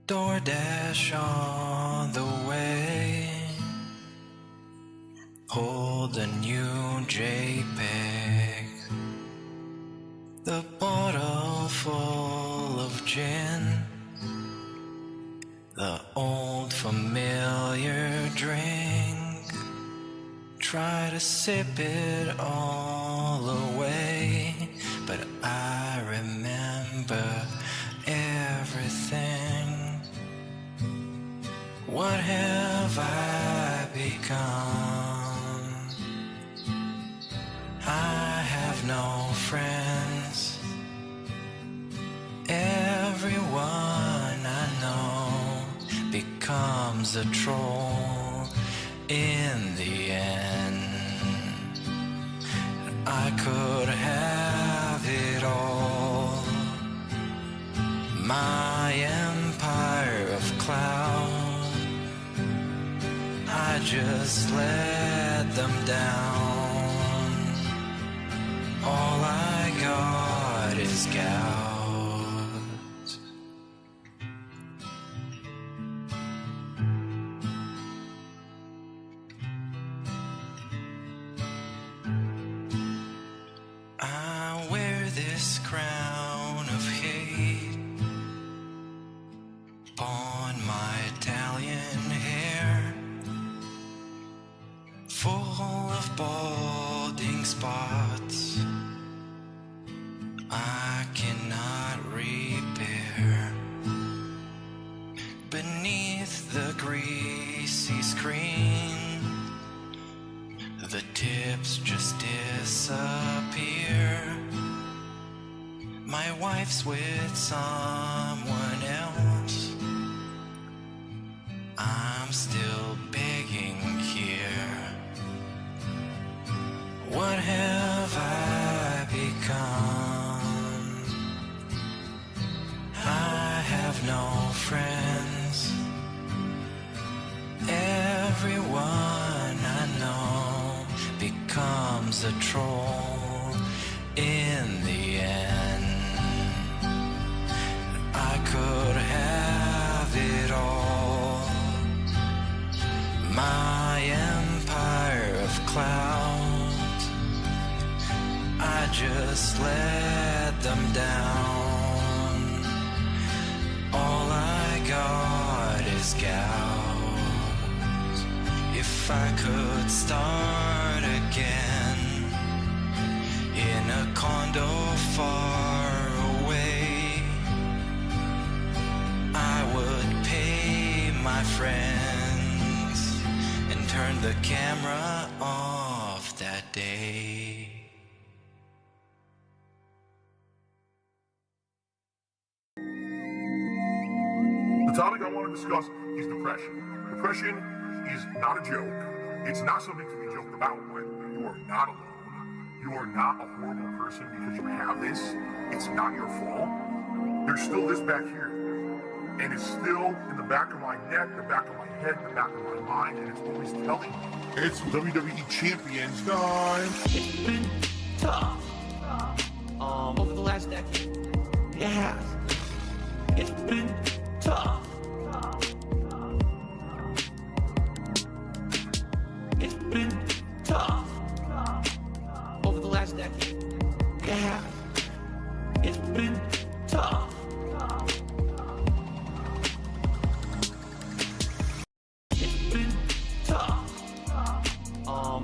DoorDash on the way. Hold a new JPEG. The bottle full of gin. The old familiar drink. Try to sip it all away, but I remember everything. What have I become? I have no friends. Everyone I know becomes a troll in the end. I could have it all. My empire of cloud, I just let them down. All I got is gout. I wear this crown of hate upon my Italian hair, full of balding spots I cannot repair. Beneath the greasy screen, the tips just disappear. My wife's with someone else. I'm still begging here. What have I become? I have no friends. Everyone I know becomes a troll in the end. I could have it all. My empire of clouds, I just let them down. All I got is gout. If I could start again in a condo far away, I would pay my friends and turn the camera off that day. The topic I want to discuss is depression. Depression is not a joke. It's not something to be joked about with. You are not alone. You are not a horrible person because you have this. It's not your fault. There's still this back here. And it's still in the back of my neck, the back of my head, the back of my mind, and it's always telling me. It's WWE Champions time. It's been tough over the last decade. It has. It's been tough. It's been tough over the last decade. It has. It's been tough. It's been tough.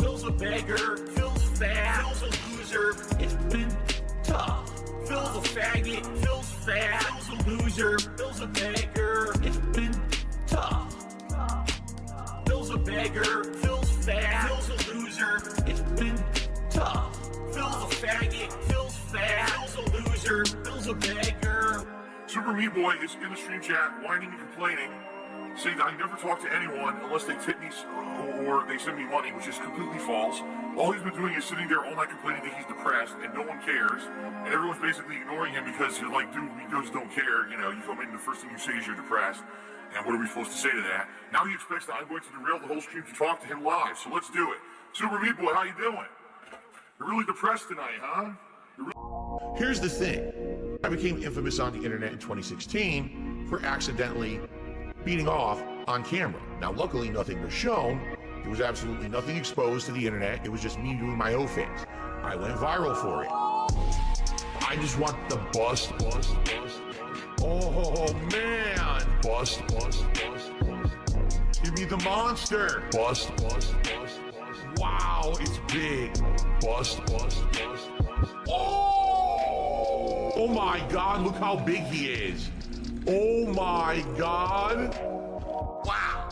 Phil's a beggar, Phil's fat, Phil's a loser. It's been tough. Phil's a faggot, Phil's fat, Phil's a loser. Phil's a beggar. It's been tough. Phil's a beggar, Phil's fat, Phil's a loser. It's been tough. Phil's a faggot, Phil's fat, Phil's a loser. Phil's a beggar. Super Meat Boy is in the stream chat, whining and complaining, saying that I never talk to anyone unless they tip me or they send me money, which is completely false. All he's been doing is sitting there all night complaining that he's depressed and no one cares. And everyone's basically ignoring him because you're like, dude, we just don't care. You know, you come in, the first thing you say is you're depressed. And what are we supposed to say to that? Now he expects that I'm going to derail the whole stream to talk to him live. So let's do it. Super Meat Boy, how you doing? You're really depressed tonight, huh? Here's the thing. I became infamous on the internet in 2016 for accidentally beating off on camera. Now, luckily, nothing was shown. There was absolutely nothing exposed to the internet. It was just me doing my own things. I went viral for it. I just want the bust. Oh, man. Bust. Give me the monster. Bust. Wow, it's big. Bust. Oh my God, look how big he is. Oh my God. Wow.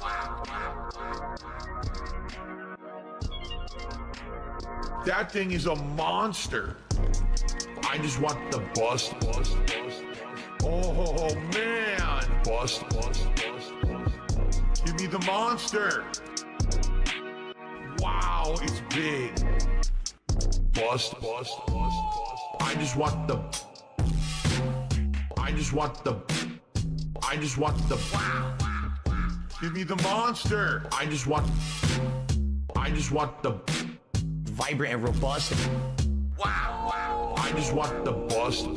That thing is a monster. I just want the bust. Oh man. Bust. Give me the monster. Wow, it's big. Bust. I just want the give me the monster. I just want the vibrant and robust. Wow. I just want the bust.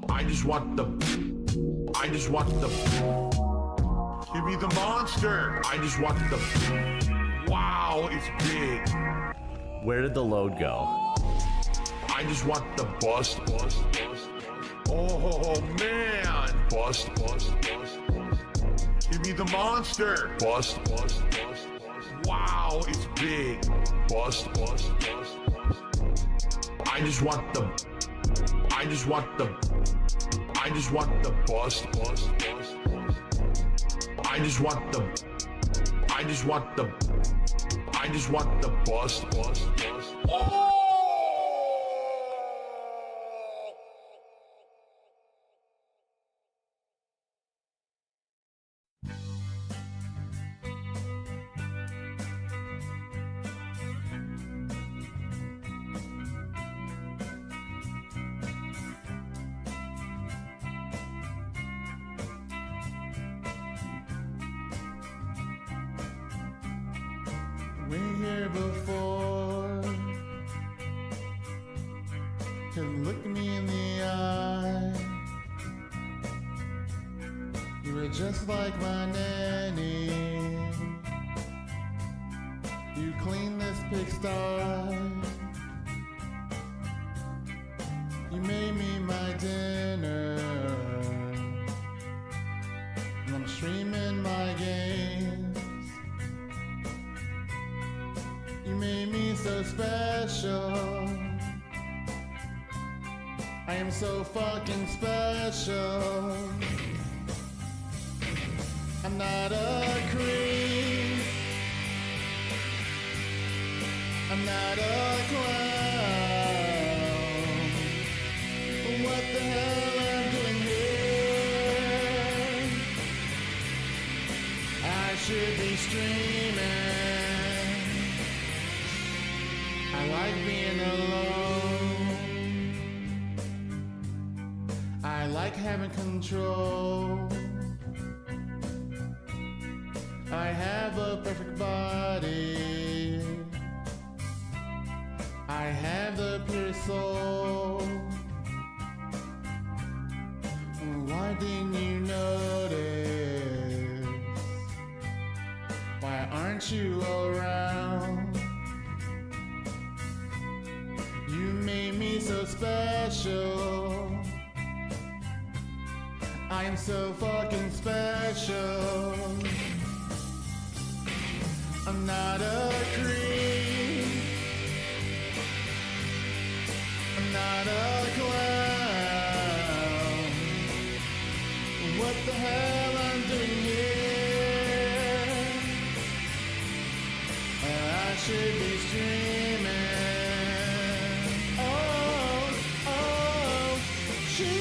I just want the give me the monster. I just want the wow, it's big. Where did the load go? I just want the bust. Oh man. Bust. Give me the monster. Bust. Wow, it's big. Bust. I just want the bust. I just want the bust. Oh! Been here before. Can look me in the eye. You were just like my nanny. You cleaned this pigsty. You made me my dinner. And I'm streaming my games. You made me so special. I am so fucking special. I'm not a creep. I'm not a clown. What the hell I'm doing here? I should be streaming. I like being alone. I like having control. I have a perfect body. I have the pure soul. Why didn't you notice? Why aren't you around? You made me so special. I am so fucking special. I'm not a creep. I'm not a clown. What the hell I'm doing here? I should be streaming. She's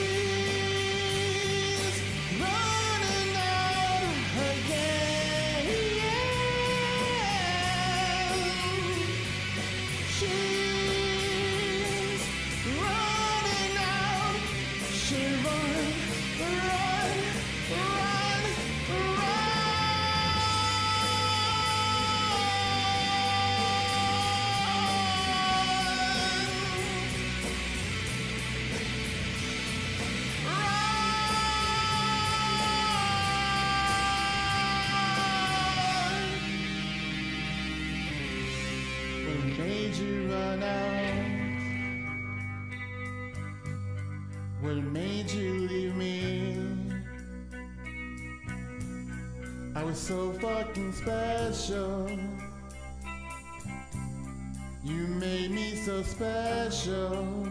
running out again. She's running out. She run. made you run out? What made you leave me? I was so fucking special. You made me so special.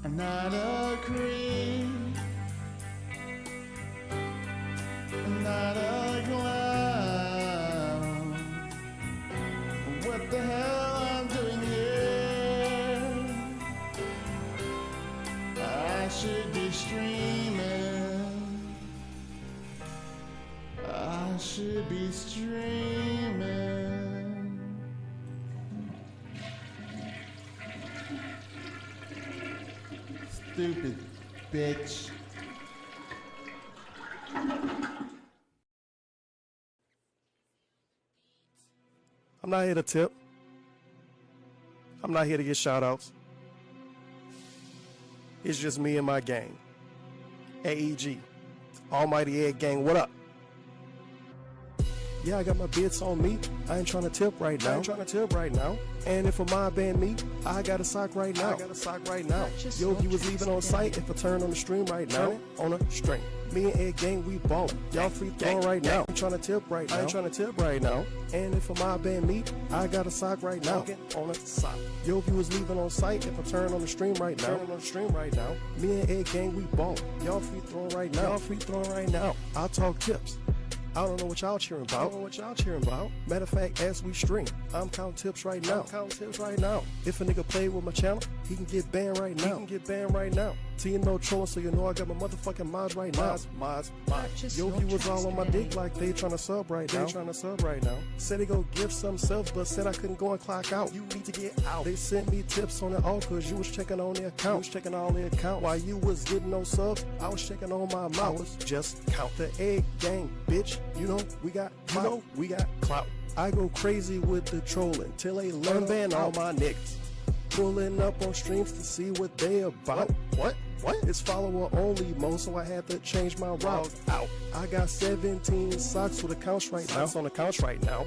I'm not a creep. I'm not a clown. What the hell I'm doing here? I should be streaming. I should be streaming. Stupid bitch. I'm not here to tip. I'm not here to get shout outs. It's just me and my gang. AEG. Almighty Egg Gang, what up? Yeah, I got my bits on me. I ain't trying to tip right now. And if a mob band me, I got a sock right now. Yo, if you was leaving on site, if I turn on the stream right now, on a string. Me and Egg Gang, we ballin'. Y'all free throwing right now. I'm trying to tip right now. And if a mob band me, I got a sock right now. On a sock. Yo, if you was leaving on site, if I turn on the stream right now, me and Egg Gang, we ballin'. Y'all free throwing right now. I'll talk tips. I don't know what y'all cheering about. Matter of fact, as we stream, I'm counting tips right now. If a nigga play with my channel, he can get banned right now. So you know trolling, so you know I got my motherfucking mods right now. Yo, if you was all on my dick like they trying to sub right now. Said they go give some subs, but said I couldn't go and clock out. You need to get out. They sent me tips on the all cause you was checking on their account. While you was getting no subs, I was checking on my mouth. I was just count the Egg Gang, bitch. You know we got clout. I go crazy with the trolling till they learn ban all my niggas. Pulling up on streams to see what they about. What? It's follower only mode, so I had to change my route. I got 17 socks with accounts right now.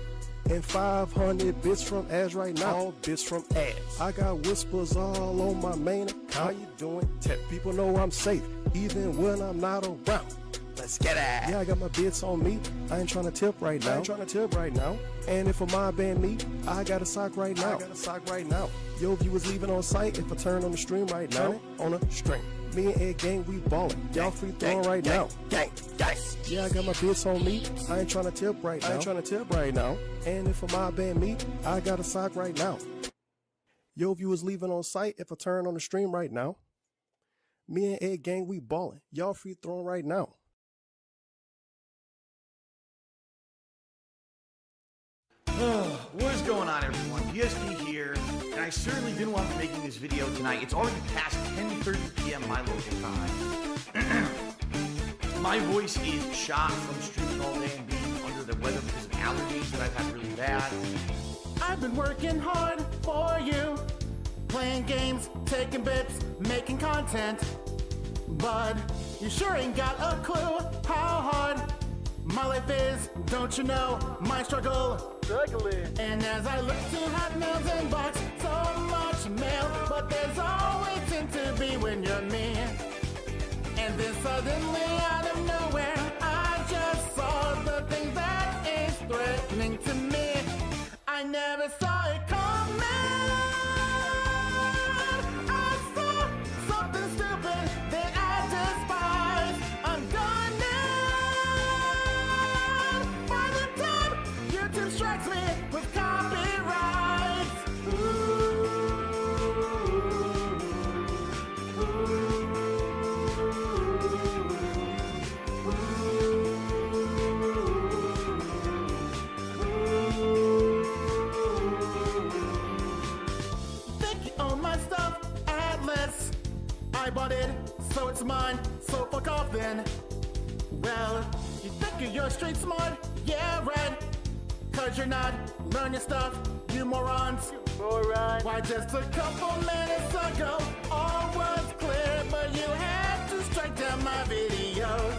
And 500 bits from ads right now. All bits from ads. I got whispers all on my main account. How you doing? People know I'm safe, even when I'm not around. Let's get it. Yeah, I got my bits on me. I ain't trying to tip right now. And if a mob band me, I got a sock right now. Yo, if you was leaving on site, if I turn on the stream right now, on a string. Me and Egg Gang, we ballin'. Y'all free throwing right now. Yeah, I got my bits on me. I ain't trying to tip right now. And if a mob band me, I got a sock right now. Yo, if you was leaving on site, if I turn on the stream right now, me and Egg Gang, we ballin'. Y'all free throwing right now. What is going on, everyone? DSP here, and I certainly didn't want to be making this video tonight. It's already past 10:30 p.m. my local time. My voice is shot from streaming all day and being under the weather because of allergies that I've had really bad. I've been working hard for you, playing games, taking bits, making content, but you sure ain't got a clue how hard my life is. Don't you know my struggle? And as I look to hot mails and box, so much mail, but there's always seem to be when you're me. And then suddenly out of nowhere, I just saw the thing that is threatening to me. I never saw it coming. I saw something stupid that I despise. I'm done now. By the time YouTube strikes me with copyrights. Think you own my stuff? Atlas. I bought it, so it's mine. So fuck off then. Well, you think you're street smart? Yeah, right. Cause you're not learning stuff, you morons. Why just a couple minutes ago, all was clear, but you had to strike down my videos.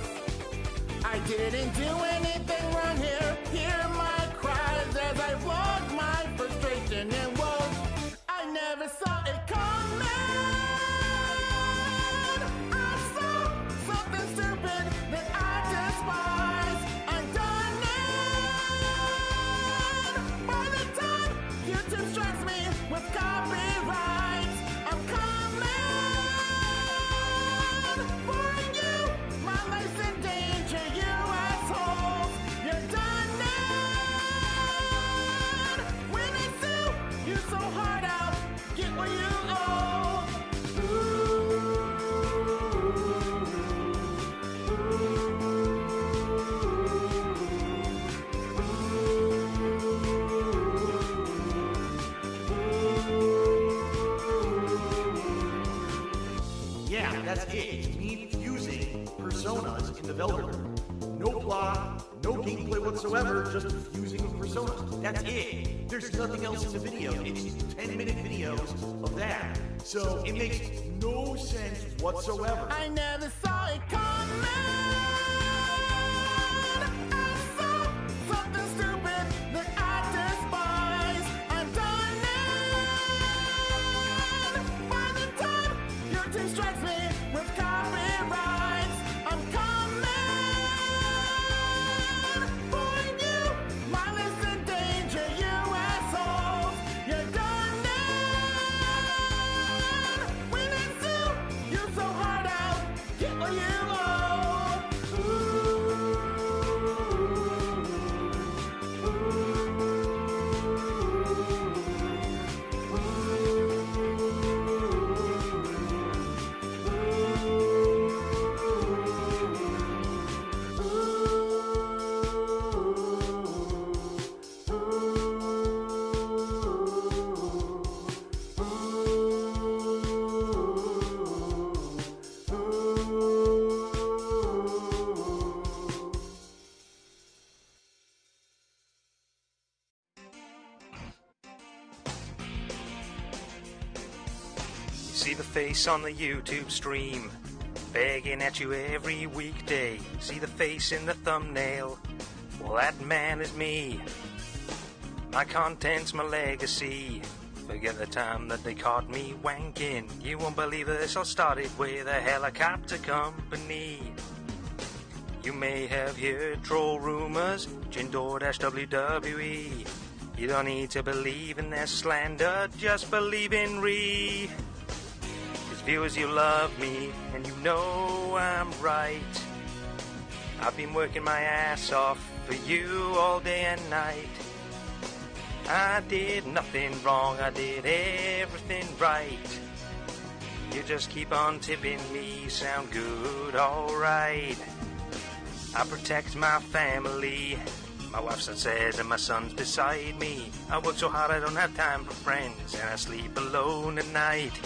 I didn't do anything wrong here. Hear my cries as I vlog my first That's it. It's me fusing personas in developer. No plot, no gameplay whatsoever, just fusing personas. That's it. There's nothing else in the video. It's 10-minute videos of that. So it makes no sense whatsoever. I never saw it coming. I saw something stupid that I despise. I'm done now. By the time your team strikes me with copyrights, I'm coming for you. Mindless in danger, you assholes. You're done now. When I sue you so hard out, get what you See the face on the YouTube stream, begging at you every weekday. See the face in the thumbnail, well that man is me. My content's my legacy. Forget the time that they caught me wanking. You won't believe this all started with a helicopter company. You may have heard troll rumors, Jindor-WWE. You don't need to believe in their slander, just believe in Ree. Viewers, you love me, and you know I'm right. I've been working my ass off for you all day and night. I did nothing wrong, I did everything right. You just keep on tipping me, sound good, alright. I protect my family. My wife says and my son's beside me. I work so hard I don't have time for friends, and I sleep alone at night.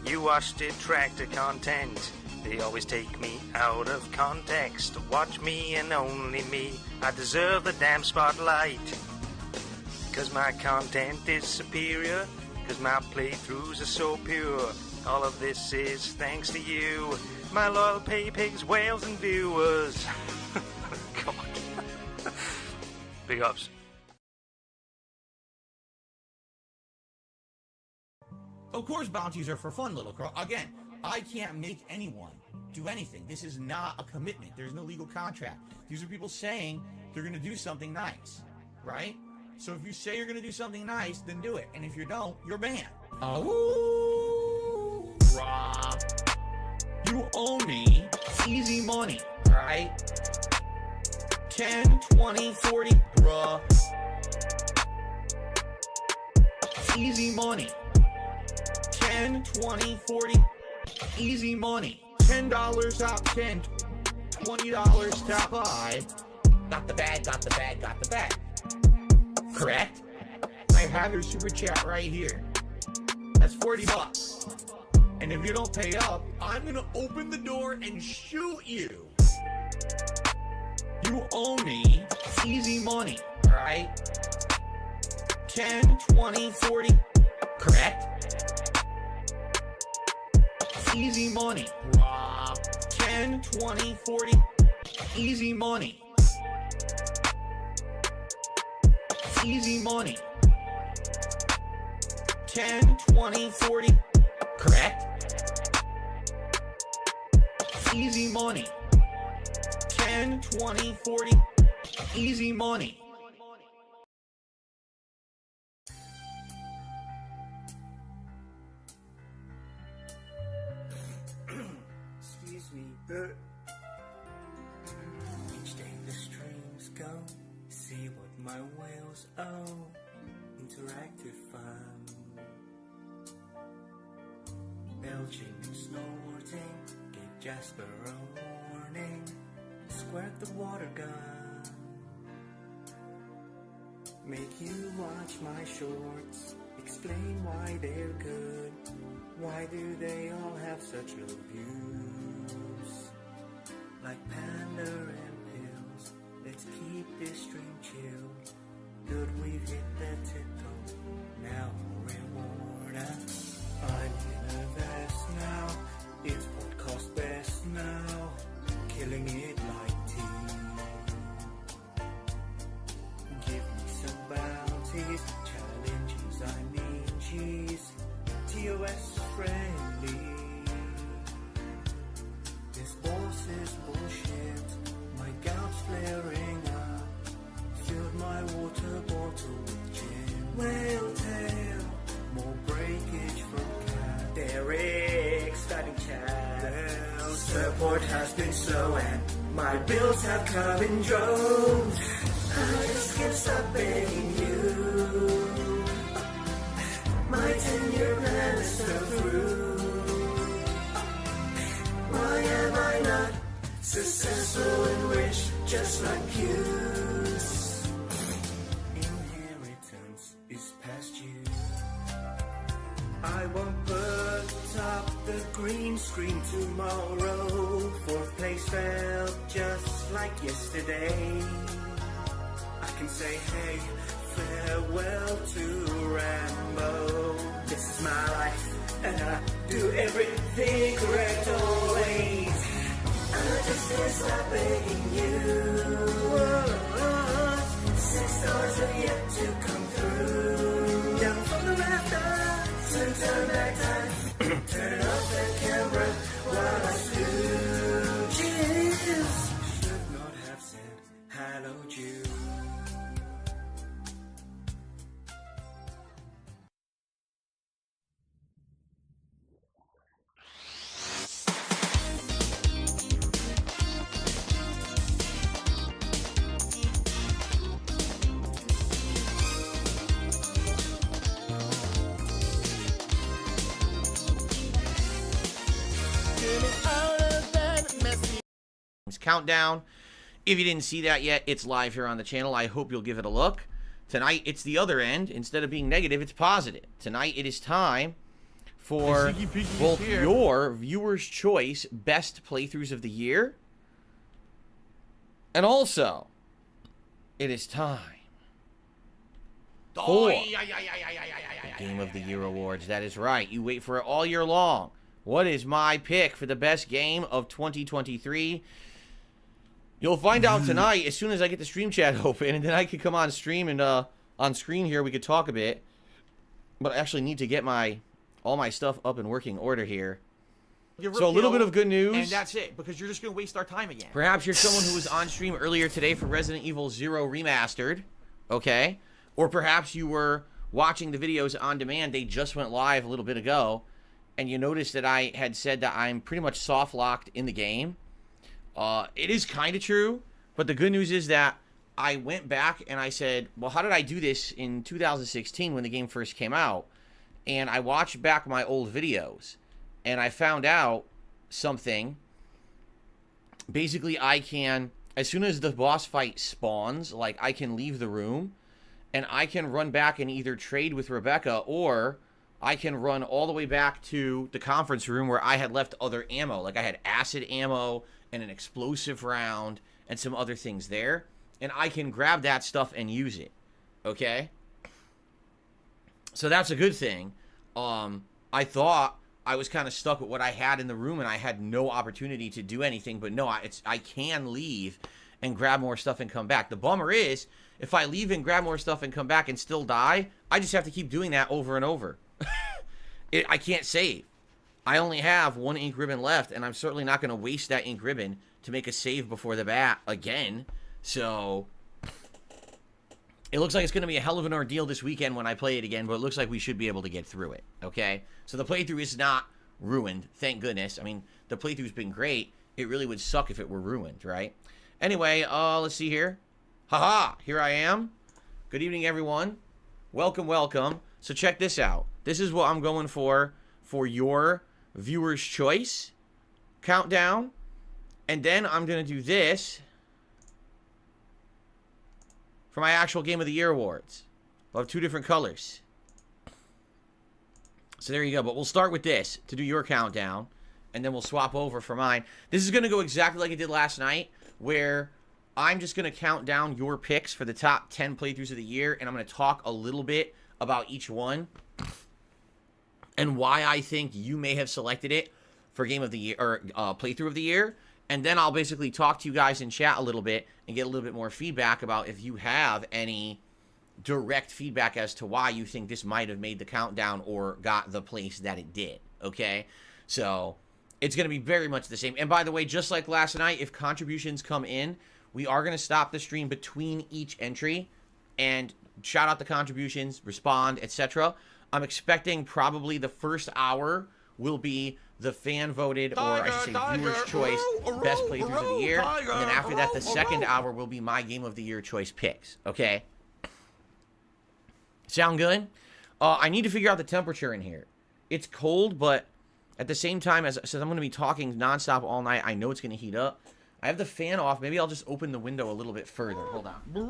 You watch detractor content, they always take me out of context. Watch me and only me, I deserve the damn spotlight. Cause my content is superior, cause my playthroughs are so pure. All of this is thanks to you, my loyal pay pigs, whales and viewers. God. Big ups. Of course, bounties are for fun, little girl. Again, I can't make anyone do anything. This is not a commitment. There's no legal contract. These are people saying they're going to do something nice, right? So if you say you're going to do something nice, then do it. And if you don't, you're banned. Oh, Rob. You owe me easy money, all right? 10, 20, 40, bruh. Easy money. 10, 20, 40, easy money. $10 top 10, $20 top 5. Got the bag, got the bag, got the bag. Correct? I have your super chat right here. That's $40. And if you don't pay up, I'm gonna open the door and shoot you. You owe me easy money, alright? 10, 20, 40, correct? Easy money. 10, 20, 40. Easy money. Easy money. 10, 20, 40. Correct? Easy money. 10, 20, 40. Easy money. Each day the streams go, see what my whales owe. Interactive fun. Belching and snorting, give Jasper a warning. Squirt the water gun. make you watch my shorts, explain why they're good. Why do they all have such low views? Like Panda and Pills, let's keep this stream chill. Good, we've hit the tip-top, now reward us. I'm in a vest now, it's podcast best now, killing it like tea. Give me some bounties, challenges, I mean cheese, TOS friendly. This boss is bullshit, my gout's flaring up, filled my water bottle with gin. Whale tail, more breakage from cat. Derek, starting chat. Support has been slow and my bills have come in droves. I just can't stop begging you. My 10-year plan is still through. Why am I not successful and rich just like you? Inheritance is past you. I won't put up the green screen tomorrow. Fourth place felt just like yesterday. I can say, hey, farewell to Rambo. This is my life, and I do everything correct always. I just can't stop begging you. 6 stars have yet to come through. Down from the rafters, to turn back time. Turn off the camera while I stooges. Should not have said hello, Jude. Countdown. If you didn't see that yet, it's live here on the channel. I hope you'll give it a look. Tonight, it's the other end. Instead of being negative, it's positive. Tonight, it is time for both your viewers' choice best playthroughs of the year, and also, it is time for the Game of the Year Awards. That is right. You wait for it all year long. What is my pick for the best game of 2023? You'll find out tonight as soon as I get the stream chat open, and then I can come on stream and on screen here we could talk a bit. But I actually need to get all my stuff up in working order here. So a little bit of good news. And that's it, because you're just going to waste our time again. Perhaps you're someone who was on stream earlier today for Resident Evil 0 Remastered, okay? Or perhaps you were watching the videos on demand. They just went live a little bit ago, and you noticed that I had said that I'm pretty much soft-locked in the game. It is kind of true, but the good news is that I went back and I said, well, how did I do this in 2016 when the game first came out? And I watched back my old videos, and I found out something. Basically, I can, as soon as the boss fight spawns, like, I can leave the room, and I can run back and either trade with Rebecca, or I can run all the way back to the conference room where I had left other ammo. Like, I had acid ammo and an explosive round and some other things there. And I can grab that stuff and use it. Okay? So that's a good thing. I thought I was kind of stuck with what I had in the room and I had no opportunity to do anything. But no, I can leave and grab more stuff and come back. The bummer is, if I leave and grab more stuff and come back and still die, I just have to keep doing that over and over. I can't save. I only have one ink ribbon left, and I'm certainly not going to waste that ink ribbon to make a save before the bat again. So it looks like it's going to be a hell of an ordeal this weekend when I play it again, but it looks like we should be able to get through it, okay? So the playthrough is not ruined, thank goodness. I mean, the playthrough's been great. It really would suck if it were ruined, right? Anyway, let's see here. Haha, here I am. Good evening, everyone. Welcome, welcome. So check this out. This is what I'm going for your viewer's choice countdown. And then I'm going to do this. for my actual Game of the Year awards. We'll have 2 different colors. So there you go. But we'll start with this to do your countdown, and then we'll swap over for mine. This is going to go exactly like it did last night, where I'm just going to count down your picks for the top 10 playthroughs of the year, and I'm going to talk a little bit about each one and why I think you may have selected it for Game of the Year, or playthrough of the year. And then I'll basically talk to you guys in chat a little bit and get a little bit more feedback about if you have any direct feedback as to why you think this might have made the countdown or got the place that it did, okay? So it's going to be very much the same. And by the way, just like last night, if contributions come in, we are going to stop the stream between each entry and shout out the contributions, respond, etc. I'm expecting probably the first hour will be the fan-voted, or I should say viewer's choice, best playthroughs of the year. And then after that, the second hour will be my Game of the Year choice picks, okay? Sound good? I need to figure out the temperature in here. It's cold, but at the same time, since I'm going to be talking nonstop all night, I know it's going to heat up. I have the fan off. Maybe I'll just open the window a little bit further. Hold on. Probably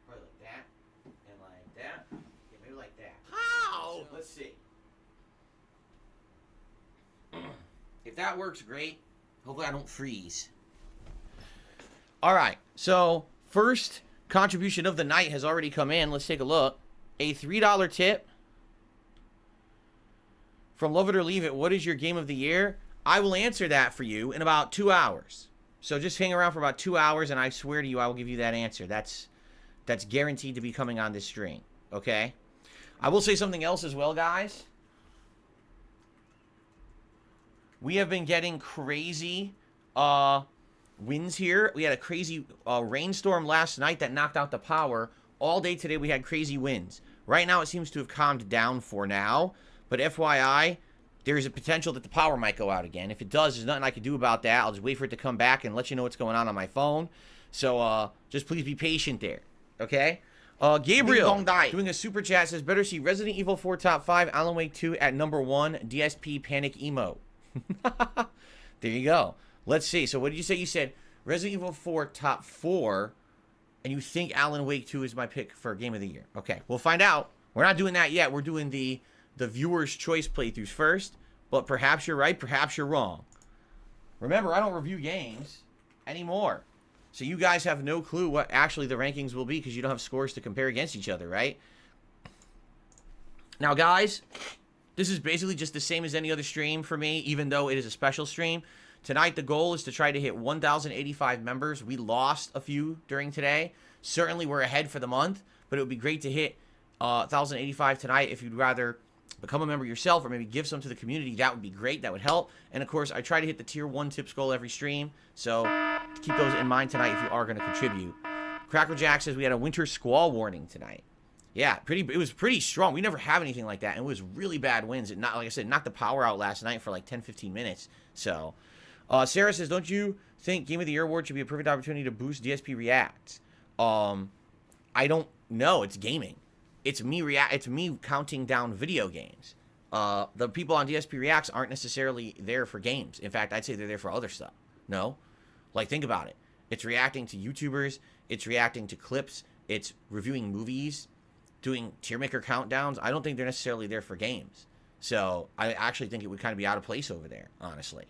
like that, and like that. Yeah, maybe like that. How? So let's see. If that works, great. Hopefully I don't freeze. All right, so first contribution of the night has already come in. Let's take a look. A $3 tip from Love It or Leave It. What is your Game of the Year? I will answer that for you in about 2 hours. So just hang around for about 2 hours, and I swear to you, I will give you that answer. That's guaranteed to be coming on this stream, okay? I will say something else as well, guys. We have been getting crazy winds here. We had a crazy rainstorm last night that knocked out the power. All day today we had crazy winds. Right now it seems to have calmed down for now, but FYI, there is a potential that the power might go out again. If it does, there's nothing I can do about that. I'll just wait for it to come back and let you know what's going on my phone. So just please be patient there, okay? Gabriel doing a super chat says, better see Resident Evil 4 top 5, Alan Wake 2 at number 1, DSP Panic Emo. There you go. Let's see. So what did you say? You said Resident Evil 4 top 4, and you think Alan Wake 2 is my pick for Game of the Year. Okay, we'll find out. We're not doing that yet. We're doing the viewer's choice playthroughs first, but perhaps you're right, perhaps you're wrong. Remember, I don't review games anymore. So you guys have no clue what actually the rankings will be because you don't have scores to compare against each other, right? Now, guys, this is basically just the same as any other stream for me, even though it is a special stream. Tonight, the goal is to try to hit 1,085 members. We lost a few during today. Certainly, we're ahead for the month, but it would be great to hit 1,085 tonight. If you'd rather become a member yourself or maybe give some to the community, that would be great. That would help. And, of course, I try to hit the Tier 1 tips goal every stream, so keep those in mind tonight if you are going to contribute. Cracker Jack says we had a winter squall warning tonight. Yeah, it was pretty strong. We never have anything like that, and it was really bad winds. It like I said, knocked the power out last night for like 10-15 minutes. So, Sarah says, don't you think Game of the Year award should be a perfect opportunity to boost DSP React? I don't know. It's gaming. It's me counting down video games. The people on DSP Reacts aren't necessarily there for games. In fact, I'd say they're there for other stuff. No? Like, think about it. It's reacting to YouTubers. It's reacting to clips. It's reviewing movies, doing tier maker countdowns. I don't think they're necessarily there for games. So I actually think it would kind of be out of place over there, honestly.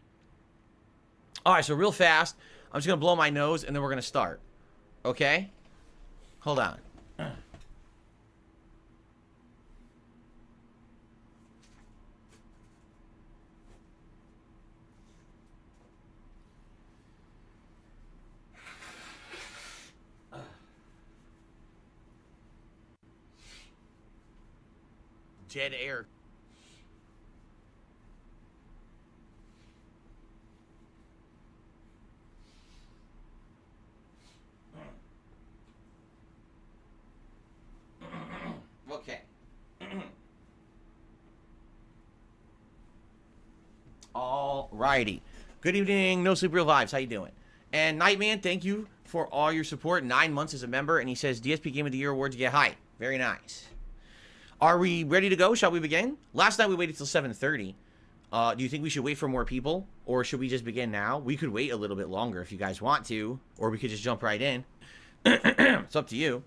All right, so real fast, I'm just going to blow my nose, and then we're going to start. Okay? Hold on. Dead air. Okay. All righty. Good evening, No Sleep Real Vibes. How you doing? And Nightman, thank you for all your support. 9 months as a member, and he says DSP Game of the Year awards get hype. Very nice. Are we ready to go? Shall we begin? Last night we waited till 7:30. Do you think we should wait for more people, or should we just begin now? We could wait a little bit longer if you guys want to, or we could just jump right in. It's up to you.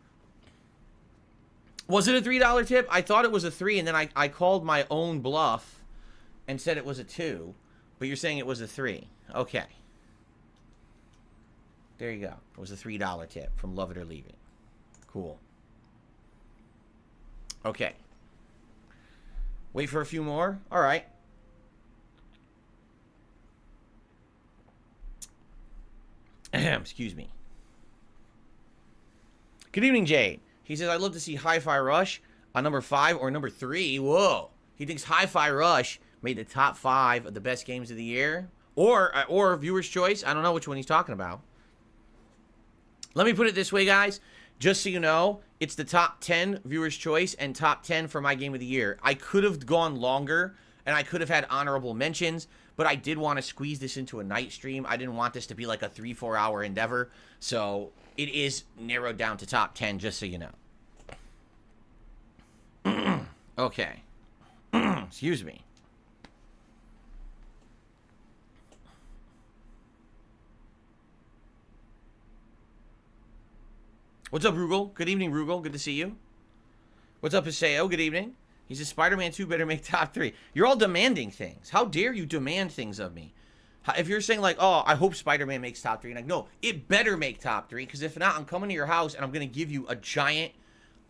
Was it a $3 tip? I thought it was a 3, and then I called my own bluff and said it was a 2, but you're saying it was a 3. Okay. There you go. It was a $3 tip from Love It or Leave It. Cool. Okay. Wait for a few more? All right. Excuse me. Good evening, Jade. He says, I'd love to see Hi-Fi Rush on number 5 or number 3. Whoa. He thinks Hi-Fi Rush made the top 5 of the best games of the year. Or viewer's choice. I don't know which one he's talking about. Let me put it this way, guys. Just so you know, it's the top 10 viewer's choice and top 10 for my game of the year. I could have gone longer, and I could have had honorable mentions, but I did want to squeeze this into a night stream. I didn't want this to be like a 3-4 hour endeavor. So it is narrowed down to top 10, just so you know. Okay. Excuse me. What's up, Rugal? Good evening, Rugal. Good to see you. What's up, Haseo? Good evening. He says, Spider-Man 2 better make top 3. You're all demanding things. How dare you demand things of me? If you're saying, like, oh, I hope Spider-Man makes top 3, and like, no, it better make top 3, because if not, I'm coming to your house, and I'm going to give you a giant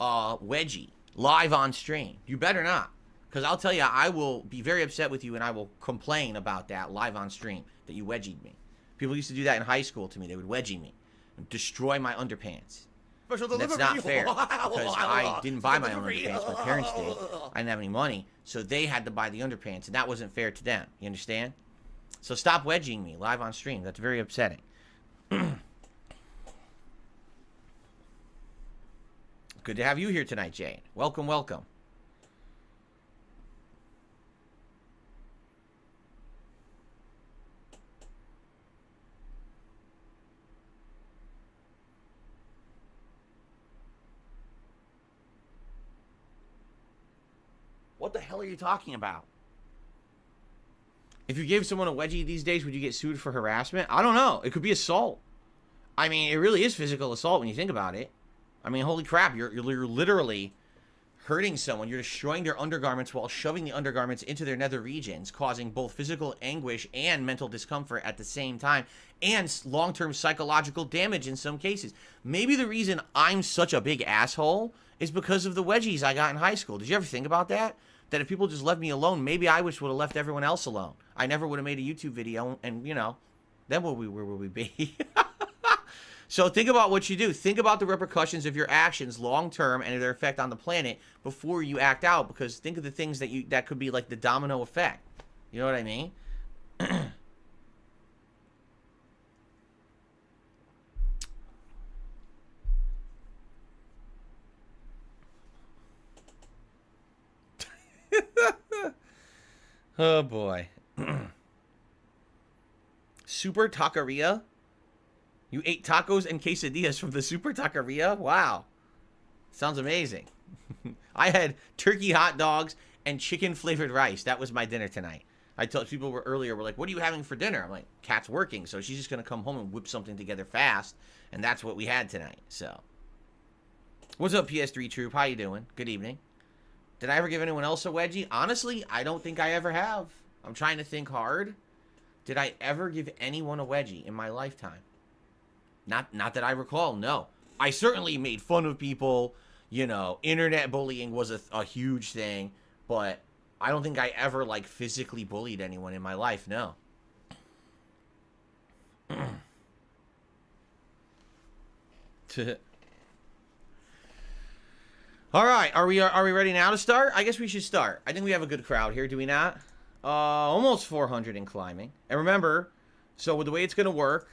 wedgie live on stream. You better not, because I'll tell you, I will be very upset with you, and I will complain about that live on stream, that you wedgied me. People used to do that in high school to me. They would wedgie me and destroy my underpants. That's not fair, because I didn't buy my own underpants. My parents did. I didn't have any money, so they had to buy the underpants, and that wasn't fair to them. You understand? So stop wedging me live on stream. That's very upsetting. Good to have you here tonight, Jane. Welcome, welcome. What the hell are you talking about? If you gave someone a wedgie these days, would you get sued for harassment? I don't know. It could be assault. I mean, it really is physical assault when you think about it. I mean, holy crap, you're literally hurting someone. You're destroying their undergarments while shoving the undergarments into their nether regions, causing both physical anguish and mental discomfort at the same time, and long-term psychological damage in some cases. Maybe the reason I'm such a big asshole is because of the wedgies I got in high school. Did you ever think about that? That if people just left me alone, maybe I wish would have left everyone else alone. I never would have made a YouTube video, and, you know, then where would we be? So think about what you do. Think about the repercussions of your actions long-term and their effect on the planet before you act out, because think of the things that could be like the domino effect. You know what I mean? Oh boy. Super Taqueria? You ate tacos and quesadillas from the Super Taqueria? Wow. Sounds amazing. I had turkey hot dogs and chicken flavored rice. That was my dinner tonight. I told people earlier, we're like, what are you having for dinner? I'm like, Kat's working, so she's just going to come home and whip something together fast. And that's what we had tonight, so. What's up, PS3 Troop? How you doing? Good evening. Did I ever give anyone else a wedgie? Honestly, I don't think I ever have. I'm trying to think hard. Did I ever give anyone a wedgie in my lifetime? Not that I recall, no. I certainly made fun of people. You know, internet bullying was a huge thing. But I don't think I ever, like, physically bullied anyone in my life, no. All right, are we ready now to start? I guess we should start. I think we have a good crowd here, do we not? Almost 400 in climbing. And remember, so the way it's going to work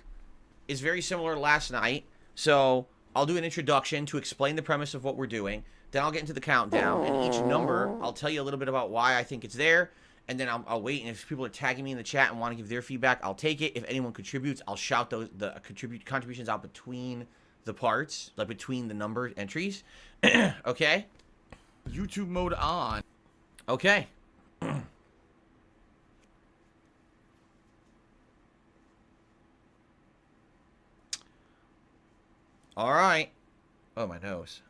is very similar to last night. So I'll do an introduction to explain the premise of what we're doing. Then I'll get into the countdown, and each number, I'll tell you a little bit about why I think it's there. And then I'll wait, and if people are tagging me in the chat and want to give their feedback, I'll take it. If anyone contributes, I'll shout the contributions out between the parts, like between the number entries. Okay? YouTube mode on. Okay. All right. Oh, my nose.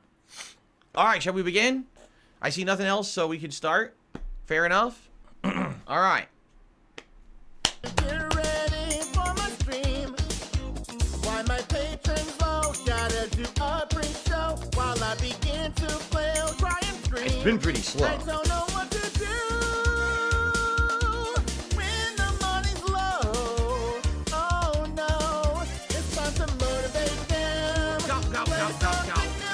All right, shall we begin? I see nothing else, so we can start. Fair enough? All right. Get ready for my stream. Why my patrons low? Gotta do a pre-show while I begin to play. I'll try and stream. It's been pretty slow. I don't know what to do when the money's low. Oh no, it's time to motivate them.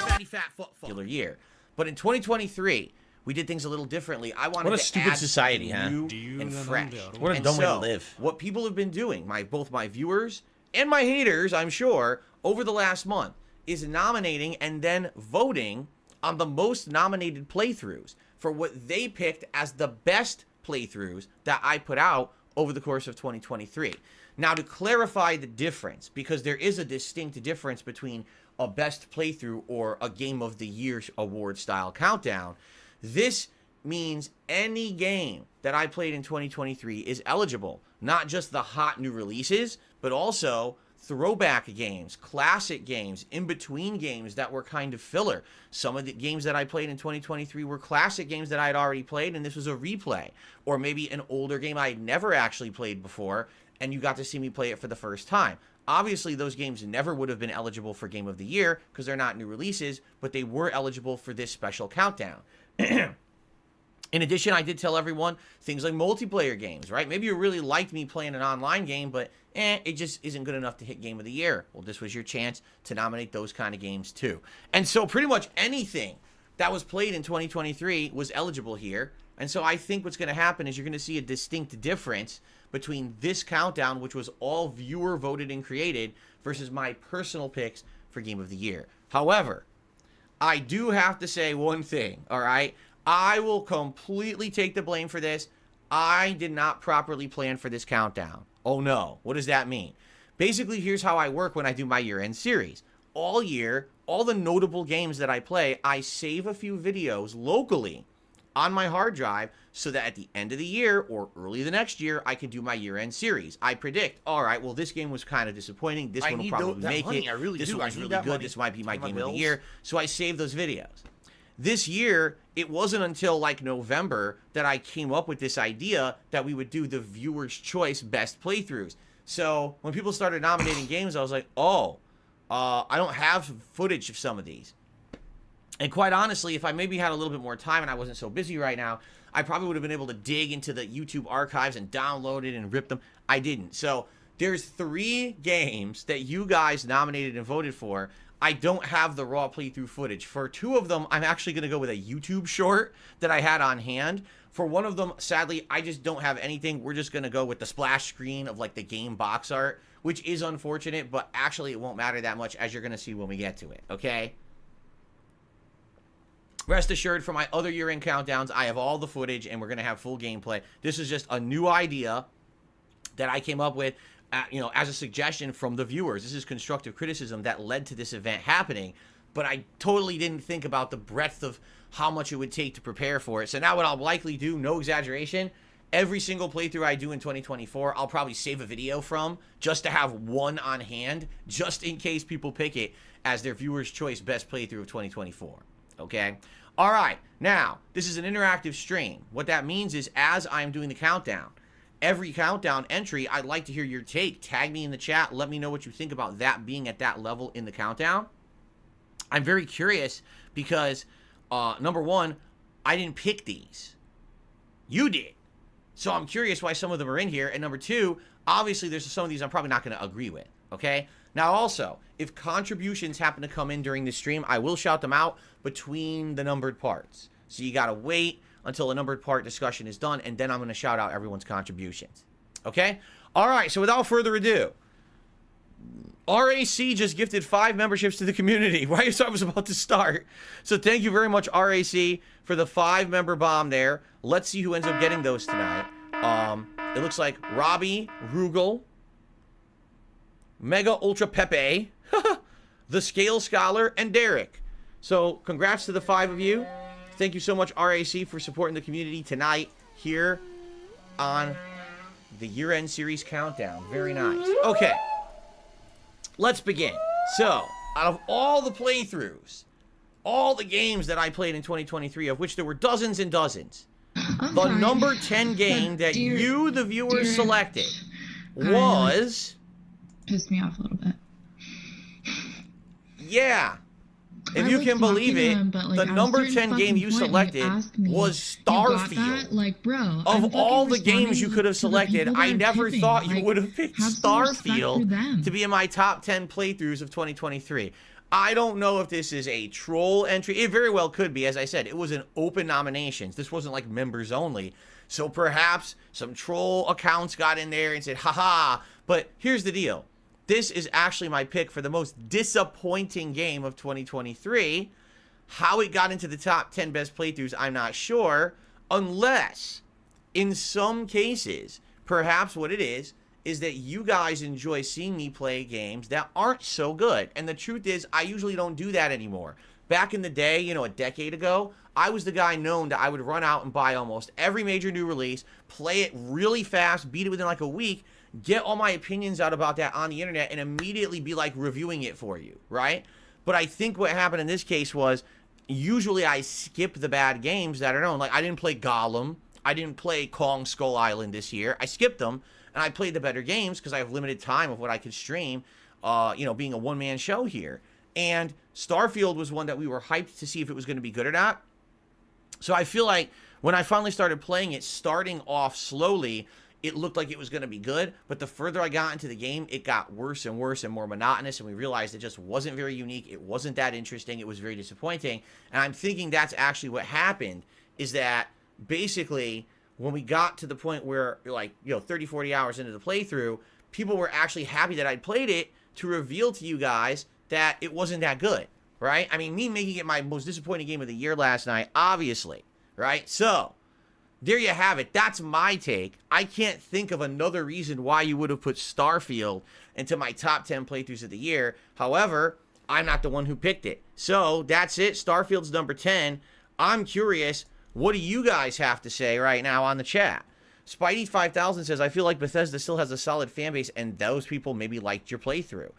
Fatty fat foot. Year. But in 2023, we did things a little differently. I wanted What a to stupid add society, new huh? and fresh. What a And dumb way to so, live. What people have been doing, both my viewers and my haters, I'm sure, over the last month, is nominating and then voting on the most nominated playthroughs for what they picked as the best playthroughs that I put out over the course of 2023. Now, to clarify the difference, because there is a distinct difference between a best playthrough or a game of the year award style countdown, this means any game that I played in 2023 is eligible. Not just the hot new releases, but also throwback games, classic games, in-between games that were kind of filler. Some of the games that I played in 2023 were classic games that I had already played, and this was a replay. Or maybe an older game I had never actually played before, and you got to see me play it for the first time. Obviously, those games never would have been eligible for Game of the Year because they're not new releases, but they were eligible for this special countdown. In addition, I did tell everyone things like multiplayer games, right? Maybe you really liked me playing an online game, but it just isn't good enough to hit Game of the Year. Well, this was your chance to nominate those kind of games too. And so pretty much anything that was played in 2023 was eligible here. And so I think what's going to happen is you're going to see a distinct difference between this countdown, which was all viewer voted and created, versus my personal picks for Game of the Year. However, I do have to say one thing, all right? I will completely take the blame for this. I did not properly plan for this countdown. Oh no, what does that mean? Basically, here's how I work when I do my year-end series. All year, all the notable games that I play, I save a few videos locally on my hard drive so that at the end of the year or early the next year, I can do my year-end series. I predict, all right, well, this game was kind of disappointing. This one will probably make it. This one was really good. This might be my game of the year. So I save those videos. This year, it wasn't until like November that I came up with this idea that we would do the viewer's choice best playthroughs. So when people started nominating games, I was like, oh, I don't have footage of some of these. And quite honestly, if I maybe had a little bit more time and I wasn't so busy right now, I probably would have been able to dig into the YouTube archives and download it and rip them. I didn't. So there's 3 games that you guys nominated and voted for. I don't have the raw playthrough footage. For 2 of them, I'm actually going to go with a YouTube short that I had on hand. For one of them, sadly, I just don't have anything. We're just going to go with the splash screen of like the game box art, which is unfortunate, but actually it won't matter that much, as you're going to see when we get to it, okay? Rest assured, for my other year-end countdowns, I have all the footage, and we're going to have full gameplay. This is just a new idea that I came up with, as a suggestion from the viewers. This is constructive criticism that led to this event happening, but I totally didn't think about the breadth of how much it would take to prepare for it. So now what I'll likely do, no exaggeration, every single playthrough I do in 2024, I'll probably save a video from just to have one on hand, just in case people pick it as their viewer's choice best playthrough of 2024. Okay? All right. Now, this is an interactive stream. What that means is as I'm doing the countdown, every countdown entry, I'd like to hear your take. Tag me in the chat. Let me know what you think about that being at that level in the countdown. I'm very curious because, number one, I didn't pick these. You did. So I'm curious why some of them are in here. And number two, obviously there's some of these I'm probably not going to agree with. Okay? Now also, if contributions happen to come in during the stream, I will shout them out between the numbered parts. So you got to wait until a numbered part discussion is done, and then I'm going to shout out everyone's contributions. Okay? All right, so without further ado, RAC just gifted 5 memberships to the community. Right as I was about to start. So thank you very much, RAC, for the 5-member bomb there. Let's see who ends up getting those tonight. It looks like Robbie, Rugal, Mega Ultra Pepe, The Scale Scholar, and Derek. So congrats to the 5 of you. Thank you so much, RAC, for supporting the community tonight here on the year-end series countdown. Very nice. Okay. Let's begin. So, out of all the playthroughs, all the games that I played in 2023, of which there were dozens and dozens, the number 10 game that you, the viewers, selected was... Pissed me off a little bit. Yeah. If you can believe it, the number 10 game you selected was Starfield. Like, bro, of all the games you could have selected, I never thought you would have picked Starfield to be in my top 10 playthroughs of 2023. I don't know if this is a troll entry. It very well could be. As I said, it was an open nominations. This wasn't like members only. So perhaps some troll accounts got in there and said, haha. But here's the deal. This is actually my pick for the most disappointing game of 2023. How it got into the top 10 best playthroughs, I'm not sure. Unless, in some cases, perhaps what it is that you guys enjoy seeing me play games that aren't so good. And the truth is, I usually don't do that anymore. Back in the day, you know, a decade ago, I was the guy known that I would run out and buy almost every major new release, play it really fast, beat it within like a week, get all my opinions out about that on the internet, and immediately be like reviewing it for you, right? But I think what happened in this case was, usually I skip the bad games that are known. Like, I didn't play Gollum. I didn't play Kong Skull Island this year. I skipped them, and I played the better games because I have limited time of what I could stream, you know, being a one-man show here. And Starfield was one that we were hyped to see if it was going to be good or not. So I feel like when I finally started playing it, starting off slowly, it looked like it was going to be good. But the further I got into the game, it got worse and worse and more monotonous. And we realized it just wasn't very unique. It wasn't that interesting. It was very disappointing. And I'm thinking that's actually what happened, is that basically when we got to the point where, like, you know, 30, 40 hours into the playthrough, people were actually happy that I'd played it to reveal to you guys that it wasn't that good, right? I mean, me making it my most disappointing game of the year last night, obviously, right? So, there you have it. That's my take. I can't think of another reason why you would have put Starfield into my top 10 playthroughs of the year. However, I'm not the one who picked it. So, that's it. Starfield's number 10. I'm curious, what do you guys have to say right now on the chat? Spidey5000 says, I feel like Bethesda still has a solid fan base, and those people maybe liked your playthrough.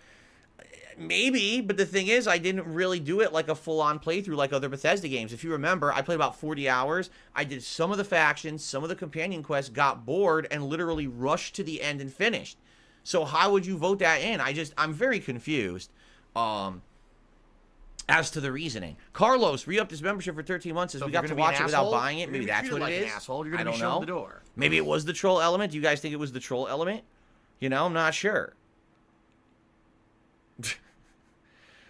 Maybe, but the thing is, I didn't really do it like a full-on playthrough like other Bethesda games. If you remember, I played about 40 hours. I did some of the factions, some of the companion quests, got bored, and literally rushed to the end and finished. So how would you vote that in? I'm very confused as to the reasoning. Carlos re-upped his membership for 13 months as we got to watch it without buying it. Maybe that's what it is. I don't know. The door. Maybe it was the troll element. Do you guys think it was the troll element? You know, I'm not sure.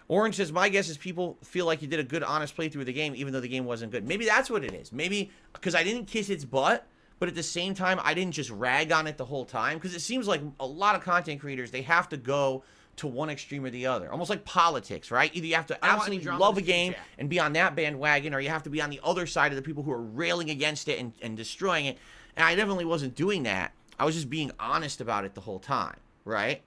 Orange says, my guess is people feel like you did a good, honest playthrough of the game, even though the game wasn't good. Maybe that's what it is. Maybe because I didn't kiss its butt, but at the same time, I didn't just rag on it the whole time. Because it seems like a lot of content creators, they have to go to one extreme or the other. Almost like politics, right? Either you have to absolutely love a game and be on that bandwagon, or you have to be on the other side of the people who are railing against it and destroying it. And I definitely wasn't doing that. I was just being honest about it the whole time, right?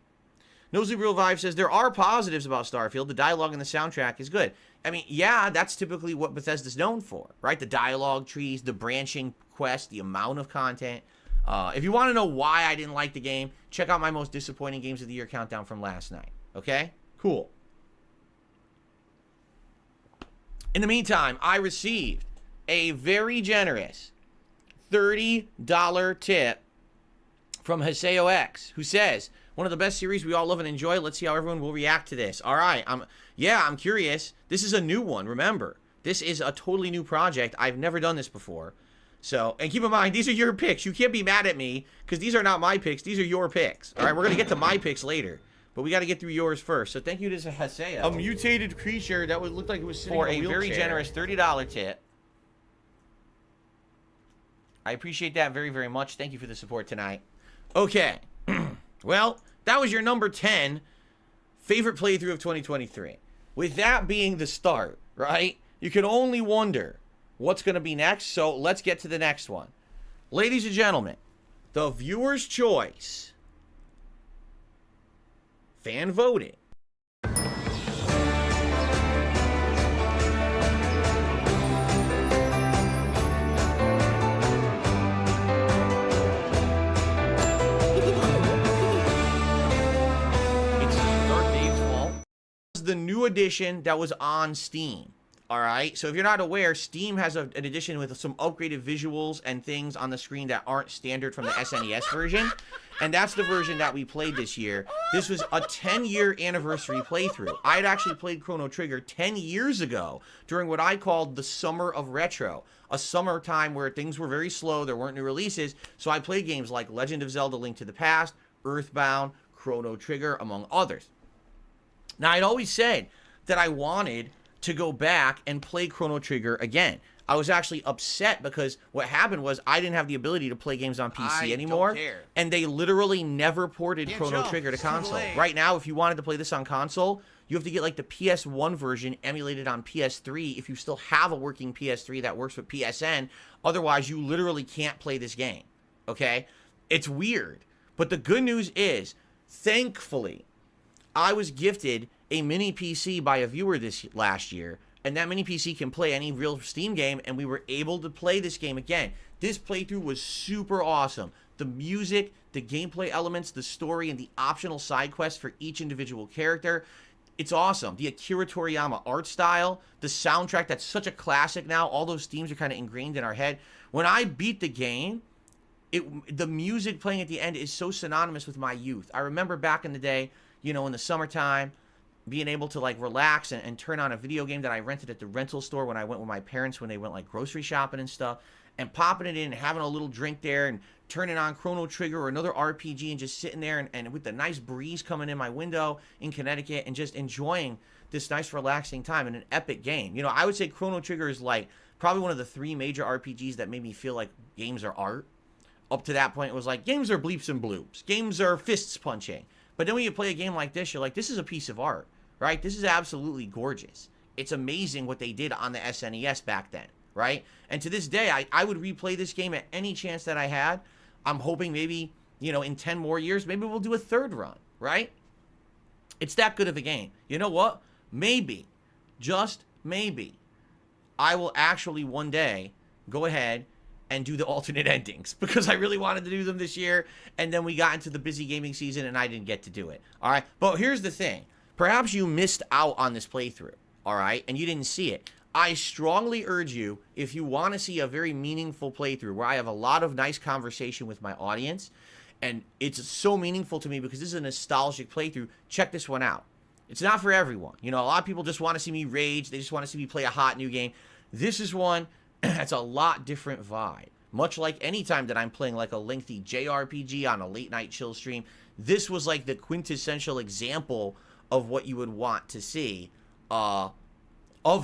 Nosy Real Vibe says, there are positives about Starfield. The dialogue and the soundtrack is good. I mean, yeah, that's typically what Bethesda's known for, right? The dialogue trees, the branching quest, the amount of content. If you want to know why I didn't like the game, check out my most disappointing games of the year countdown from last night. Okay? Cool. In the meantime, I received a very generous $30 tip from Haseo X, who says, one of the best series we all love and enjoy. Let's see how everyone will react to this. All right. I'm curious. This is a new one. Remember, this is a totally new project. I've never done this before. So, and keep in mind, these are your picks. You can't be mad at me because these are not my picks. These are your picks. All right. We're going to get to my picks later, but we got to get through yours first. So thank you to Haseo. A mutated creature that would look like it was sitting in a wheelchair. For a very generous $30 tip. I appreciate that very, very much. Thank you for the support tonight. Okay. Well, that was your number 10 favorite playthrough of 2023. With that being the start, right? You can only wonder what's going to be next, so let's get to the next one. Ladies and gentlemen, the viewer's choice. Fan voted. the new edition that was on Steam. All right, so if you're not aware, Steam has an edition with some upgraded visuals and things on the screen that aren't standard from the SNES version, and that's the version that we played this year. This was a 10-year anniversary playthrough. I had actually played Chrono Trigger 10 years ago during what I called the Summer of Retro, a summertime where things were very slow, there weren't new releases, so I played games like Legend of Zelda: Link to the Past, Earthbound, Chrono Trigger, among others. Now, I'd always said that I wanted to go back and play Chrono Trigger again. I was actually upset because what happened was I didn't have the ability to play games on PC anymore, and they literally never ported Chrono Trigger to console. Right now, if you wanted to play this on console, you have to get like the PS1 version emulated on PS3 if you still have a working PS3 that works with PSN. Otherwise, you literally can't play this game, okay? It's weird, but the good news is, thankfully, I was gifted a mini PC by a viewer this last year, and that mini PC can play any real Steam game, and we were able to play this game again. This playthrough was super awesome. The music, the gameplay elements, the story, and the optional side quests for each individual character. It's awesome. The Akira Toriyama art style, the soundtrack that's such a classic now. All those themes are kind of ingrained in our head. When I beat the game, the music playing at the end is so synonymous with my youth. I remember back in the day, you know, in the summertime, being able to like relax and turn on a video game that I rented at the rental store when I went with my parents when they went like grocery shopping and stuff, and popping it in and having a little drink there and turning on Chrono Trigger or another RPG and just sitting there and with the nice breeze coming in my window in Connecticut and just enjoying this nice relaxing time in an epic game. You know, I would say Chrono Trigger is like probably one of the 3 major RPGs that made me feel like games are art. Up to that point, it was like games are bleeps and bloops. Games are fists punching. But then when you play a game like this, you're like, this is a piece of art, right? This is absolutely gorgeous. It's amazing what they did on the SNES back then, right? And to this day, I would replay this game at any chance that I had. I'm hoping maybe, you know, in 10 more years, maybe we'll do a third run, right? It's that good of a game. You know what? Maybe, just maybe, I will actually one day go ahead and do the alternate endings because I really wanted to do them this year, and then we got into the busy gaming season and I didn't get to do it. All right, but here's the thing. Perhaps you missed out on this playthrough, all right, and you didn't see it. I strongly urge you, if you want to see a very meaningful playthrough where I have a lot of nice conversation with my audience, and it's so meaningful to me because this is a nostalgic playthrough, check this one out. It's not for everyone. You know, a lot of people just want to see me rage. They just want to see me play a hot new game. This is one that's a lot different vibe. Much like any time that I'm playing like a lengthy JRPG on a late night chill stream, this was like the quintessential example of what you would want to see of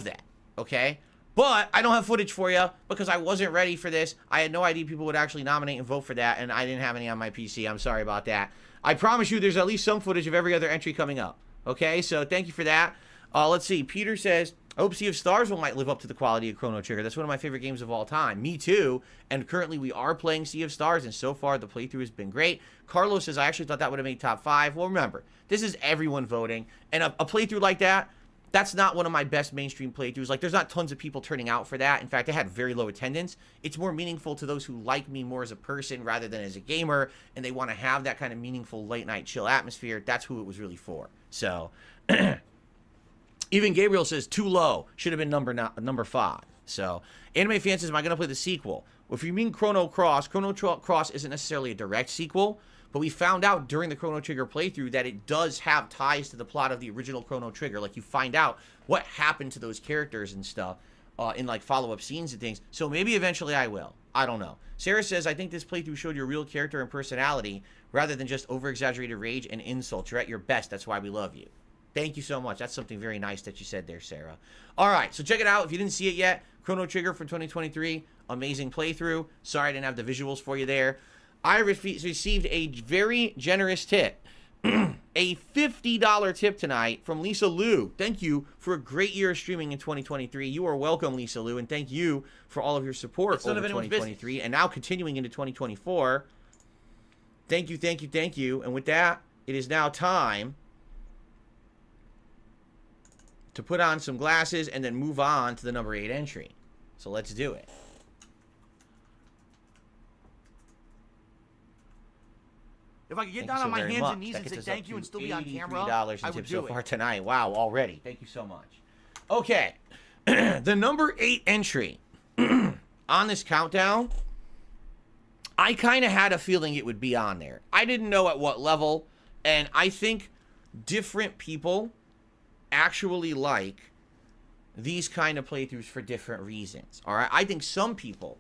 that, okay? But I don't have footage for you because I wasn't ready for this. I had no idea people would actually nominate and vote for that, and I didn't have any on my PC. I'm sorry about that. I promise you there's at least some footage of every other entry coming up, okay? So thank you for that. Let's see. Peter says, I hope Sea of Stars might live up to the quality of Chrono Trigger. That's one of my favorite games of all time. Me too. And currently we are playing Sea of Stars, and so far the playthrough has been great. Carlos says, I actually thought that would have made top 5. Well, remember, this is everyone voting. And a playthrough like that, that's not one of my best mainstream playthroughs. Like, there's not tons of people turning out for that. In fact, I had very low attendance. It's more meaningful to those who like me more as a person rather than as a gamer, and they want to have that kind of meaningful late-night chill atmosphere. That's who it was really for. So, even Gabriel says, too low. Should have been number 5. So, Anime Fan says, am I going to play the sequel? Well, if you mean Chrono Cross isn't necessarily a direct sequel, but we found out during the Chrono Trigger playthrough that it does have ties to the plot of the original Chrono Trigger. Like, you find out what happened to those characters and stuff in, like, follow-up scenes and things. So maybe eventually I will. I don't know. Sarah says, I think this playthrough showed your real character and personality rather than just over-exaggerated rage and insults. You're at your best. That's why we love you. Thank you so much. That's something very nice that you said there, Sarah. All right, so check it out. If you didn't see it yet, Chrono Trigger from 2023, amazing playthrough. Sorry I didn't have the visuals for you there. I received a very generous tip, a $50 tip tonight from Lisa Liu. Thank you for a great year of streaming in 2023. You are welcome, Lisa Liu, and thank you for all of your support over 2023 and now continuing into 2024. Thank you, thank you, thank you. And with that, it is now time to put on some glasses and then move on to the number 8 entry. So let's do it. If I could get Thank down you on so my very hands much. and knees That and gets say us thank up you to and still be on camera, $83 I in would tips so do far it. tonight. Wow, already. Thank you so much. Okay. The number 8 entry on this countdown, I kind of had a feeling it would be on there. I didn't know at what level, and I think different people actually like these kind of playthroughs for different reasons. All right, I think some people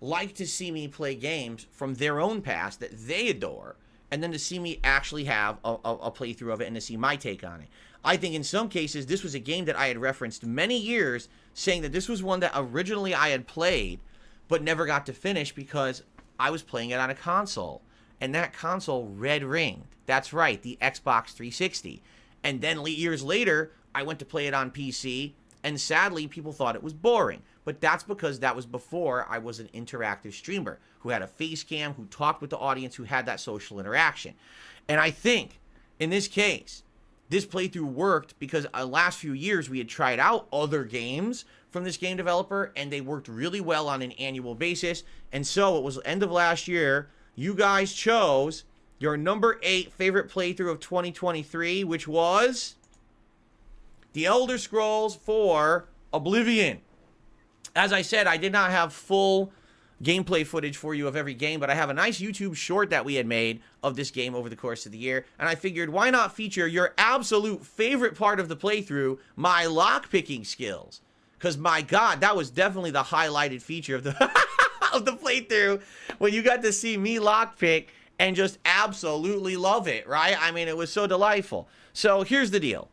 like to see me play games from their own past that they adore, and then to see me actually have a playthrough of it and to see my take on it. I think in some cases this was a game that I had referenced many years, saying that this was one that originally I had played but never got to finish because I was playing it on a console, and that console red ringed. That's right, the Xbox 360. And then years later, I went to play it on PC, and sadly, people thought it was boring. But that's because that was before I was an interactive streamer who had a face cam, who talked with the audience, who had that social interaction. And I think, in this case, this playthrough worked because the last few years we had tried out other games from this game developer, and they worked really well on an annual basis. And so it was end of last year, you guys chose your number 8 favorite playthrough of 2023, which was The Elder Scrolls 4 Oblivion. As I said, I did not have full gameplay footage for you of every game, but I have a nice YouTube short that we had made of this game over the course of the year, and I figured why not feature your absolute favorite part of the playthrough, my lockpicking skills. Because my God, that was definitely the highlighted feature of the of the playthrough, when you got to see me lockpick and just absolutely love it, right? I mean, it was so delightful. So here's the deal.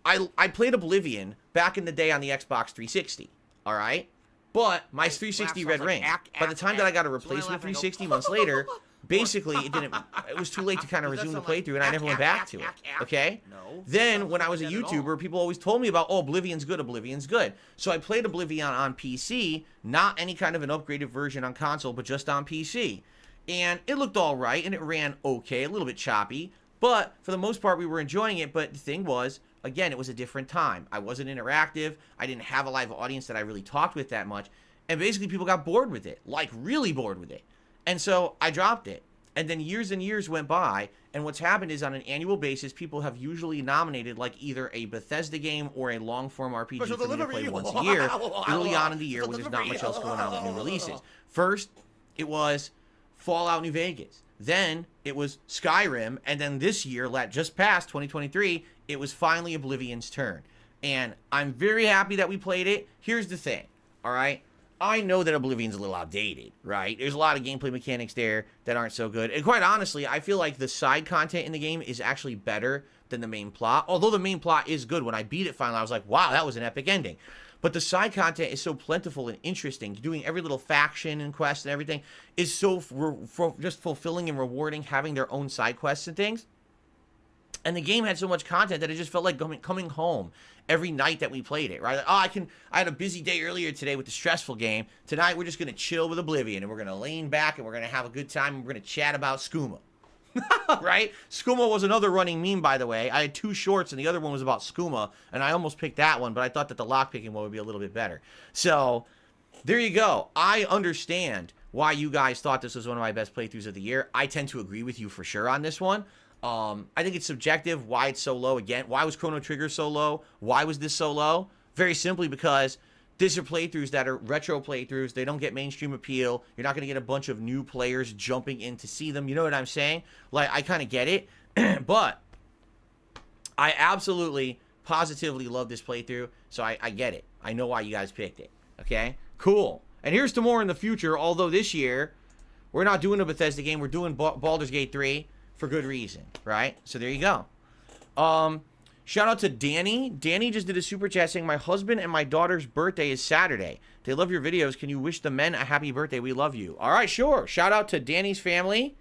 I played Oblivion back in the day on the Xbox 360, all right? But my 360 red ring. By the time that I got a replacement 360 months later, basically it was too late to kind of resume the playthrough, and I never went back to it, okay? Then when I was a YouTuber, people always told me about, oh, Oblivion's good, Oblivion's good. So I played Oblivion on PC, not any kind of an upgraded version on console, but just on PC. And it looked all right, and it ran okay, a little bit choppy, but for the most part, we were enjoying it. But the thing was, again, it was a different time. I wasn't interactive. I didn't have a live audience that I really talked with that much. And basically, people got bored with it, like really bored with it. And so I dropped it. And then years and years went by, and what's happened is on an annual basis, people have usually nominated like either a Bethesda game or a long-form RPG for me to play once a year, early on in the year when there's not much else going on with new releases. First, it was Fallout New Vegas. Then it was Skyrim, and then this year, just past 2023, it was finally Oblivion's turn. And I'm very happy that we played it. Here's the thing, all right? I know that Oblivion's a little outdated, right? There's a lot of gameplay mechanics there that aren't so good. And quite honestly, I feel like the side content in the game is actually better than the main plot. Although the main plot is good. When I beat it finally, I was like, wow, that was an epic ending. But the side content is so plentiful and interesting. Doing every little faction and quest and everything is so just fulfilling and rewarding, having their own side quests and things. And the game had so much content that it just felt like coming home every night that we played it, right? Like, oh, I had a busy day earlier today with the stressful game. Tonight, we're just going to chill with Oblivion, and we're going to lean back, and we're going to have a good time, and we're going to chat about skooma. Right? Skooma was another running meme, by the way. I had 2 shorts, and the other one was about skooma, and I almost picked that one, but I thought that the lockpicking one would be a little bit better. So, there you go. I understand why you guys thought this was one of my best playthroughs of the year. I tend to agree with you for sure on this one. I think it's subjective why it's so low. Again, why was Chrono Trigger so low? Why was this so low? Very simply because these are playthroughs that are retro playthroughs. They don't get mainstream appeal. You're not going to get a bunch of new players jumping in to see them. You know what I'm saying? Like, I kind of get it. But I absolutely, positively love this playthrough. So I get it. I know why you guys picked it. Okay? Cool. And here's to more in the future. Although this year, we're not doing a Bethesda game. We're doing Baldur's Gate 3. For good reason, right? So there you go. Shout out to Danny. Danny just did a super chat saying, my husband and my daughter's birthday is Saturday. They love your videos. Can you wish the men a happy birthday? We love you. All right, sure. Shout out to Danny's family.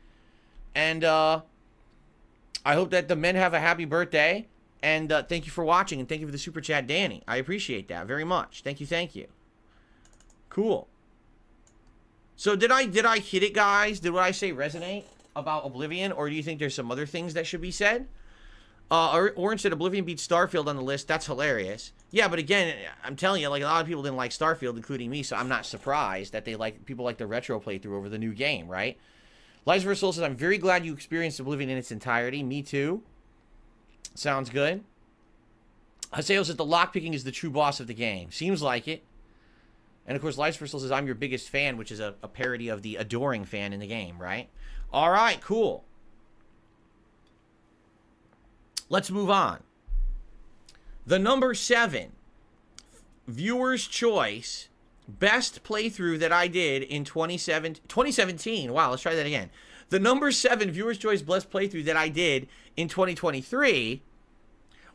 And I hope that the men have a happy birthday. And thank you for watching. And thank you for the super chat, Danny. I appreciate that very much. Thank you, thank you. Cool. So did I hit it, guys? Did what I say resonate about Oblivion, or do you think there's some other things that should be said? Orange said Oblivion beats Starfield on the list. That's hilarious. Yeah, but again, I'm telling you, like, a lot of people didn't like Starfield, including me, so I'm not surprised that people like the retro playthrough over the new game, right? Lies vs. Soul says, I'm very glad you experienced Oblivion in its entirety. Me too. Sounds good. Haseo says, the lockpicking is the true boss of the game. Seems like it. And of course, Lies vs. Soul says, I'm your biggest fan, which is a parody of the adoring fan in the game, right? All right, cool. Let's move on. The number 7 viewer's choice best playthrough that I did in 2017. Wow, let's try that again. The number 7 viewer's choice best playthrough that I did in 2023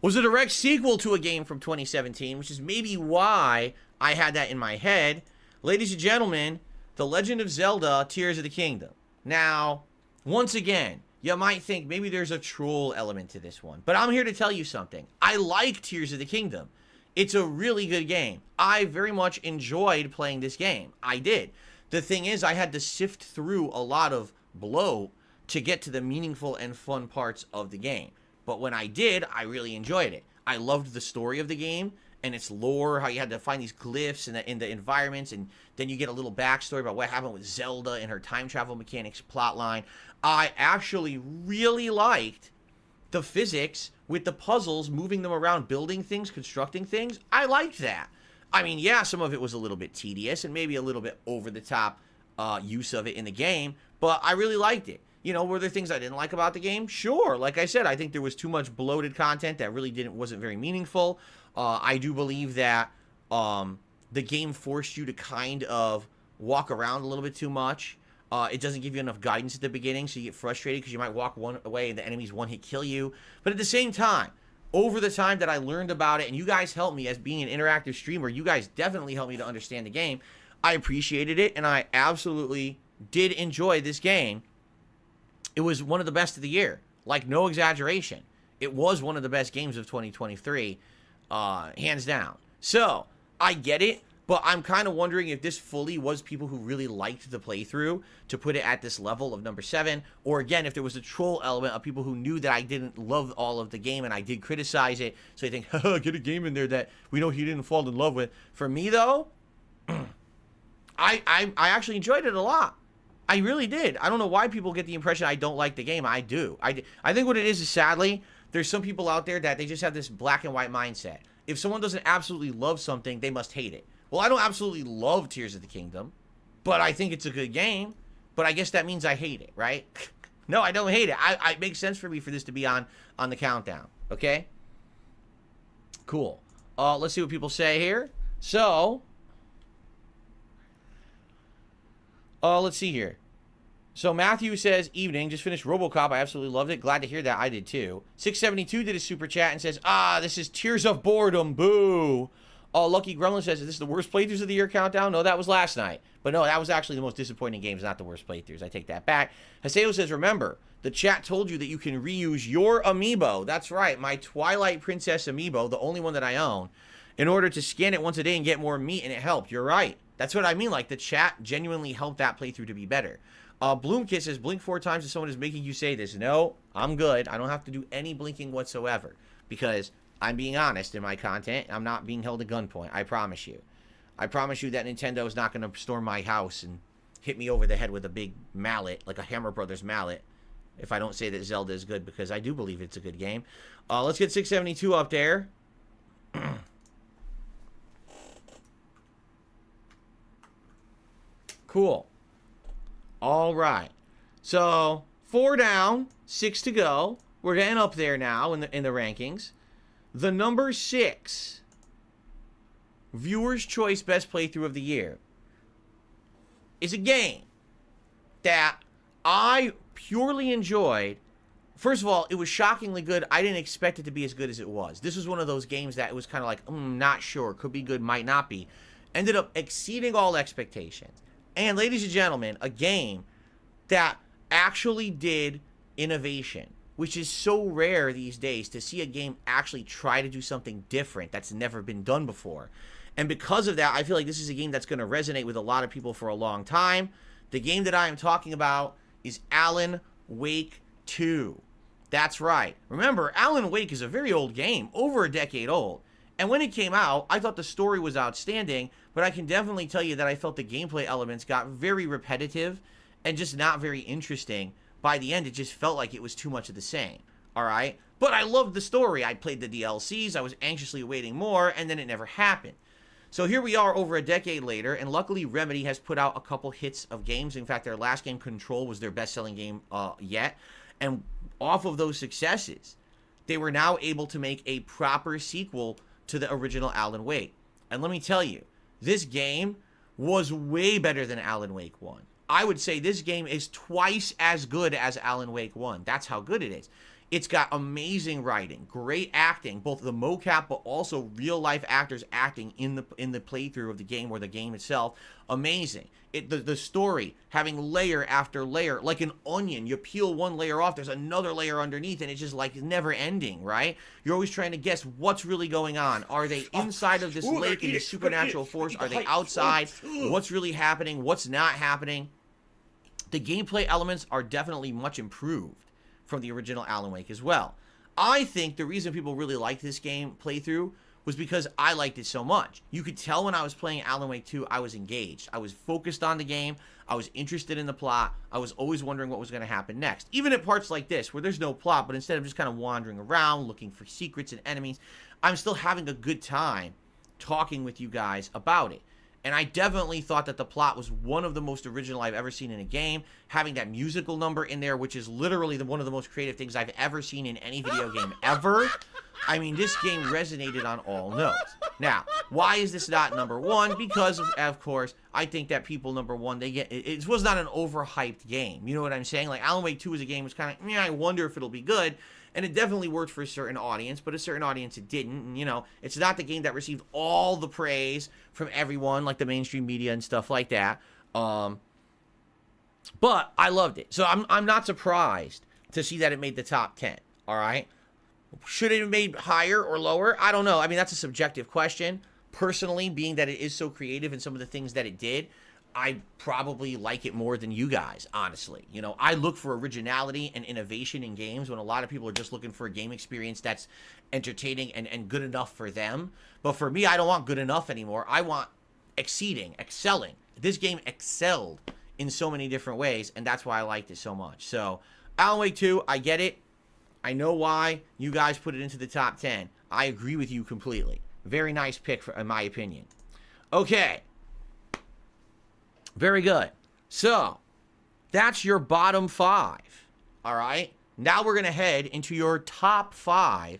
was a direct sequel to a game from 2017, which is maybe why I had that in my head. Ladies and gentlemen, The Legend of Zelda Tears of the Kingdom. Now, once again, you might think maybe there's a troll element to this one, but I'm here to tell you something. I like Tears of the Kingdom. It's a really good game. I very much enjoyed playing this game. I did. The thing is, I had to sift through a lot of bloat to get to the meaningful and fun parts of the game. But when I did, I really enjoyed it. I loved the story of the game and its lore, how you had to find these glyphs in the environments, and then you get a little backstory about what happened with Zelda and her time travel mechanics plotline. I actually really liked the physics with the puzzles, moving them around, building things, constructing things. I liked that. I mean, yeah, some of it was a little bit tedious and maybe a little bit over the top use of it in the game, but I really liked it. You know, were there things I didn't like about the game? Sure. Like I said, I think there was too much bloated content that really wasn't very meaningful. I do believe that the game forced you to kind of walk around a little bit too much. It doesn't give you enough guidance at the beginning, so you get frustrated because you might walk one away and the enemies one-hit kill you. But at the same time, over the time that I learned about it, and you guys helped me as being an interactive streamer, you guys definitely helped me to understand the game. I appreciated it, and I absolutely did enjoy this game. It was one of the best of the year. Like, no exaggeration. It was one of the best games of 2023, hands down. So, I get it. But I'm kind of wondering if this fully was people who really liked the playthrough to put it at this level of number 7. Or again, if there was a troll element of people who knew that I didn't love all of the game and I did criticize it. So they think, haha, get a game in there that we know he didn't fall in love with. For me, though, I actually enjoyed it a lot. I really did. I don't know why people get the impression I don't like the game. I do. I think what it is sadly, there's some people out there that they just have this black and white mindset. If someone doesn't absolutely love something, they must hate it. Well, I don't absolutely love Tears of the Kingdom, but I think it's a good game. But I guess that means I hate it, right? No, I don't hate it. It makes sense for me for this to be on the countdown, okay? Cool. Let's see what people say here. So, let's see here. So Matthew says, evening, just finished RoboCop. I absolutely loved it. Glad to hear that. I did too. 672 did a super chat and says, this is Tears of Boredom. Boo. Lucky Gremlin says, is this the worst playthroughs of the year countdown? No, that was last night. But no, that was actually the most disappointing games, not the worst playthroughs. I take that back. Haseo says, remember, the chat told you that you can reuse your amiibo. That's right, my Twilight Princess amiibo, the only one that I own, in order to scan it once a day and get more meat, and it helped. You're right. That's what I mean. Like, the chat genuinely helped that playthrough to be better. Bloomkit says, blink 4 times if someone is making you say this. No, I'm good. I don't have to do any blinking whatsoever because I'm being honest in my content. I'm not being held at gunpoint. I promise you. I promise you that Nintendo is not going to storm my house and hit me over the head with a big mallet, like a Hammer Brothers mallet, if I don't say that Zelda is good, because I do believe it's a good game. Let's get 672 up there. Cool. All right. So, 4 down, 6 to go. We're getting up there now in the rankings. The number 6 Viewer's Choice Best Playthrough of the Year is a game that I purely enjoyed. First of all, it was shockingly good. I didn't expect it to be as good as it was. This was one of those games that it was kind of like, not sure. Could be good, might not be. Ended up exceeding all expectations. And ladies and gentlemen, a game that actually did innovation, which is so rare these days to see a game actually try to do something different that's never been done before. And because of that, I feel like this is a game that's going to resonate with a lot of people for a long time. The game that I am talking about is Alan Wake 2. That's right. Remember, Alan Wake is a very old game, over a decade old. And when it came out, I thought the story was outstanding, but I can definitely tell you that I felt the gameplay elements got very repetitive and just not very interesting. By the end, it just felt like it was too much of the same, all right? But I loved the story. I played the DLCs. I was anxiously awaiting more, and then it never happened. So here we are over a decade later, and luckily Remedy has put out a couple hits of games. In fact, their last game, Control, was their best-selling game yet. And off of those successes, they were now able to make a proper sequel to the original Alan Wake. And let me tell you, this game was way better than Alan Wake 1. I would say this game is twice as good as Alan Wake 1. That's how good it is. It's got amazing writing, great acting, both the mocap but also real-life actors acting in the playthrough of the game or the game itself. Amazing. The story, having layer after layer, like an onion. You peel one layer off, there's another layer underneath, and it's just like never ending, right? You're always trying to guess what's really going on. Are they inside of this lake in this supernatural force? Are they outside? What's really happening? What's not happening? The gameplay elements are definitely much improved from the original Alan Wake as well. I think the reason people really liked this game playthrough was because I liked it so much. You could tell when I was playing Alan Wake 2, I was engaged. I was focused on the game. I was interested in the plot. I was always wondering what was going to happen next. Even at parts like this, where there's no plot, but instead of just kind of wandering around, looking for secrets and enemies, I'm still having a good time talking with you guys about it. And I definitely thought that the plot was one of the most original I've ever seen in a game. Having that musical number in there, which is literally one of the most creative things I've ever seen in any video game ever. I mean, this game resonated on all notes. Now, why is this not number one? Because, of course, I think that people, number one, it was not an overhyped game. You know what I'm saying? Like, Alan Wake 2 was a game was kind of, I wonder if it'll be good. And it definitely worked for a certain audience, but a certain audience it didn't. And, you know, it's not the game that received all the praise from everyone, like the mainstream media and stuff like that. But I loved it. So I'm not surprised to see that it made the top 10, all right? Should it have made higher or lower? I don't know. I mean, that's a subjective question. Personally, being that it is so creative in some of the things that it did, I probably like it more than you guys, honestly. You know, I look for originality and innovation in games when a lot of people are just looking for a game experience that's entertaining and good enough for them. But for me, I don't want good enough anymore. I want exceeding, excelling. This game excelled in so many different ways, and that's why I liked it so much. So, Alan Wake 2, I get it. I know why you guys put it into the top 10. I agree with you completely. Very nice pick, in my opinion. Okay. Very good. So, that's your bottom 5. All right? Now we're going to head into your top 5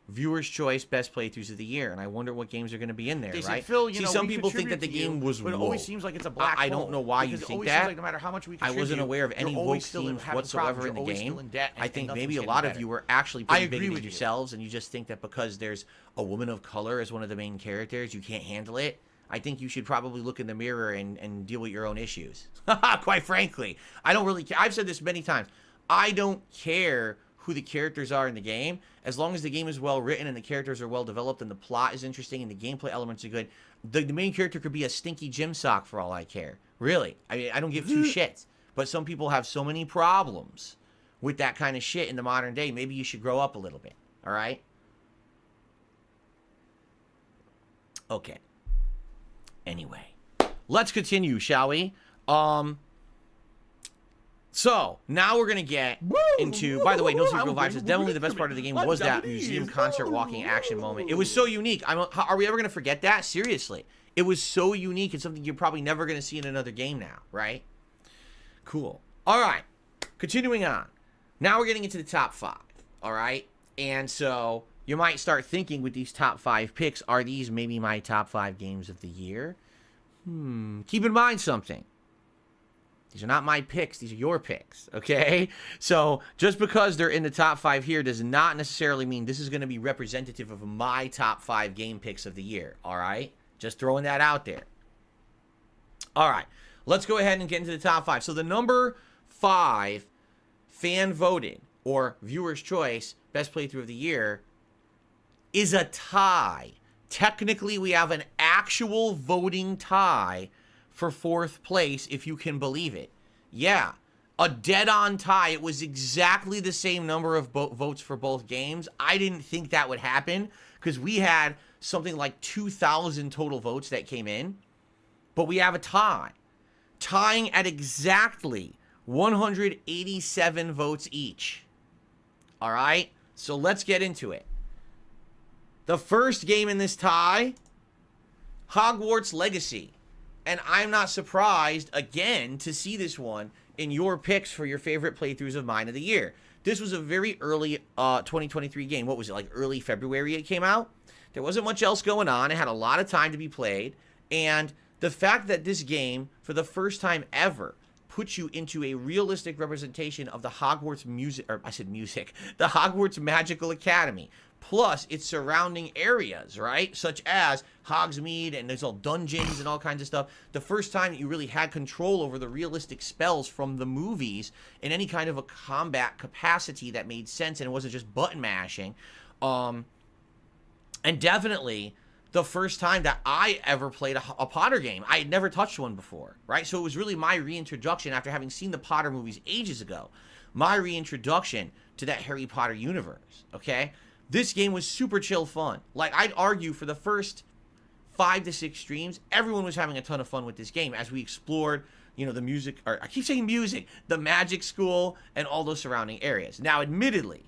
Viewers' Choice Best Playthroughs of the Year. And I wonder what games are going to be in there, They said, right? Phil, See, some people think that the game was but it low. always seems like it's a black I hole. don't know why you Because it think always that. seems like no matter how much we I wasn't contribute, aware of any you're woke always still themes having whatsoever problems. in the You're always game. still in debt, I and think nothing's maybe a getting lot of better. you were actually I pretty agree bigoted with you. yourselves, and you just think that because there's a woman of color as one of the main characters, you can't handle it. I think you should probably look in the mirror and deal with your own issues. Quite frankly, I don't really care. I've said this many times. I don't care who the characters are in the game, as long as the game is well written and the characters are well developed and the plot is interesting and the gameplay elements are good. The main character could be a stinky gym sock for all I care. Really. I mean, I don't give two shits. But some people have so many problems with that kind of shit in the modern day. Maybe you should grow up a little bit. All right? Okay. Anyway, let's continue, shall we? So, now we're going to get into... By the way, No Secret Real Vibes is definitely the best part of the game was that museum concert walking action moment. It was so unique. Are we ever going to forget that? Seriously. It was so unique and something you're probably never going to see in another game now, right? Cool. All right. Continuing on. Now we're getting into the top 5, all right? And so, you might start thinking with these top 5 picks, are these maybe my top 5 games of the year? Keep in mind something. These are not my picks. These are your picks, okay? So just because they're in the top 5 here does not necessarily mean this is going to be representative of my top 5 game picks of the year, all right? Just throwing that out there. All right, let's go ahead and get into the top 5. So the number 5 fan voted or viewer's choice best playthrough of the year is a tie. Technically, we have an actual voting tie for 4th place, if you can believe it. Yeah, a dead-on tie. It was exactly the same number of votes for both games. I didn't think that would happen because we had something like 2,000 total votes that came in, but we have a tie. tying at exactly 187 votes each. All right, so let's get into it. The first game in this tie, Hogwarts Legacy. And I'm not surprised, again, to see this one in your picks for your favorite playthroughs of mine of the year. This was a very early 2023 game. What was it, like early February it came out? There wasn't much else going on. It had a lot of time to be played. And the fact that this game, for the first time ever, puts you into a realistic representation of the Hogwarts the Hogwarts Magical Academy, plus its surrounding areas, right? Such as Hogsmeade, and there's all dungeons and all kinds of stuff. The first time that you really had control over the realistic spells from the movies in any kind of a combat capacity that made sense, and it wasn't just button mashing. And definitely the first time that I ever played a Potter game. I had never touched one before, right? So it was really my reintroduction after having seen the Potter movies ages ago. My reintroduction to that Harry Potter universe, okay? This game was super chill fun. Like, I'd argue for the first 5 to 6 streams, everyone was having a ton of fun with this game as we explored, you know, the music, or I keep saying music, the magic school and all those surrounding areas. Now, admittedly,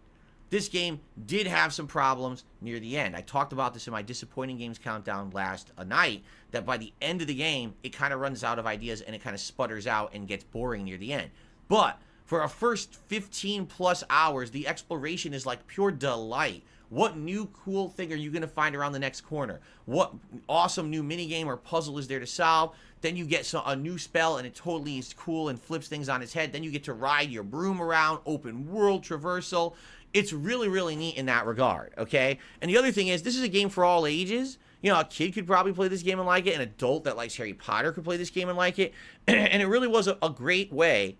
this game did have some problems near the end. I talked about this in my disappointing games countdown last night, that by the end of the game, it kind of runs out of ideas and it kind of sputters out and gets boring near the end. But for our first 15 plus hours, the exploration is like pure delight. What new cool thing are you going to find around the next corner? What awesome new minigame or puzzle is there to solve? Then you get a new spell and it totally is cool and flips things on its head. Then you get to ride your broom around, open world traversal. It's really, really neat in that regard, okay? And the other thing is, this is a game for all ages. You know, a kid could probably play this game and like it. An adult that likes Harry Potter could play this game and like it. And it really was a great way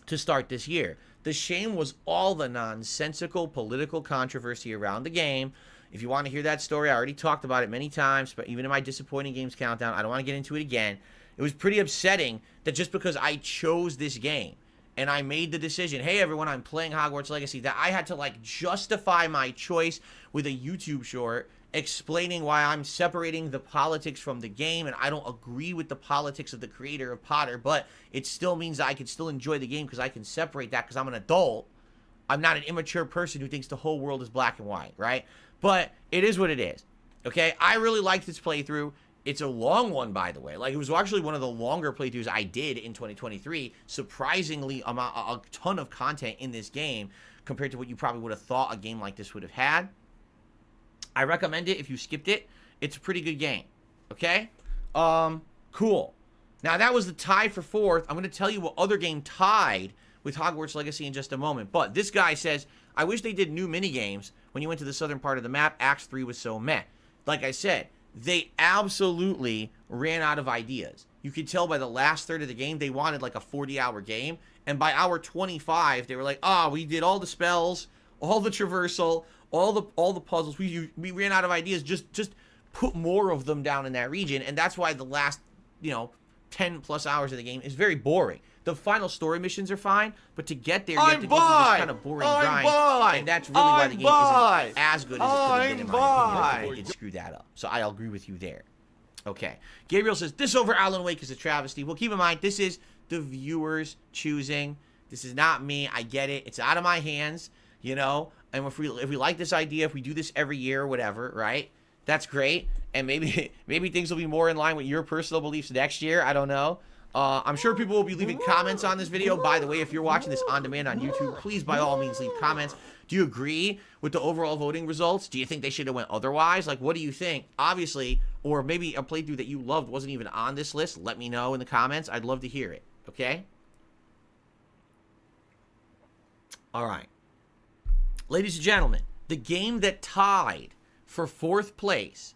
to start this year. The shame was all the nonsensical political controversy around the game. If you want to hear that story, I already talked about it many times, but even in my disappointing games countdown, I don't want to get into it again. It was pretty upsetting that just because I chose this game and I made the decision, hey everyone, I'm playing Hogwarts Legacy, that I had to like justify my choice with a YouTube short explaining why I'm separating the politics from the game, and I don't agree with the politics of the creator of Potter, but it still means that I can still enjoy the game because I can separate that because I'm an adult. I'm not an immature person who thinks the whole world is black and white, right? But it is what it is, okay? I really liked this playthrough. It's a long one, by the way. Like, it was actually one of the longer playthroughs I did in 2023. Surprisingly, a ton of content in this game compared to what you probably would have thought a game like this would have had. I recommend it if you skipped it. It's a pretty good game, okay? Cool. Now, that was the tie for 4th. I'm going to tell you what other game tied with Hogwarts Legacy in just a moment. But this guy says, I wish they did new minigames when you went to the southern part of the map. Acts 3 was so meh. Like I said, they absolutely ran out of ideas. You could tell by the last third of the game, they wanted like a 40-hour game. And by hour 25, they were like, we did all the spells, all the traversal, all the puzzles. We ran out of ideas. Just put more of them down in that region. And that's why the last, 10 plus hours of the game is very boring. The final story missions are fine, but to get there, you have to go through this kind of boring grind. And that's really why the game isn't as good as it could have been, in my opinion. It screwed that up. So I'll agree with you there. Okay. Gabriel says, this over Alan Wake is a travesty. Well, keep in mind, this is the viewers choosing. This is not me. I get it. It's out of my hands, And if we like this idea, if we do this every year or whatever, right? That's great. And maybe things will be more in line with your personal beliefs next year. I don't know. I'm sure people will be leaving comments on this video. By the way, if you're watching this on demand on YouTube, please by all means leave comments. Do you agree with the overall voting results? Do you think they should have went otherwise? Like, what do you think? Obviously, or maybe a playthrough that you loved wasn't even on this list. Let me know in the comments. I'd love to hear it. Okay? All right. Ladies and gentlemen, the game that tied for 4th place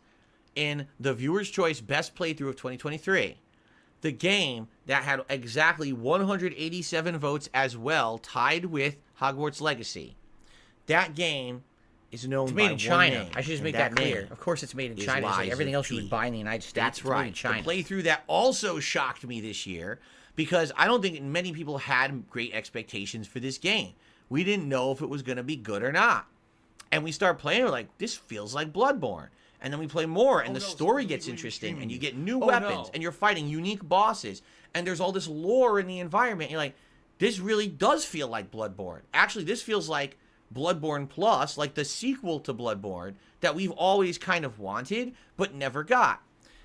in the Viewer's Choice Best Playthrough of 2023, the game that had exactly 187 votes as well, tied with Hogwarts Legacy. That game is known It's made by in China. one name, I should just make and that clear. Of course it's made in China. It's like everything else you would buy in the United States. That's right. Made in China. The playthrough that also shocked me this year, because I don't think many people had great expectations for this game. We didn't know if it was going to be good or not. And we start playing, we're like, this feels like Bloodborne. and then we play more, and the story gets interesting, and you get new weapons, and you're fighting unique bosses, and there's all this lore in the environment. You're like, this really does feel like Bloodborne. Actually, this feels like Bloodborne Plus, like the sequel to Bloodborne that we've always kind of wanted, but never got.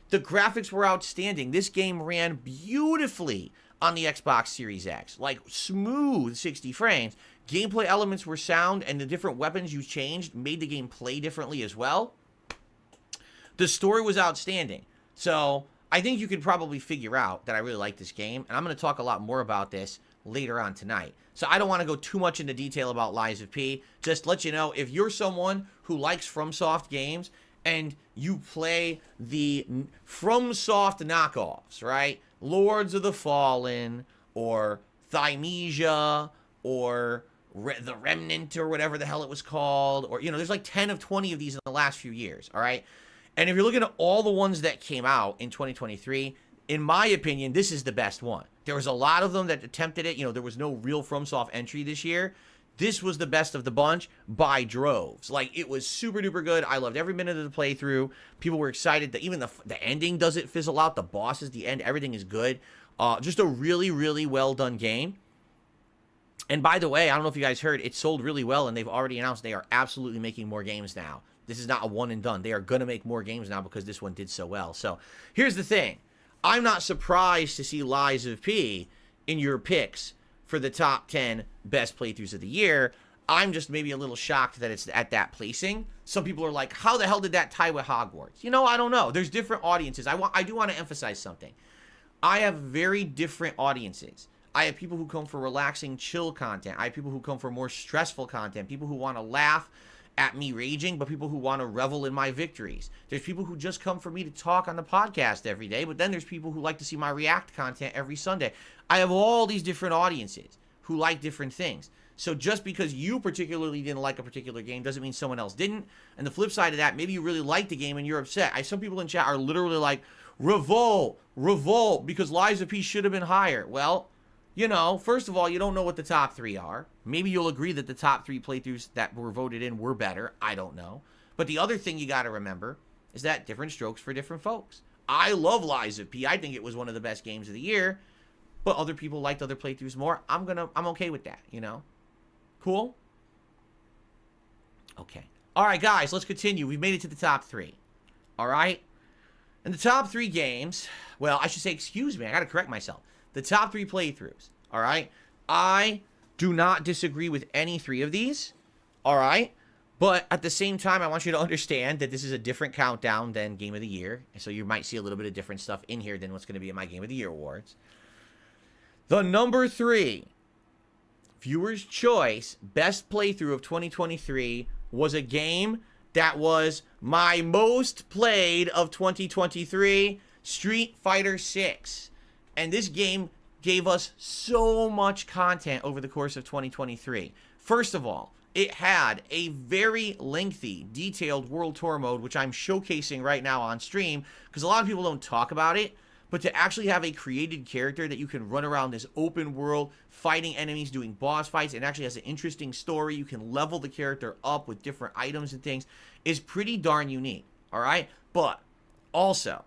The graphics were outstanding. This game ran beautifully on the Xbox Series X, like smooth 60 frames. Gameplay elements were sound, and the different weapons you changed made the game play differently as well. The story was outstanding. So I think you could probably figure out that I really like this game, and I'm going to talk a lot more about this later on tonight. So I don't want to go too much into detail about Lies of P. Just let you know, if you're someone who likes FromSoft games and you play the FromSoft knockoffs, right? Lords of the Fallen, or Thymesia, or The Remnant, or whatever the hell it was called, or, you know, there's like 10 of 20 of these in the last few years, all right? And if you're looking at all the ones that came out in 2023, in my opinion, this is the best one. There was a lot of them that attempted it. You know, there was no real FromSoft entry this year. This was the best of the bunch by droves. Like, it was super duper good. I loved every minute of the playthrough. People were excited that even the ending doesn't fizzle out. The bosses, the end, everything is good. Just a really, really well done game. And by the way, I don't know if you guys heard, it sold really well, and they've already announced they are absolutely making more games now. This is not a one and done. They are going to make more games now because this one did so well. So here's the thing. I'm not surprised to see Lies of P in your picks for the top 10 best playthroughs of the year. I'm just maybe a little shocked that it's at that placing. Some people are like, how the hell did that tie with Hogwarts? You know, I don't know. There's different audiences. I do want to emphasize something. I have very different audiences. I have people who come for relaxing, chill content. I have people who come for more stressful content. People who want to laugh at me raging, but people who want to revel in my victories. There's people who just come for me to talk on the podcast every day, but then there's people who like to see my React content every Sunday. I have all these different audiences who like different things. So just because you particularly didn't like a particular game doesn't mean someone else didn't. And the flip side of that, maybe you really liked the game and you're upset. Some people in chat are literally like, revolt, because Lies of P should have been higher. Well, you know, first of all, you don't know what the top 3 are. Maybe you'll agree that the top 3 playthroughs that were voted in were better. I don't know. But the other thing you got to remember is that different strokes for different folks. I love Lies of P. I think it was one of the best games of the year. But other people liked other playthroughs more. I'm okay with that, you know? Cool? Okay. All right, guys, let's continue. We've made it to the top 3. All right? And the top 3 games, well, I should say, excuse me, I got to correct myself. The top 3 playthroughs, all right? I do not disagree with any 3 of these, all right? But at the same time, I want you to understand that this is a different countdown than Game of the Year. So you might see a little bit of different stuff in here than what's going to be in my Game of the Year awards. The number 3 Viewer's Choice Best Playthrough of 2023 was a game that was my most played of 2023, Street Fighter 6. And this game gave us so much content over the course of 2023. First of all, it had a very lengthy, detailed World Tour mode, which I'm showcasing right now on stream, because a lot of people don't talk about it. But to actually have a created character that you can run around this open world, fighting enemies, doing boss fights, and actually has an interesting story, you can level the character up with different items and things, is pretty darn unique, all right? But also,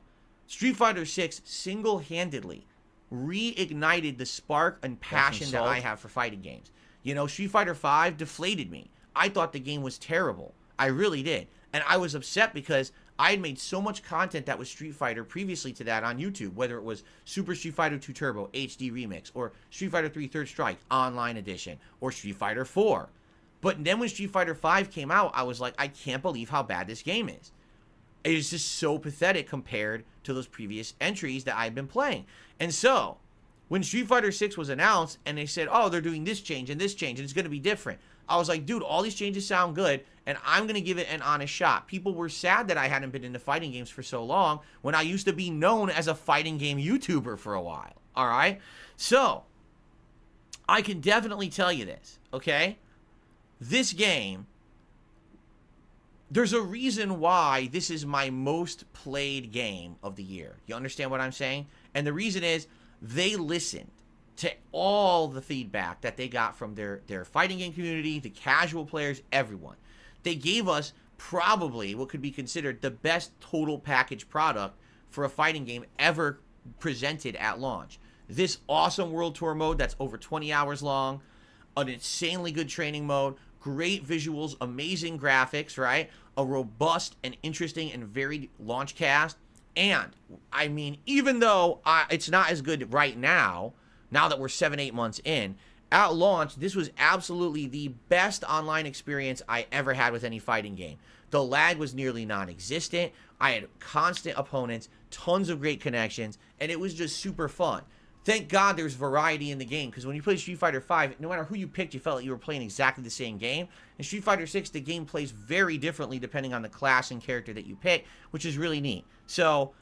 Street Fighter 6 single-handedly reignited the spark and passion that I have for fighting games. You know, Street Fighter 5 deflated me. I thought the game was terrible. I really did. And I was upset because I had made so much content that was Street Fighter previously to that on YouTube, whether it was Super Street Fighter 2 Turbo HD Remix, or Street Fighter 3 Third Strike Online Edition, or Street Fighter 4. But then when Street Fighter 5 came out, I was like, I can't believe how bad this game is. It is just so pathetic compared to those previous entries that I've been playing. And so, when Street Fighter 6 was announced, and they said, oh, they're doing this change, and it's going to be different. I was like, dude, all these changes sound good, and I'm going to give it an honest shot. People were sad that I hadn't been into fighting games for so long, when I used to be known as a fighting game YouTuber for a while, all right? So, I can definitely tell you this, okay? This game, there's a reason why this is my most played game of the year. You understand what I'm saying? And the reason is, they listened to all the feedback that they got from their fighting game community, the casual players, everyone. They gave us probably what could be considered the best total package product for a fighting game ever presented at launch. This awesome World Tour mode that's over 20 hours long, an insanely good training mode, great visuals, amazing graphics, right? A robust and interesting and varied launch cast. And, I mean, even though it's not as good right now that we're 7-8 months in, at launch, this was absolutely the best online experience I ever had with any fighting game. The lag was nearly non-existent. I had constant opponents, tons of great connections, and it was just super fun. Thank God there's variety in the game, because when you play Street Fighter V, no matter who you picked, you felt like you were playing exactly the same game. In Street Fighter VI, the game plays very differently depending on the class and character that you pick, which is really neat. So,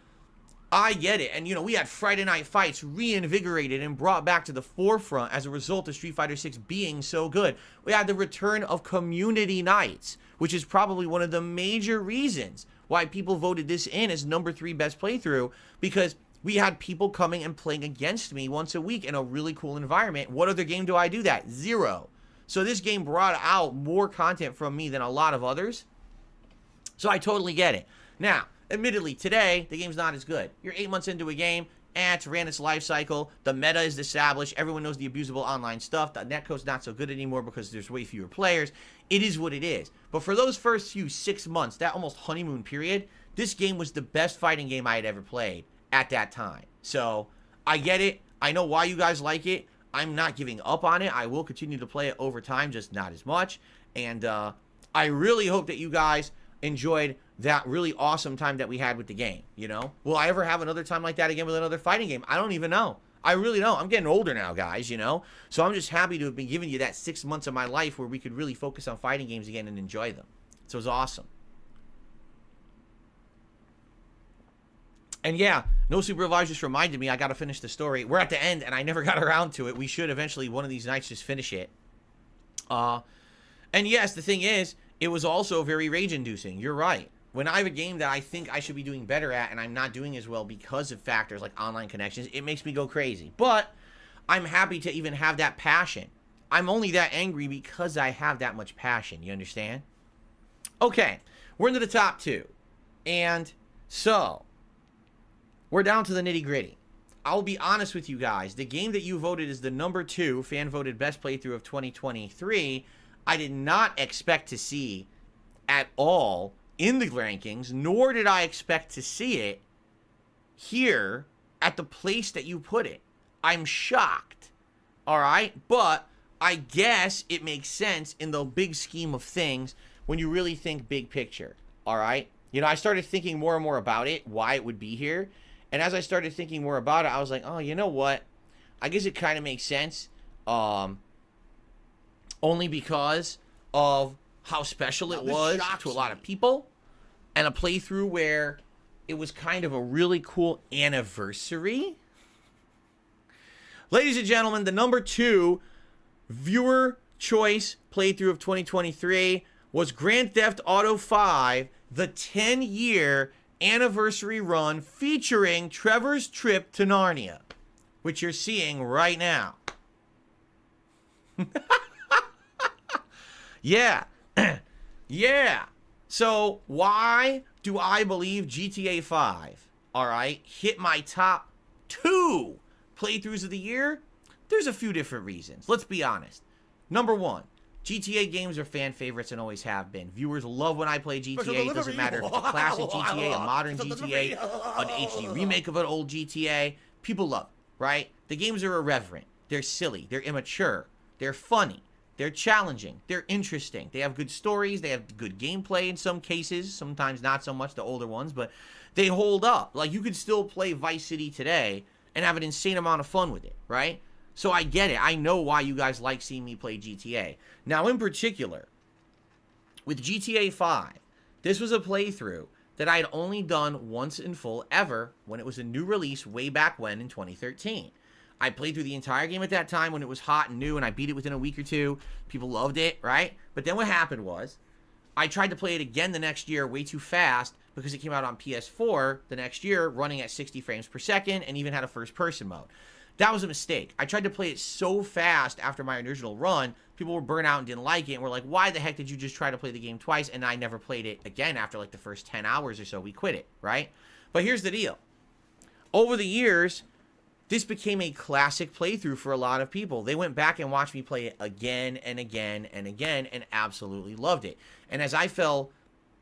I get it. And, you know, we had Friday Night Fights reinvigorated and brought back to the forefront as a result of Street Fighter VI being so good. We had the return of community nights, which is probably one of the major reasons why people voted this in as number 3 best playthrough, because we had people coming and playing against me once a week in a really cool environment. What other game do I do that? Zero. So this game brought out more content from me than a lot of others. So I totally get it. Now, admittedly, today, the game's not as good. You're 8 months into a game, it's ran its life cycle, the meta is established, everyone knows the abusable online stuff, the netcode's not so good anymore because there's way fewer players. It is what it is. But for those first few 6 months, that almost honeymoon period, this game was the best fighting game I had ever played at that time. So, I get it. I know why you guys like it. I'm not giving up on it. I will continue to play it over time, just not as much. And I really hope that you guys enjoyed that really awesome time that we had with the game, you know? Will I ever have another time like that again with another fighting game? I don't even know. I really don't. I'm getting older now, guys, you know? So I'm just happy to have been giving you that 6 months of my life where we could really focus on fighting games again and enjoy them. So it was awesome. And yeah, No Supervisor just reminded me I got to finish the story. We're at the end, and I never got around to it. We should eventually, one of these nights, just finish it. And yes, the thing is, it was also very rage-inducing. You're right. When I have a game that I think I should be doing better at, and I'm not doing as well because of factors like online connections, it makes me go crazy. But I'm happy to even have that passion. I'm only that angry because I have that much passion. You understand? Okay, we're into the top 2. And so, we're down to the nitty-gritty. I'll be honest with you guys. The game that you voted as the number 2 fan-voted best playthrough of 2023, I did not expect to see at all in the rankings, nor did I expect to see it here at the place that you put it. I'm shocked. All right? But I guess it makes sense in the big scheme of things when you really think big picture. All right? You know, I started thinking more and more about it, why it would be here. And as I started thinking more about it, I was like, oh, you know what? I guess it kind of makes sense. Only because of how special it was to a lot of people. And a playthrough where it was kind of a really cool anniversary. Ladies and gentlemen, the number 2 viewer choice playthrough of 2023 was Grand Theft Auto 5, the 10-year anniversary run featuring Trevor's trip to Narnia, which you're seeing right now. Yeah. Yeah. So, why do I believe GTA 5, alright, hit my top 2 playthroughs of the year? There's a few different reasons. Let's be honest. Number 1, GTA games are fan favorites and always have been. Viewers love when I play GTA. It doesn't matter if it's a classic GTA, a modern GTA, an HD remake of an old GTA. People love it, right? The games are irreverent. They're silly. They're immature. They're funny. They're challenging. They're interesting. They have good stories. They have good gameplay in some cases. Sometimes not so much, the older ones, but they hold up. Like, you could still play Vice City today and have an insane amount of fun with it, right? So I get it. I know why you guys like seeing me play GTA. Now, in particular, with GTA 5, this was a playthrough that I had only done once in full ever when it was a new release way back when in 2013. I played through the entire game at that time when it was hot and new, and I beat it within a week or two. People loved it, right? But then what happened was, I tried to play it again the next year way too fast because it came out on PS4 the next year, running at 60 frames per second, and even had a first-person mode. That was a mistake. I tried to play it so fast after my original run, people were burnt out and didn't like it, and were like, why the heck did you just try to play the game twice? And I never played it again after like the first 10 hours or so. We quit it, right? But here's the deal. Over the years, this became a classic playthrough for a lot of people. They went back and watched me play it again and again and again and absolutely loved it. And as I fell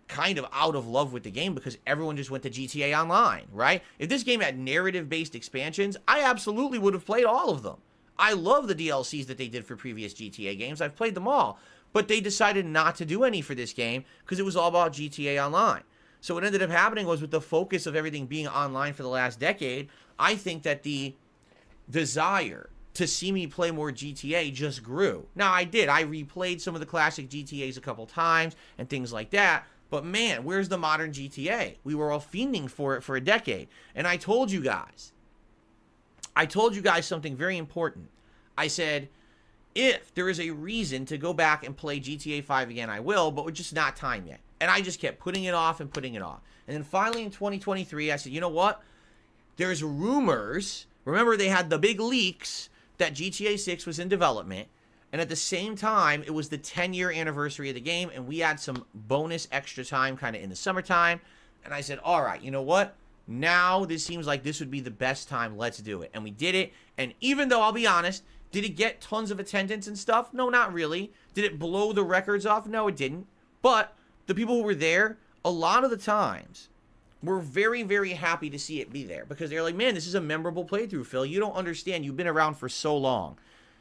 kind of out of love with the game because everyone just went to GTA Online, right? If this game had narrative-based expansions, I absolutely would have played all of them. I love the DLCs that they did for previous GTA games. I've played them all. But they decided not to do any for this game because it was all about GTA Online. So what ended up happening was, with the focus of everything being online for the last decade, I think that the desire to see me play more GTA just grew. Now, I did. I replayed some of the classic GTAs a couple times and things like that. But man, where's the modern GTA? We were all fiending for it for a decade. And I told you guys something very important. I said, if there is a reason to go back and play GTA 5 again, I will, but we're just not time yet. And I just kept putting it off and putting it off. And then finally in 2023, I said, you know what? There's rumors. Remember, they had the big leaks that GTA 6 was in development. And at the same time, it was the 10-year anniversary of the game, and we had some bonus extra time kind of in the summertime. And I said, all right, you know what? Now this seems like this would be the best time. Let's do it. And we did it. And even though, I'll be honest, did it get tons of attendance and stuff? No, not really. Did it blow the records off? No, it didn't. But the people who were there, a lot of the times, were very, very happy to see it be there. Because they're like, man, this is a memorable playthrough, Phil. You don't understand. You've been around for so long.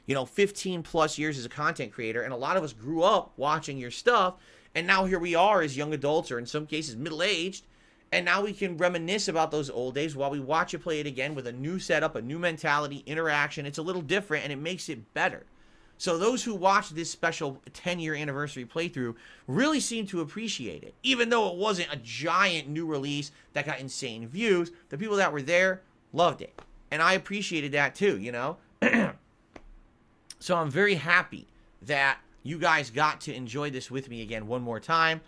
15 plus years as a content creator, and a lot of us grew up watching your stuff, and now here we are as young adults, or in some cases middle-aged, and now we can reminisce about those old days while we watch you play it again with a new setup, a new mentality, interaction. It's a little different, and it makes it better. So those who watched this special 10-year anniversary playthrough really seemed to appreciate it. Even though it wasn't a giant new release that got insane views, the people that were there loved it. And I appreciated that too, So I'm very happy that you guys got to enjoy this with me again one more time.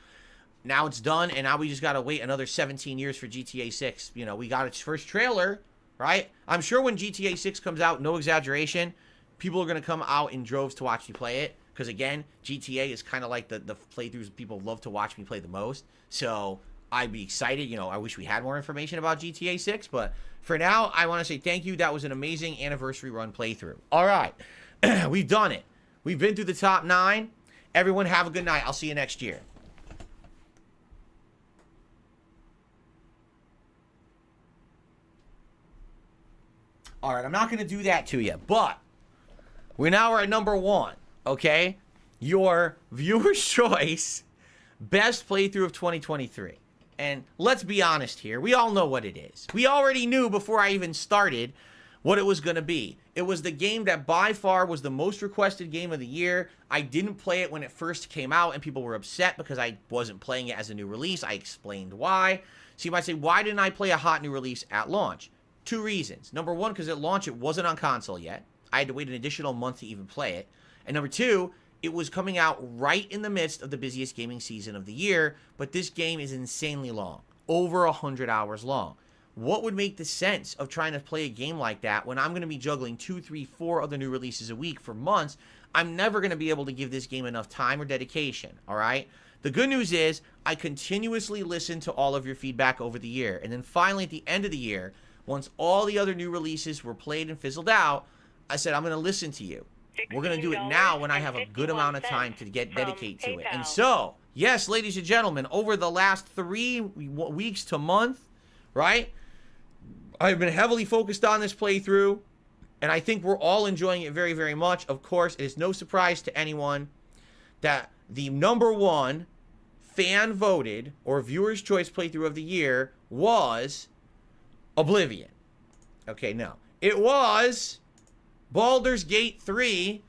Now it's done, and now we just got to wait another 17 years for GTA 6. We got its first trailer, right? I'm sure when GTA 6 comes out, no exaggeration, people are going to come out in droves to watch me play it. Because, again, GTA is kind of like the playthroughs people love to watch me play the most. So I'd be excited. I wish we had more information about GTA 6. But for now, I want to say thank you. That was an amazing anniversary run playthrough. All right. We've done it. We've been through the top 9. Everyone have a good night. I'll see you next year. All right, I'm not going to do that to you, but we now are at number 1, okay? Your viewer's choice best playthrough of 2023. And let's be honest here. We all know what it is. We already knew before I even started what it was going to be. It was the game that by far was the most requested game of the year. I didn't play it when it first came out, and people were upset because I wasn't playing it as a new release. I explained why. So you might say, why didn't I play a hot new release at launch? 2 reasons. Number 1, because at launch it wasn't on console yet. I had to wait an additional month to even play it. And number 2, it was coming out right in the midst of the busiest gaming season of the year, but this game is insanely long. Over 100 hours long. What would make the sense of trying to play a game like that when I'm going to be juggling 2, 3, 4 other new releases a week for months? I'm never going to be able to give this game enough time or dedication, all right? The good news is I continuously listen to all of your feedback over the year. And then finally at the end of the year, once all the other new releases were played and fizzled out, I said, I'm going to listen to you. We're going to do it now when I have a good amount of time to dedicate to it. And so, yes, ladies and gentlemen, over the last 3 weeks to month, right? I've been heavily focused on this playthrough, and I think we're all enjoying it very, very much. Of course, it is no surprise to anyone that the number 1 fan-voted or viewer's choice playthrough of the year was Oblivion. Okay, no. It was Baldur's Gate 3,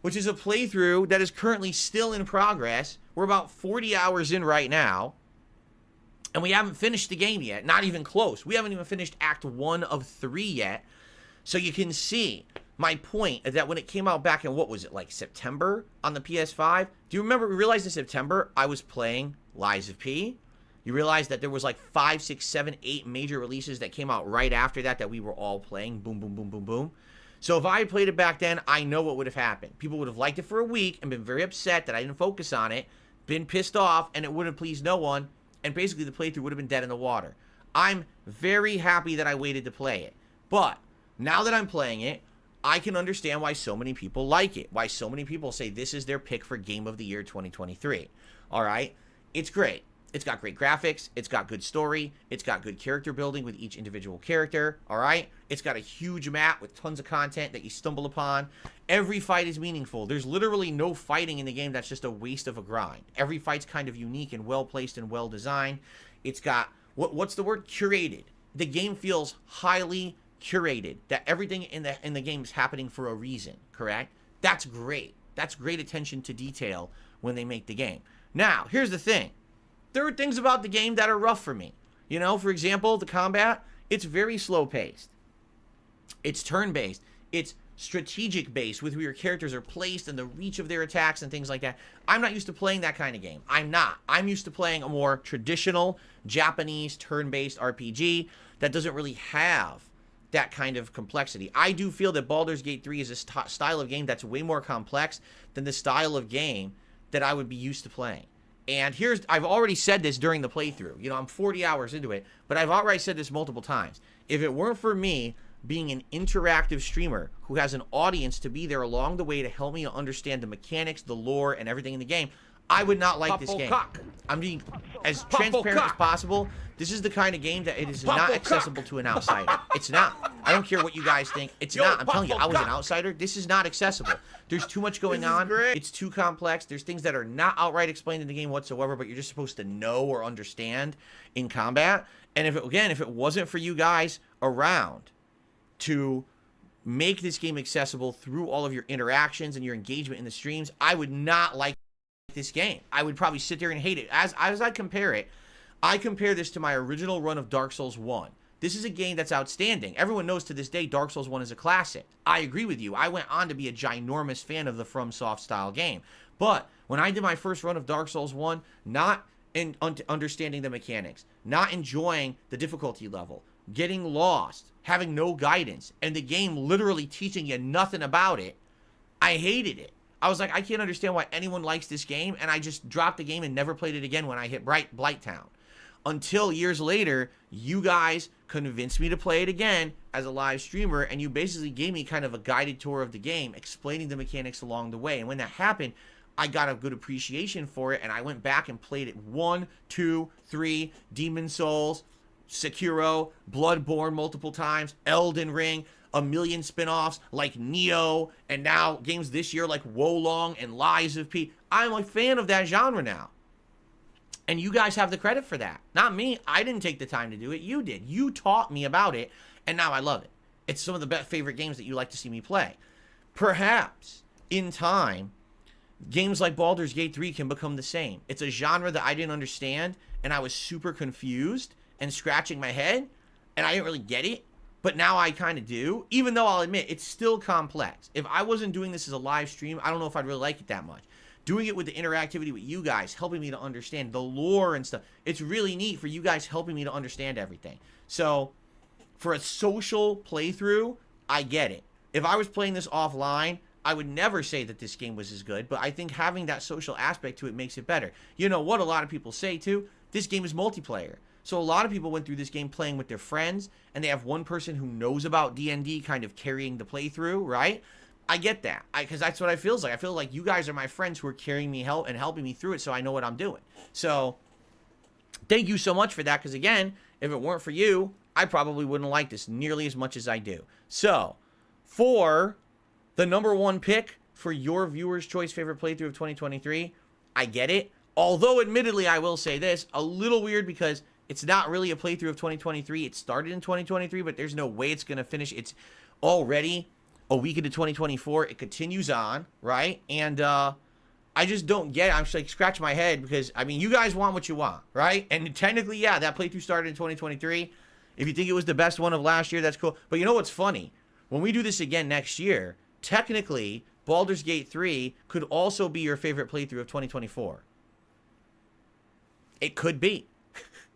which is a playthrough that is currently still in progress. We're about 40 hours in right now. And we haven't finished the game yet. Not even close. We haven't even finished Act 1 of 3 yet. So you can see my point that when it came out back in, what was it, like September on the PS5? Do you realize in September I was playing Lies of P? You realize that there was like 5, 6, 7, 8 major releases that came out right after that we were all playing. Boom, boom, boom, boom, boom. So if I had played it back then, I know what would have happened. People would have liked it for a week and been very upset that I didn't focus on it, been pissed off, and it would have pleased no one, and basically the playthrough would have been dead in the water. I'm very happy that I waited to play it. But now that I'm playing it, I can understand why so many people like it, why so many people say this is their pick for Game of the Year 2023. All right? It's great. It's got great graphics. It's got good story. It's got good character building with each individual character. All right? It's got a huge map with tons of content that you stumble upon. Every fight is meaningful. There's literally no fighting in the game that's just a waste of a grind. Every fight's kind of unique and well-placed and well-designed. It's got, what's the word? Curated. The game feels highly curated. That everything in the game is happening for a reason, correct? That's great. That's great attention to detail when they make the game. Now, here's the thing. There are things about the game that are rough for me. You know, for example, the combat, it's very slow-paced. It's turn-based. It's strategic-based with where your characters are placed and the reach of their attacks and things like that. I'm not used to playing that kind of game. I'm not. I'm used to playing a more traditional Japanese turn-based RPG that doesn't really have that kind of complexity. I do feel that Baldur's Gate 3 is a style of game that's way more complex than the style of game that I would be used to playing. And I've already said this during the playthrough. You know, I'm 40 hours into it, but I've already said this multiple times. If it weren't for me being an interactive streamer who has an audience to be there along the way to help me understand the mechanics, the lore, and everything in the game, I would not like this game. I'm being as transparent as possible. This is the kind of game that it is not accessible to an outsider. It's not. I don't care what you guys think. It's not. I'm telling you, I was an outsider. This is not accessible. There's too much going on. It's too complex. There's things that are not outright explained in the game whatsoever, but you're just supposed to know or understand in combat. And if it wasn't for you guys around to make this game accessible through all of your interactions and your engagement in the streams, I would not like this game. I would probably sit there and hate it. As I compare it, I compare this to my original run of Dark Souls 1. This is a game that's outstanding. Everyone knows to this day Dark Souls 1 is a classic. I agree with you. I went on to be a ginormous fan of the FromSoft style game. But when I did my first run of Dark Souls 1, not understanding the mechanics, not enjoying the difficulty level, getting lost, having no guidance, and the game literally teaching you nothing about it, I hated it. I was like, I can't understand why anyone likes this game, and I just dropped the game and never played it again when I hit Blighttown. Until years later, you guys convinced me to play it again as a live streamer, and you basically gave me kind of a guided tour of the game, explaining the mechanics along the way. And when that happened, I got a good appreciation for it, and I went back and played it 1, 2, 3, Demon Souls, Sekiro, Bloodborne multiple times, Elden Ring, a million spin-offs like Neo, and now games this year like Wolong and Lies of P. I'm a fan of that genre now. And you guys have the credit for that. Not me. I didn't take the time to do it. You did. You taught me about it, and now I love it. It's some of the best favorite games that you like to see me play. Perhaps, in time, games like Baldur's Gate 3 can become the same. It's a genre that I didn't understand, and I was super confused and scratching my head, and I didn't really get it. But now I kind of do, even though I'll admit it's still complex. If I wasn't doing this as a live stream, I don't know if I'd really like it that much. Doing it with the interactivity with you guys, helping me to understand the lore and stuff, it's really neat for you guys helping me to understand everything. So, for a social playthrough, I get it. If I was playing this offline, I would never say that this game was as good, but I think having that social aspect to it makes it better. You know what a lot of people say too? This game is multiplayer. So a lot of people went through this game playing with their friends, and they have one person who knows about D&D kind of carrying the playthrough, right? I get that, because that's what I feel like. I feel like you guys are my friends who are carrying me and helping me through it, so I know what I'm doing. So thank you so much for that, because again, if it weren't for you, I probably wouldn't like this nearly as much as I do. So for the #1 pick for your viewers' choice favorite playthrough of 2023, I get it. Although, admittedly, I will say this, a little weird because it's not really a playthrough of 2023. It started in 2023, but there's no way it's going to finish. It's already a week into 2024. It continues on, right? And I just don't get it. I'm just like, scratch my head because, I mean, you guys want what you want, right? And technically, yeah, that playthrough started in 2023. If you think it was the best one of last year, that's cool. But you know what's funny? When we do this again next year, technically, Baldur's Gate 3 could also be your favorite playthrough of 2024. It could be.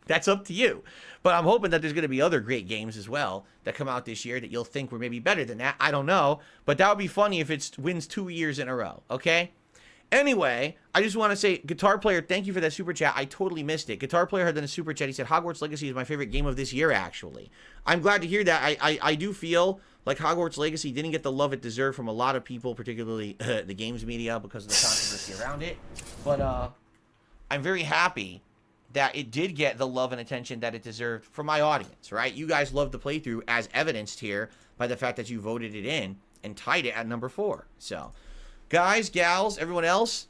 That's up to you. But I'm hoping that there's going to be other great games as well that come out this year that you'll think were maybe better than that. I don't know. But that would be funny if it wins 2 years in a row, okay? Anyway, I just want to say, Guitar Player, thank you for that super chat. I totally missed it. Guitar Player had done a super chat. He said, Hogwarts Legacy is my favorite game of this year, actually. I'm glad to hear that. I do feel like Hogwarts Legacy didn't get the love it deserved from a lot of people, particularly the games media, because of the controversy around it. But I'm very happy that it did get the love and attention that it deserved from my audience, right? You guys loved the playthrough, as evidenced here by the fact that you voted it in and tied it at number 4. So, guys, gals, everyone else,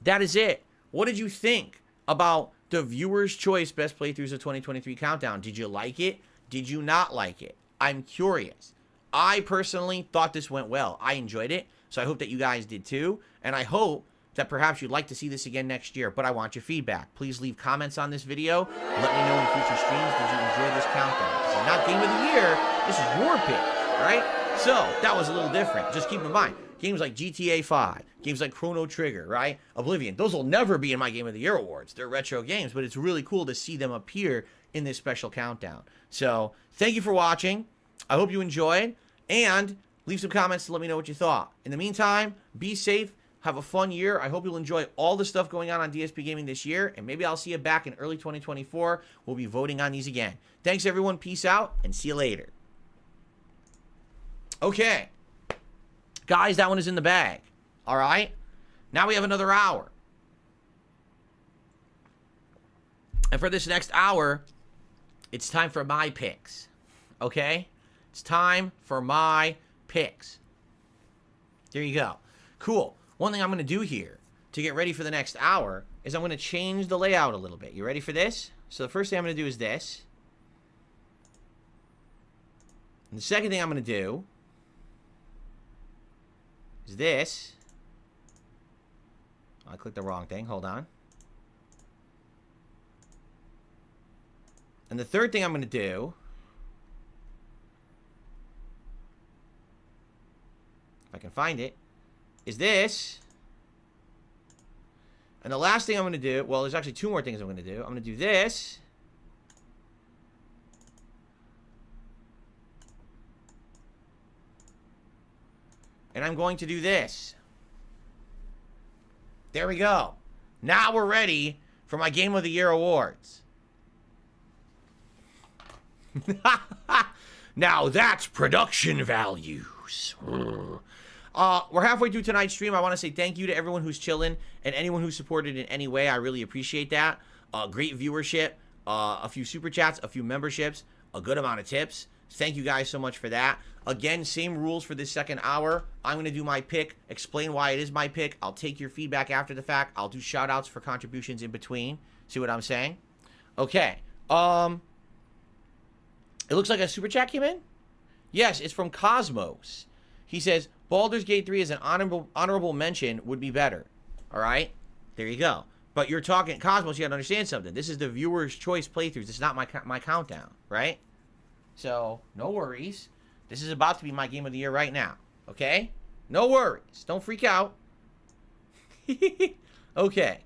that is it. What did you think about the Viewer's Choice Best Playthroughs of 2023 Countdown? Did you like it? Did you not like it? I'm curious. I personally thought this went well. I enjoyed it, so I hope that you guys did too, and I hope that perhaps you'd like to see this again next year, but I want your feedback. Please leave comments on this video. Let me know in future streams, did you enjoy this countdown? This is not Game of the Year, this is your pick, right? So, that was a little different. Just keep in mind, games like GTA 5, games like Chrono Trigger, right? Oblivion, those will never be in my Game of the Year awards. They're retro games, but it's really cool to see them appear in this special countdown. So, thank you for watching. I hope you enjoyed, and leave some comments to let me know what you thought. In the meantime, be safe. Have a fun year. I hope you'll enjoy all the stuff going on DSP Gaming this year, and maybe I'll see you back in early 2024. We'll be voting on these again. Thanks, everyone. Peace out, and see you later. Okay. Guys, that one is in the bag. All right? Now we have another hour. And for this next hour, it's time for my picks. Okay? It's time for my picks. There you go. Cool. One thing I'm going to do here to get ready for the next hour is I'm going to change the layout a little bit. You ready for this? So the first thing I'm going to do is this. And the second thing I'm going to do is this. I clicked the wrong thing. Hold on. And the third thing I'm going to do, if I can find it, is this. And the last thing I'm going to do, well, there's actually 2 more things I'm going to do. I'm going to do this. And I'm going to do this. There we go. Now we're ready for my Game of the Year awards. Now that's production values. We're halfway through tonight's stream. I want to say thank you to everyone who's chilling and anyone who supported in any way. I really appreciate that. Great viewership, a few super chats, a few memberships, a good amount of tips. Thank you guys so much for that. Again, same rules for this second hour. I'm going to do my pick, explain why it is my pick. I'll take your feedback after the fact. I'll do shout outs for contributions in between. See what I'm saying? Okay. It looks like a super chat came in. Yes, it's from Cosmos. He says, Baldur's Gate 3 as an honorable mention would be better. All right? There you go. But you're talking, Cosmos, you got to understand something. This is the viewer's choice playthroughs. It's not my countdown, right? So, no worries. This is about to be my Game of the Year right now. Okay? No worries. Don't freak out. Okay.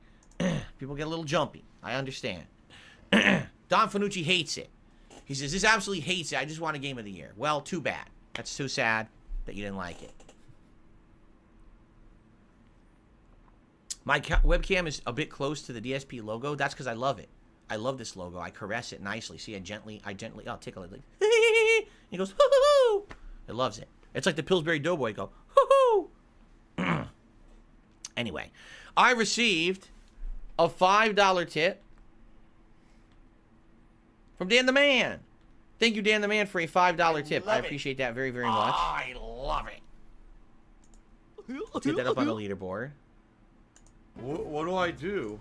People get a little jumpy. I understand. Don Fanucci hates it. He says, this absolutely hates it. I just want a Game of the Year. Well, too bad. That's too sad that you didn't like it. My webcam is a bit close to the DSP logo. That's because I love it. I love this logo. I caress it nicely. See, I gently, I'll tickle it. Like, he goes, hoo-hoo-hoo. It loves it. It's like the Pillsbury Doughboy go, hoo-hoo. Anyway, I received a $5 tip from Dan the Man. Thank you, Dan the Man, for a $5 tip. I appreciate that very, very much. I love it. Let's get that up on the leaderboard. What do I do?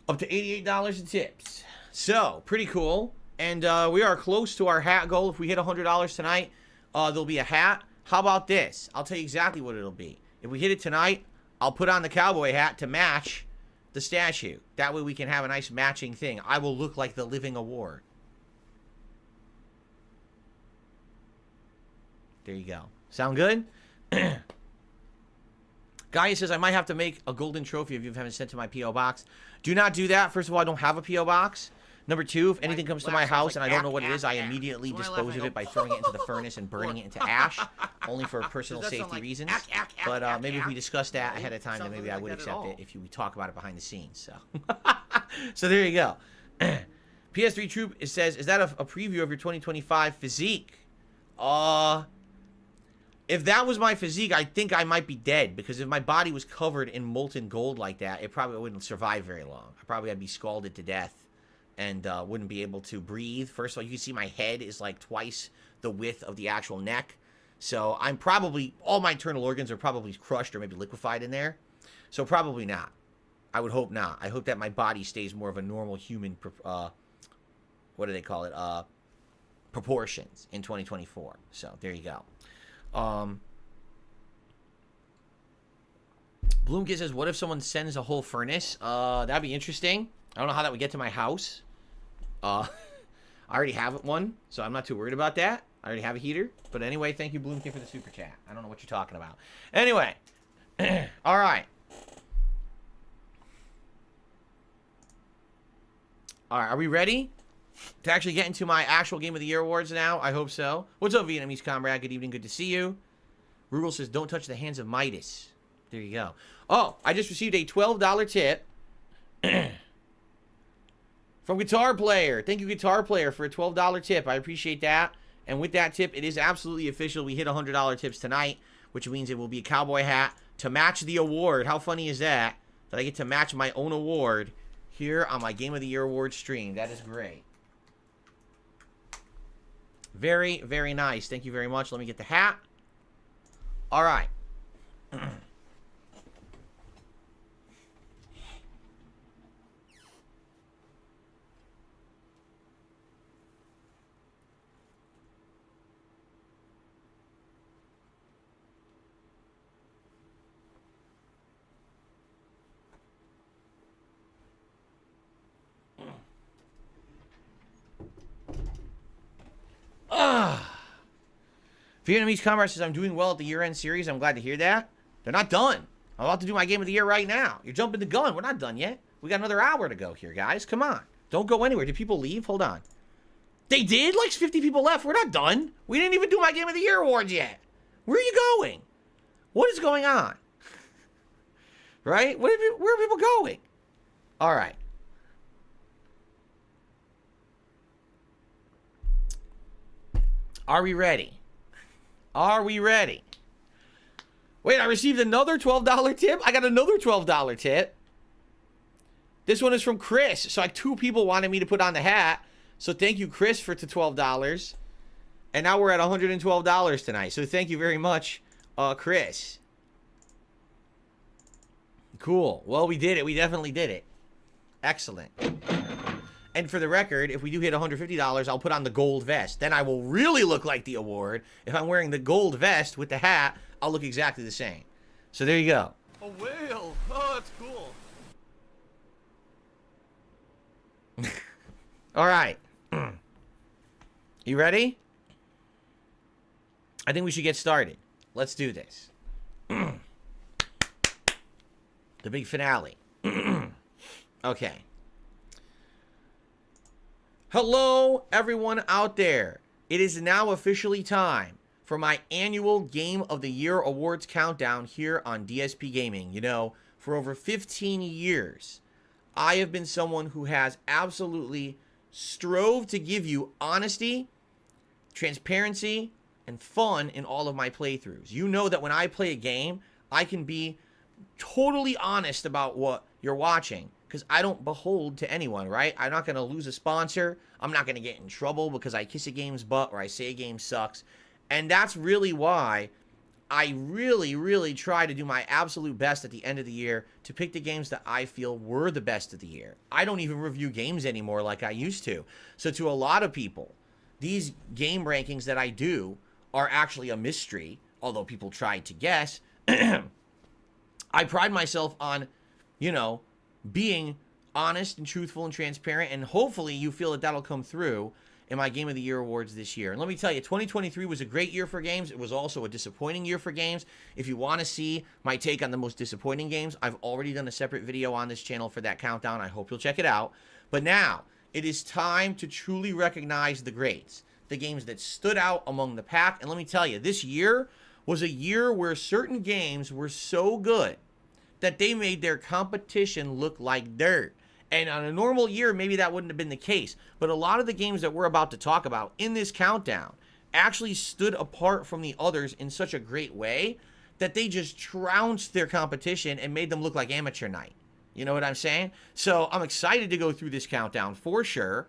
Up to $88 in tips. So, pretty cool. And we are close to our hat goal. If we hit $100 tonight, there'll be a hat. How about this? I'll tell you exactly what it'll be. If we hit it tonight, I'll put on the cowboy hat to match the statue. That way we can have a nice matching thing. I will look like the living award. There you go. Sound good? Gaia says, I might have to make a golden trophy if you haven't sent to my P.O. box. Do not do that. First of all, I don't have a P.O. box. Number two, if anything comes to my house and I don't know what it is, I immediately dispose of it by throwing it into the furnace and burning it into ash, only for personal safety reasons. But maybe if we discuss that ahead of time, then maybe I would accept it if we talk about it behind the scenes. So, so there you go. PS3 Troop, it says, is that a preview of your 2025 physique? If that was my physique, I think I might be dead, because if my body was covered in molten gold like that, it probably wouldn't survive very long. I probably would be scalded to death and wouldn't be able to breathe. First of all, you can see my head is like twice the width of the actual neck. So I'm probably, all my internal organs are probably crushed or maybe liquefied in there. So probably not. I would hope not. I hope that my body stays more of a normal human, what do they call it? Proportions in 2024. So there you go. Bloomkid says, what if someone sends a whole furnace? That'd be interesting. I don't know how that would get to my house. I already have one, so I'm not too worried about that. I already have a heater. But anyway, thank you, Bloomkid, for the super chat. I don't know what you're talking about. Anyway. All right. All right, are we ready to actually get into my actual Game of the Year awards now? I hope so. What's up, Vietnamese comrade? Good evening. Good to see you. Rugal says, don't touch the hands of Midas. There you go. Oh, I just received a $12 tip from Guitar Player. Thank you, Guitar Player, for a $12 tip. I appreciate that. And with that tip, it is absolutely official. We hit $100 tips tonight, which means it will be a cowboy hat to match the award. How funny is that? That I get to match my own award here on my Game of the Year award stream. That is great. Very, very nice. Thank you very much. Let me get the hat. All right. Vietnamese comrade says, I'm doing well at the year-end series. I'm glad to hear that. They're not done. I'm about to do my Game of the Year right now. You're jumping the gun. We're not done yet. We got another hour to go here, guys. Come on. Don't go anywhere. Did people leave? Hold on. They did? Like 50 people left. We're not done. We didn't even do my Game of the Year awards yet. Where are you going? What is going on? Right? Where are people going? All right. Are we ready? Are we ready? Wait, I received another $12 tip? I got another $12 tip. This one is from Chris. So like 2 people wanted me to put on the hat. So thank you, Chris, for the $12. And now we're at $112 tonight. So thank you very much, Chris. Cool. Well, we did it. We definitely did it. Excellent. And for the record, if we do hit $150, I'll put on the gold vest. Then I will really look like the award. If I'm wearing the gold vest with the hat, I'll look exactly the same. So there you go. A whale. Oh, that's cool. All right. You ready? I think we should get started. Let's do this. The big finale. Okay. Hello, everyone out there. It is now officially time for my annual Game of the Year Awards countdown here on DSP Gaming. You know, for over 15 years, I have been someone who has absolutely strove to give you honesty, transparency, and fun in all of my playthroughs. You know that when I play a game, I can be totally honest about what you're watching, because I don't behold to anyone, right? I'm not going to lose a sponsor. I'm not going to get in trouble because I kiss a game's butt or I say a game sucks. And that's really why I really try to do my absolute best at the end of the year to pick the games that I feel were the best of the year. I don't even review games anymore like I used to. So to a lot of people, these game rankings that I do are actually a mystery, although people tried to guess. I pride myself on, you know, being honest and truthful and transparent, and hopefully you feel that that'll come through in my Game of the Year awards this year. And let me tell you, 2023 was a great year for games. It was also a disappointing year for games. If you want to see my take on the most disappointing games, I've already done a separate video on this channel for that countdown. I hope you'll check it out. But now, it is time to truly recognize the greats, the games that stood out among the pack. And let me tell you, this year was a year where certain games were so good that they made their competition look like dirt. And on a normal year, maybe that wouldn't have been the case. But a lot of the games that we're about to talk about in this countdown actually stood apart from the others in such a great way that they just trounced their competition and made them look like amateur night. You know what I'm saying? So I'm excited to go through this countdown for sure.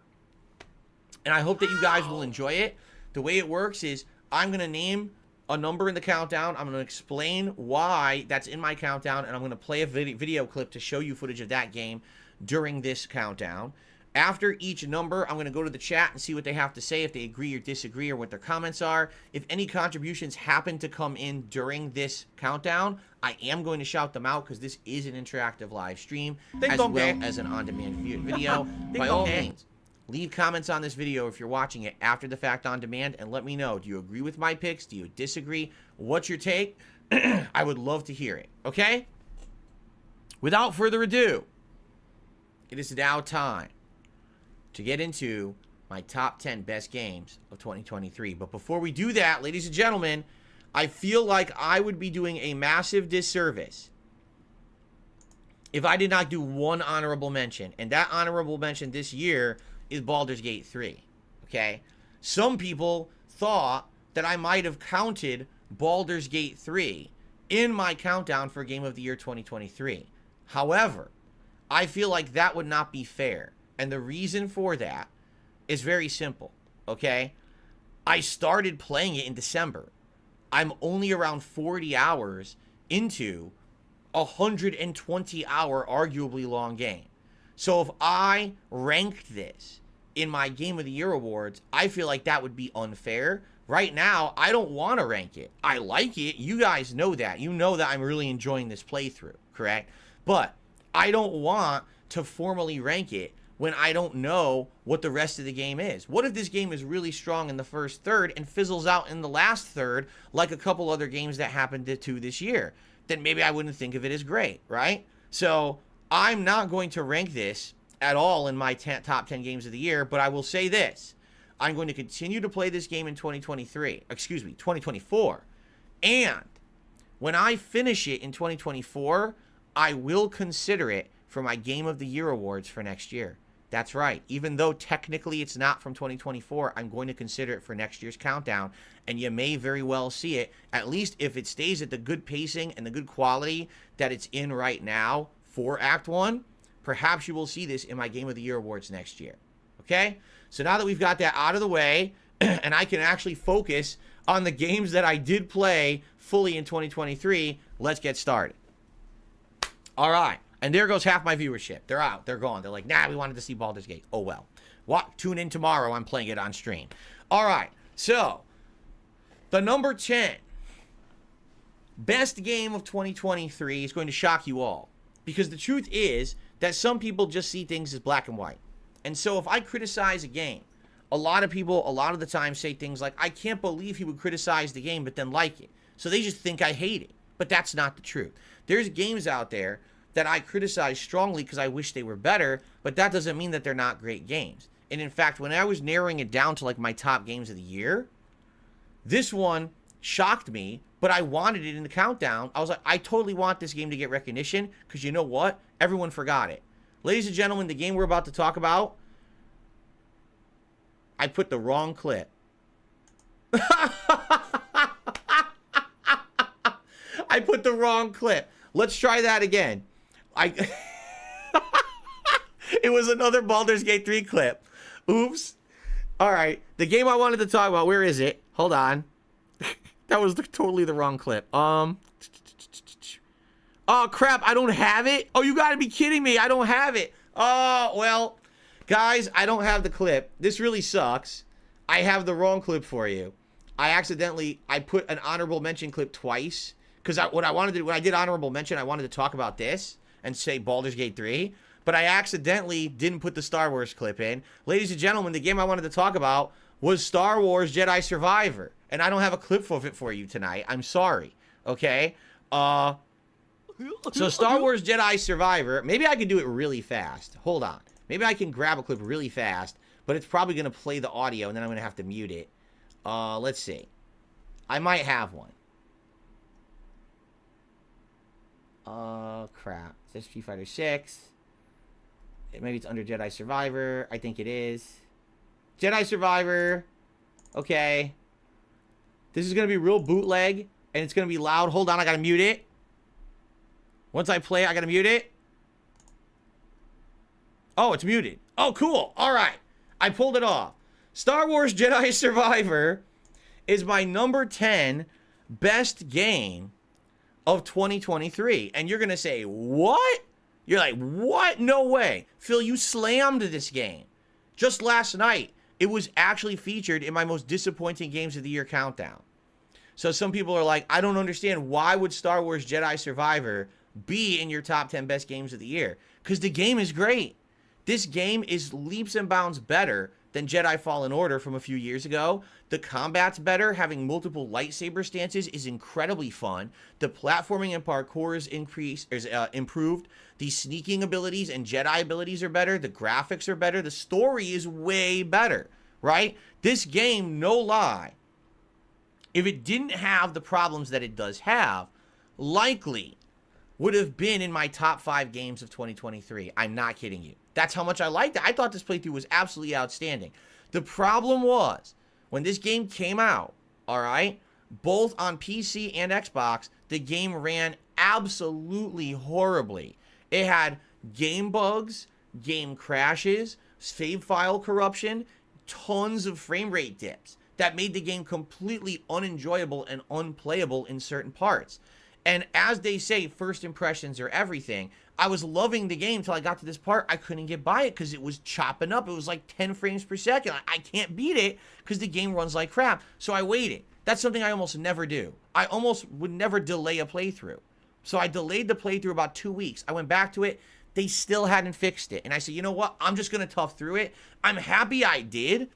And I hope that you guys will enjoy it. The way it works is I'm going to name a number in the countdown. I'm going to explain why that's in my countdown. And I'm going to play a video clip to show you footage of that game during this countdown. After each number, I'm going to go to the chat and see what they have to say, if they agree or disagree, or what their comments are. If any contributions happen to come in during this countdown, I am going to shout them out because this is an interactive live stream as well as an on-demand video. By all means, leave comments on this video if you're watching it after the fact on demand and let me know. Do you agree with my picks? Do you disagree? What's your take? I would love to hear it, okay? Without further ado, it is now time to get into my top 10 best games of 2023. But before we do that, ladies and gentlemen, I feel like I would be doing a massive disservice if I did not do one honorable mention. And that honorable mention this year is Baldur's Gate 3, okay? Some people thought that I might have counted Baldur's Gate 3 in my countdown for Game of the Year 2023. However, I feel like that would not be fair. And the reason for that is very simple, okay? I started playing it in December. I'm only around 40 hours into a 120-hour, arguably long game. So if I ranked this in my Game of the Year awards, I feel like that would be unfair. Right now, I don't want to rank it. I like it. You guys know that. You know that I'm really enjoying this playthrough, correct? But I don't want to formally rank it when I don't know what the rest of the game is. What if this game is really strong in the first third and fizzles out in the last third like a couple other games that happened to this year? Then maybe I wouldn't think of it as great, right? So I'm not going to rank this at all in my top 10 games of the year, but I will say this. I'm going to continue to play this game in 2024. And when I finish it in 2024, I will consider it for my Game of the Year awards for next year. That's right. Even though technically it's not from 2024, I'm going to consider it for next year's countdown. And you may very well see it, at least if it stays at the good pacing and the good quality that it's in right now for Act 1, perhaps you will see this in my Game of the Year awards next year. Okay? So now that we've got that out of the way, and I can actually focus on the games that I did play fully in 2023, let's get started. All right. And there goes half my viewership. They're out. They're gone. They're like, nah, we wanted to see Baldur's Gate. Oh, well. Tune in tomorrow. I'm playing it on stream. All right. So, the number 10 best game of 2023 is going to shock you all. Because the truth is that some people just see things as black and white. And so if I criticize a game, a lot of people, a lot of the time say things like, I can't believe he would criticize the game but then like it. So they just think I hate it. But that's not the truth. There's games out there that I criticize strongly because I wish they were better, but that doesn't mean that they're not great games. And in fact, when I was narrowing it down to like my top games of the year, this one shocked me, but I wanted it in the countdown. I was like, I totally want this game to get recognition because you know what? Everyone forgot it. Ladies and gentlemen, the game we're about to talk about, I put the wrong clip. I put the wrong clip. Let's try that again. It was another Baldur's Gate 3 clip. Oops. All right. The game I wanted to talk about, where is it? Hold on. That was totally the wrong clip. Oh, crap. I don't have it. Oh, you got to be kidding me. I don't have it. Oh, well, guys, I don't have the clip. This really sucks. I have the wrong clip for you. I put an honorable mention clip twice. Because what I wanted to do, when I did honorable mention, I wanted to talk about this and say Baldur's Gate 3. but I accidentally didn't put the Star Wars clip in. Ladies and gentlemen, the game I wanted to talk about was Star Wars Jedi Survivor, and I don't have a clip of it for you tonight. I'm sorry, okay? So Star Wars Jedi Survivor, maybe I could do it really fast. Hold on. Maybe I can grab a clip really fast, but it's probably going to play the audio, and then I'm going to have to mute it. Let's see. I might have one. Crap. Is this Street Fighter 6? Maybe it's under Jedi Survivor. I think it is. Jedi Survivor. Okay. This is going to be real bootleg, and it's going to be loud. Hold on, I got to mute it. Once I play it, I got to mute it. Oh, it's muted. Oh, cool. All right. I pulled it off. Star Wars Jedi Survivor is my number 10 best game of 2023. And you're going to say, what? You're like, what? No way. Phil, you slammed this game. Just last night, it was actually featured in my most disappointing games of the year countdown. So some people are like, I don't understand. Why would Star Wars Jedi Survivor be in your top 10 best games of the year? Because the game is great. This game is leaps and bounds better than Jedi Fallen Order from a few years ago. The combat's better. Having multiple lightsaber stances is incredibly fun. The platforming and parkour is improved. The sneaking abilities and Jedi abilities are better. The graphics are better. The story is way better, right? This game, no lie, if it didn't have the problems that it does have, likely would have been in my top 5 games of 2023. I'm not kidding you. That's how much I liked it. I thought this playthrough was absolutely outstanding. The problem was, when this game came out, all right, both on PC and Xbox, the game ran absolutely horribly. It had game bugs, game crashes, save file corruption, tons of frame rate dips that made the game completely unenjoyable and unplayable in certain parts. And as they say, first impressions are everything. I was loving the game till I got to this part. I couldn't get by it because it was chopping up. It was like 10 frames per second. I can't beat it because the game runs like crap. So I waited. That's something I almost never do. I almost would never delay a playthrough. So I delayed the playthrough about 2 weeks. I went back to it. They still hadn't fixed it. And I said, you know what? I'm just going to tough through it. I'm happy I did.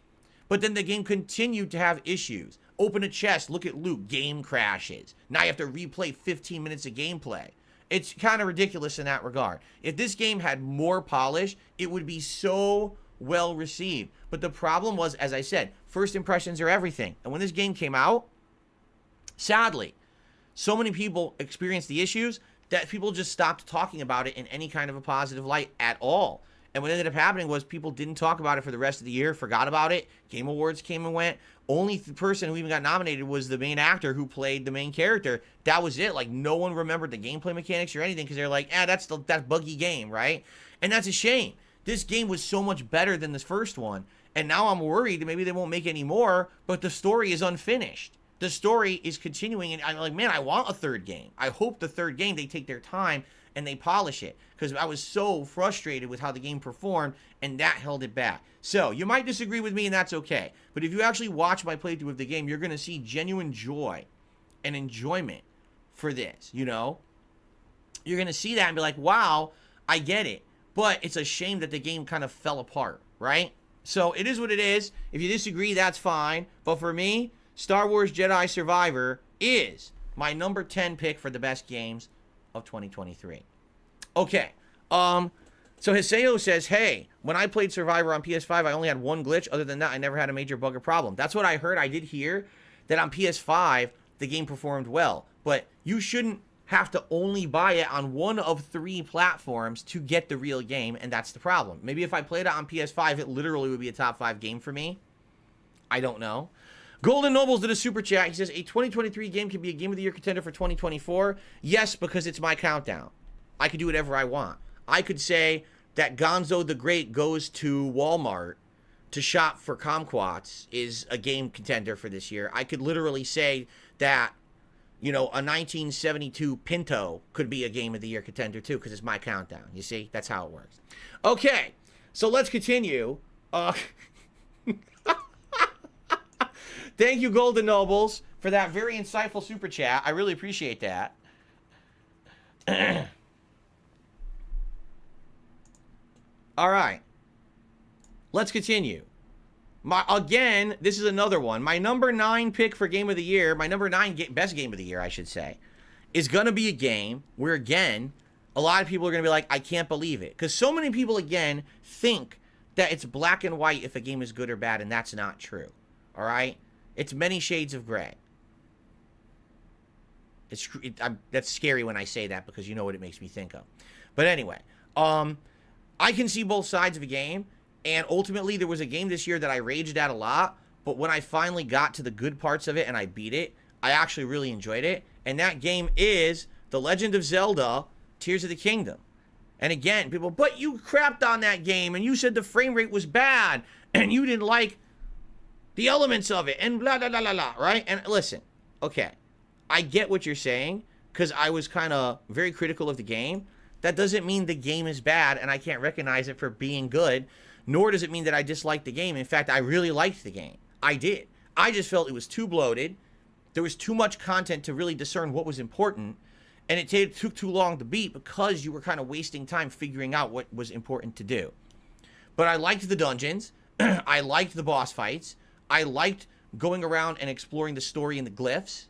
But then the game continued to have issues. Open a chest, look at loot, game crashes. Now you have to replay 15 minutes of gameplay. It's kind of ridiculous in that regard. If this game had more polish, it would be so well received. But the problem was, as I said, first impressions are everything. And when this game came out, sadly, so many people experienced the issues that people just stopped talking about it in any kind of a positive light at all. And what ended up happening was people didn't talk about it for the rest of the year, forgot about it. Game Awards came and went. Only person who even got nominated was the main actor who played the main character. That was it. Like, no one remembered the gameplay mechanics or anything because they're like, that's buggy game, right? And that's a shame. This game was so much better than this first one. And now I'm worried that maybe they won't make any more, but the story is unfinished. The story is continuing, and I'm like, man, I want a third game. I hope the third game, they take their time and they polish it, because I was so frustrated with how the game performed, and that held it back. So, you might disagree with me, and that's okay. But if you actually watch my playthrough of the game, you're going to see genuine joy and enjoyment for this, you know? You're going to see that and be like, wow, I get it. But it's a shame that the game kind of fell apart, right? So, it is what it is. If you disagree, that's fine. But for me, Star Wars Jedi Survivor is my number 10 pick for the best games of 2023. Okay. So Hiseo says, hey, when I played Survivor on PS5, I only had one glitch. Other than that, I never had a major bug or problem. That's what I heard. I did hear that on PS5, the game performed well. But you shouldn't have to only buy it on one of 3 platforms to get the real game, and that's the problem. Maybe if I played it on PS5, it literally would be a top 5 game for me. I don't know. Golden Nobles did a super chat. He says, a 2023 game can be a Game of the Year contender for 2024. Yes, because it's my countdown. I could do whatever I want. I could say that Gonzo the Great Goes to Walmart to shop for kumquats is a game contender for this year. I could literally say that, you know, a 1972 Pinto could be a Game of the Year contender too, because it's my countdown. You see? That's how it works. Okay, so let's continue. Thank you, Golden Nobles, for that very insightful super chat. I really appreciate that. All right. Let's continue. Again, this is another one. My number 9 pick for game of the year, my number 9 best game of the year, I should say, is going to be a game where, again, a lot of people are going to be like, I can't believe it. Because so many people, again, think that it's black and white if a game is good or bad, and that's not true. All right? It's many shades of gray. That's scary when I say that because you know what it makes me think of. But anyway, I can see both sides of a game. And ultimately, there was a game this year that I raged at a lot, but when I finally got to the good parts of it and I beat it, I actually really enjoyed it. And that game is The Legend of Zelda, Tears of the Kingdom. And again, people, but you crapped on that game, and you said the frame rate was bad, and you didn't like the elements of it, and blah, blah, blah, blah, blah, right? And listen, okay, I get what you're saying, because I was kind of very critical of the game. That doesn't mean the game is bad, and I can't recognize it for being good. Nor does it mean that I disliked the game. In fact, I really liked the game. I did. I just felt it was too bloated. There was too much content to really discern what was important. And it took too long to beat because you were kind of wasting time figuring out what was important to do. But I liked the dungeons. I liked the boss fights. I liked going around and exploring the story and the glyphs.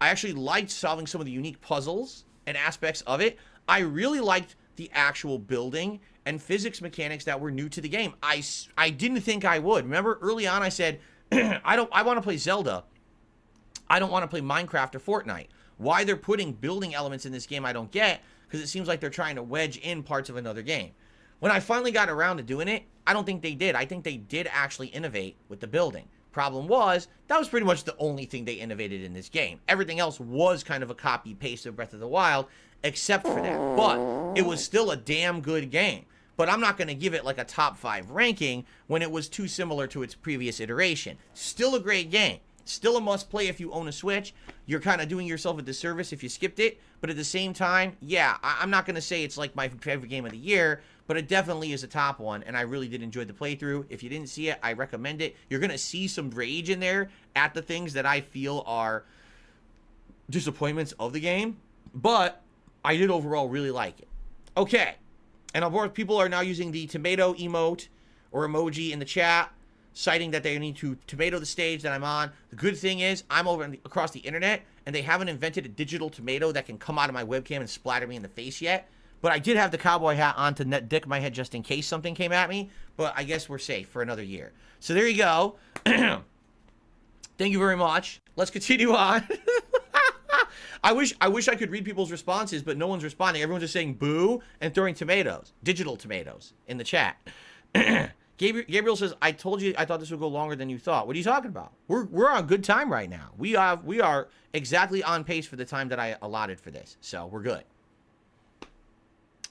I actually liked solving some of the unique puzzles and aspects of it. I really liked the actual building and physics mechanics that were new to the game. I didn't think I would. Remember early on I said, I want to play Zelda. I don't want to play Minecraft or Fortnite. Why they're putting building elements in this game I don't get, because it seems like they're trying to wedge in parts of another game. When I finally got around to doing it, I don't think they did. I think they did actually innovate with the building. Problem was, that was pretty much the only thing they innovated in this game. Everything else was kind of a copy-paste of Breath of the Wild, except for that. But it was still a damn good game. But I'm not going to give it like a top 5 ranking when it was too similar to its previous iteration. Still a great game. Still a must-play if you own a Switch. You're kind of doing yourself a disservice if you skipped it. But at the same time, yeah, I'm not going to say it's like my favorite game of the year, but it definitely is a top one, and I really did enjoy the playthrough. If you didn't see it, I recommend it. You're going to see some rage in there at the things that I feel are disappointments of the game, but I did overall really like it. Okay. And of course, people are now using the tomato emote or emoji in the chat, citing that they need to tomato the stage that I'm on. The good thing is, I'm over across the internet, and they haven't invented a digital tomato that can come out of my webcam and splatter me in the face yet. But I did have the cowboy hat on to dick my head just in case something came at me. But I guess we're safe for another year. So there you go. Thank you very much. Let's continue on. I wish I could read people's responses, but no one's responding. Everyone's just saying boo and throwing tomatoes, digital tomatoes, in the chat. Gabriel says, I told you I thought this would go longer than you thought. What are you talking about? We're on good time right now. We are exactly on pace for the time that I allotted for this. So we're good.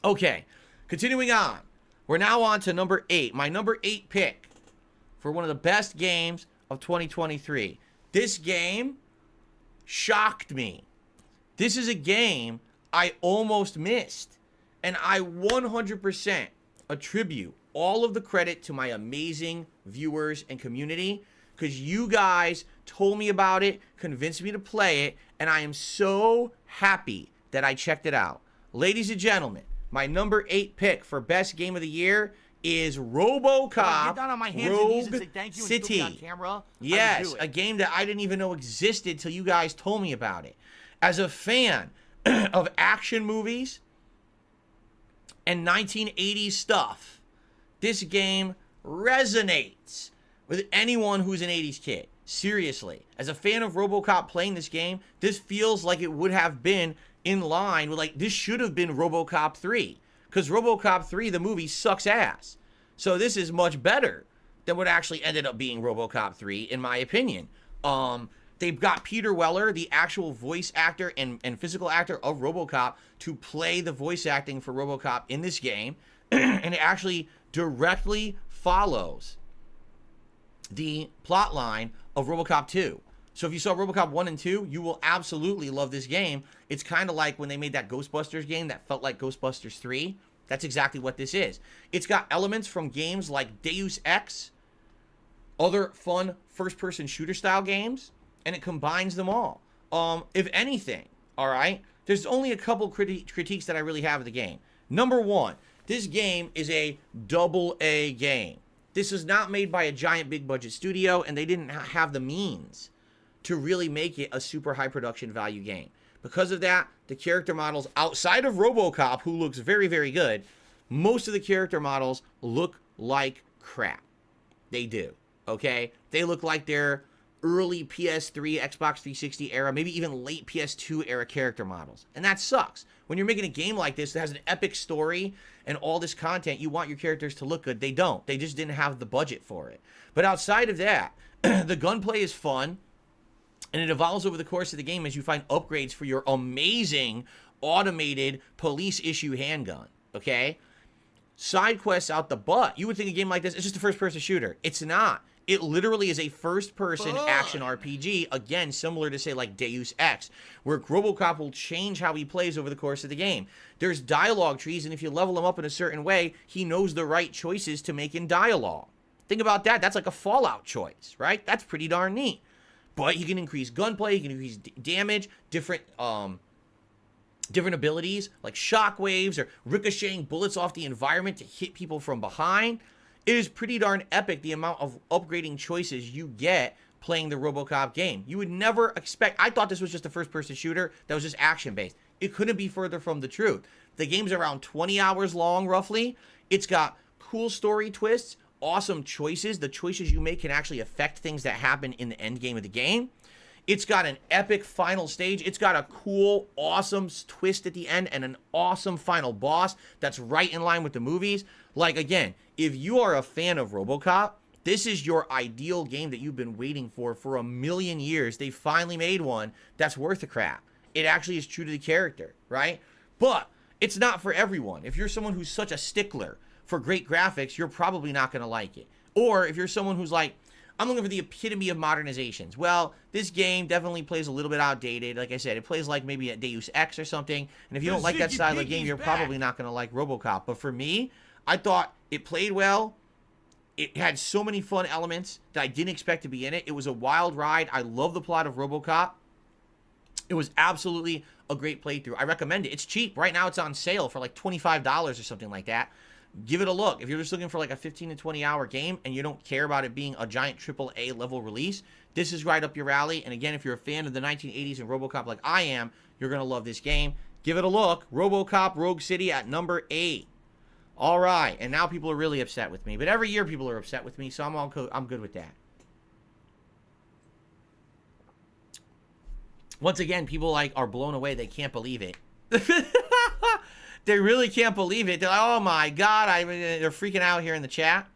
Okay, continuing on. We're now on to number 8. My number 8 pick for one of the best games of 2023. This game shocked me. This is a game I almost missed. And I 100% attribute all of the credit to my amazing viewers and community, because you guys told me about it, convinced me to play it, and I am so happy that I checked it out. Ladies and gentlemen, my number 8 pick for best game of the year is RoboCop Rogue City. Yes, a game that I didn't even know existed till you guys told me about it. As a fan of action movies and 1980s stuff, this game resonates with anyone who's an 80s kid. Seriously, as a fan of RoboCop playing this game, this feels like it would have been in line with, like, this should have been RoboCop 3. Because RoboCop 3, the movie, sucks ass. So this is much better than what actually ended up being RoboCop 3, in my opinion. They've got Peter Weller, the actual voice actor and physical actor of RoboCop, to play the voice acting for RoboCop in this game. And it actually directly follows the plot line of RoboCop 2. So if you saw RoboCop 1 and 2, you will absolutely love this game. It's kind of like when they made that Ghostbusters game that felt like Ghostbusters 3. That's exactly what this is. It's got elements from games like Deus Ex, other fun first-person shooter-style games, and it combines them all. If anything, all right, there's only a couple critiques that I really have of the game. Number one, This game is a AA game. This is not made by a giant big budget studio, and they didn't have the means to really make it a super high production value game. Because of that, the character models outside of RoboCop, who looks very, very good, most of the character models look like crap. They do, okay? They look like they're early PS3, Xbox 360 era, maybe even late PS2 era character models. And that sucks. When you're making a game like this that has an epic story and all this content, you want your characters to look good. They don't. They just didn't have the budget for it. But outside of that, the gunplay is fun, and it evolves over the course of the game as you find upgrades for your amazing automated police issue handgun, okay? Side quests out the butt. You would think a game like this is just a first-person shooter. It's not. It literally is a first-person action RPG, again, similar to, say, like Deus Ex, where RoboCop will change how he plays over the course of the game. There's dialogue trees, and if you level him up in a certain way, he knows the right choices to make in dialogue. Think about that. That's like a Fallout choice, right? That's pretty darn neat. But he can increase gunplay, he can increase damage, different abilities, like shockwaves or ricocheting bullets off the environment to hit people from behind. It is pretty darn epic, the amount of upgrading choices you get playing the RoboCop game. You would never expect... I thought this was just a first-person shooter that was just action-based. It couldn't be further from the truth. The game's around 20 hours long, roughly. It's got cool story twists, awesome choices. The choices you make can actually affect things that happen in the end game of the game. It's got an epic final stage. It's got a cool, awesome twist at the end and an awesome final boss that's right in line with the movies. Like, again, if you are a fan of RoboCop, this is your ideal game that you've been waiting for a million years. They finally made one that's worth the crap. It actually is true to the character, right? But it's not for everyone. If you're someone who's such a stickler for great graphics, you're probably not going to like it. Or if you're someone who's like, I'm looking for the epitome of modernizations. Well, this game definitely plays a little bit outdated. Like I said, it plays like maybe a Deus Ex or something. And if you don't like that style of game, you're probably not going to like RoboCop. But for me, I thought it played well. It had so many fun elements that I didn't expect to be in it. It was a wild ride. I love the plot of RoboCop. It was absolutely a great playthrough. I recommend it. It's cheap. Right now it's on sale for like $25 or something like that. Give it a look. If you're just looking for like a 15 to 20 hour game and you don't care about it being a giant AAA level release, this is right up your alley. And again, if you're a fan of the 1980s and RoboCop like I am, you're going to love this game. Give it a look. RoboCop Rogue City at number 8. All right. And now people are really upset with me. But every year people are upset with me, so I'm good with that. Once again, people like are blown away. They can't believe it. They really can't believe it. They're like, oh my God. They're freaking out here in the chat.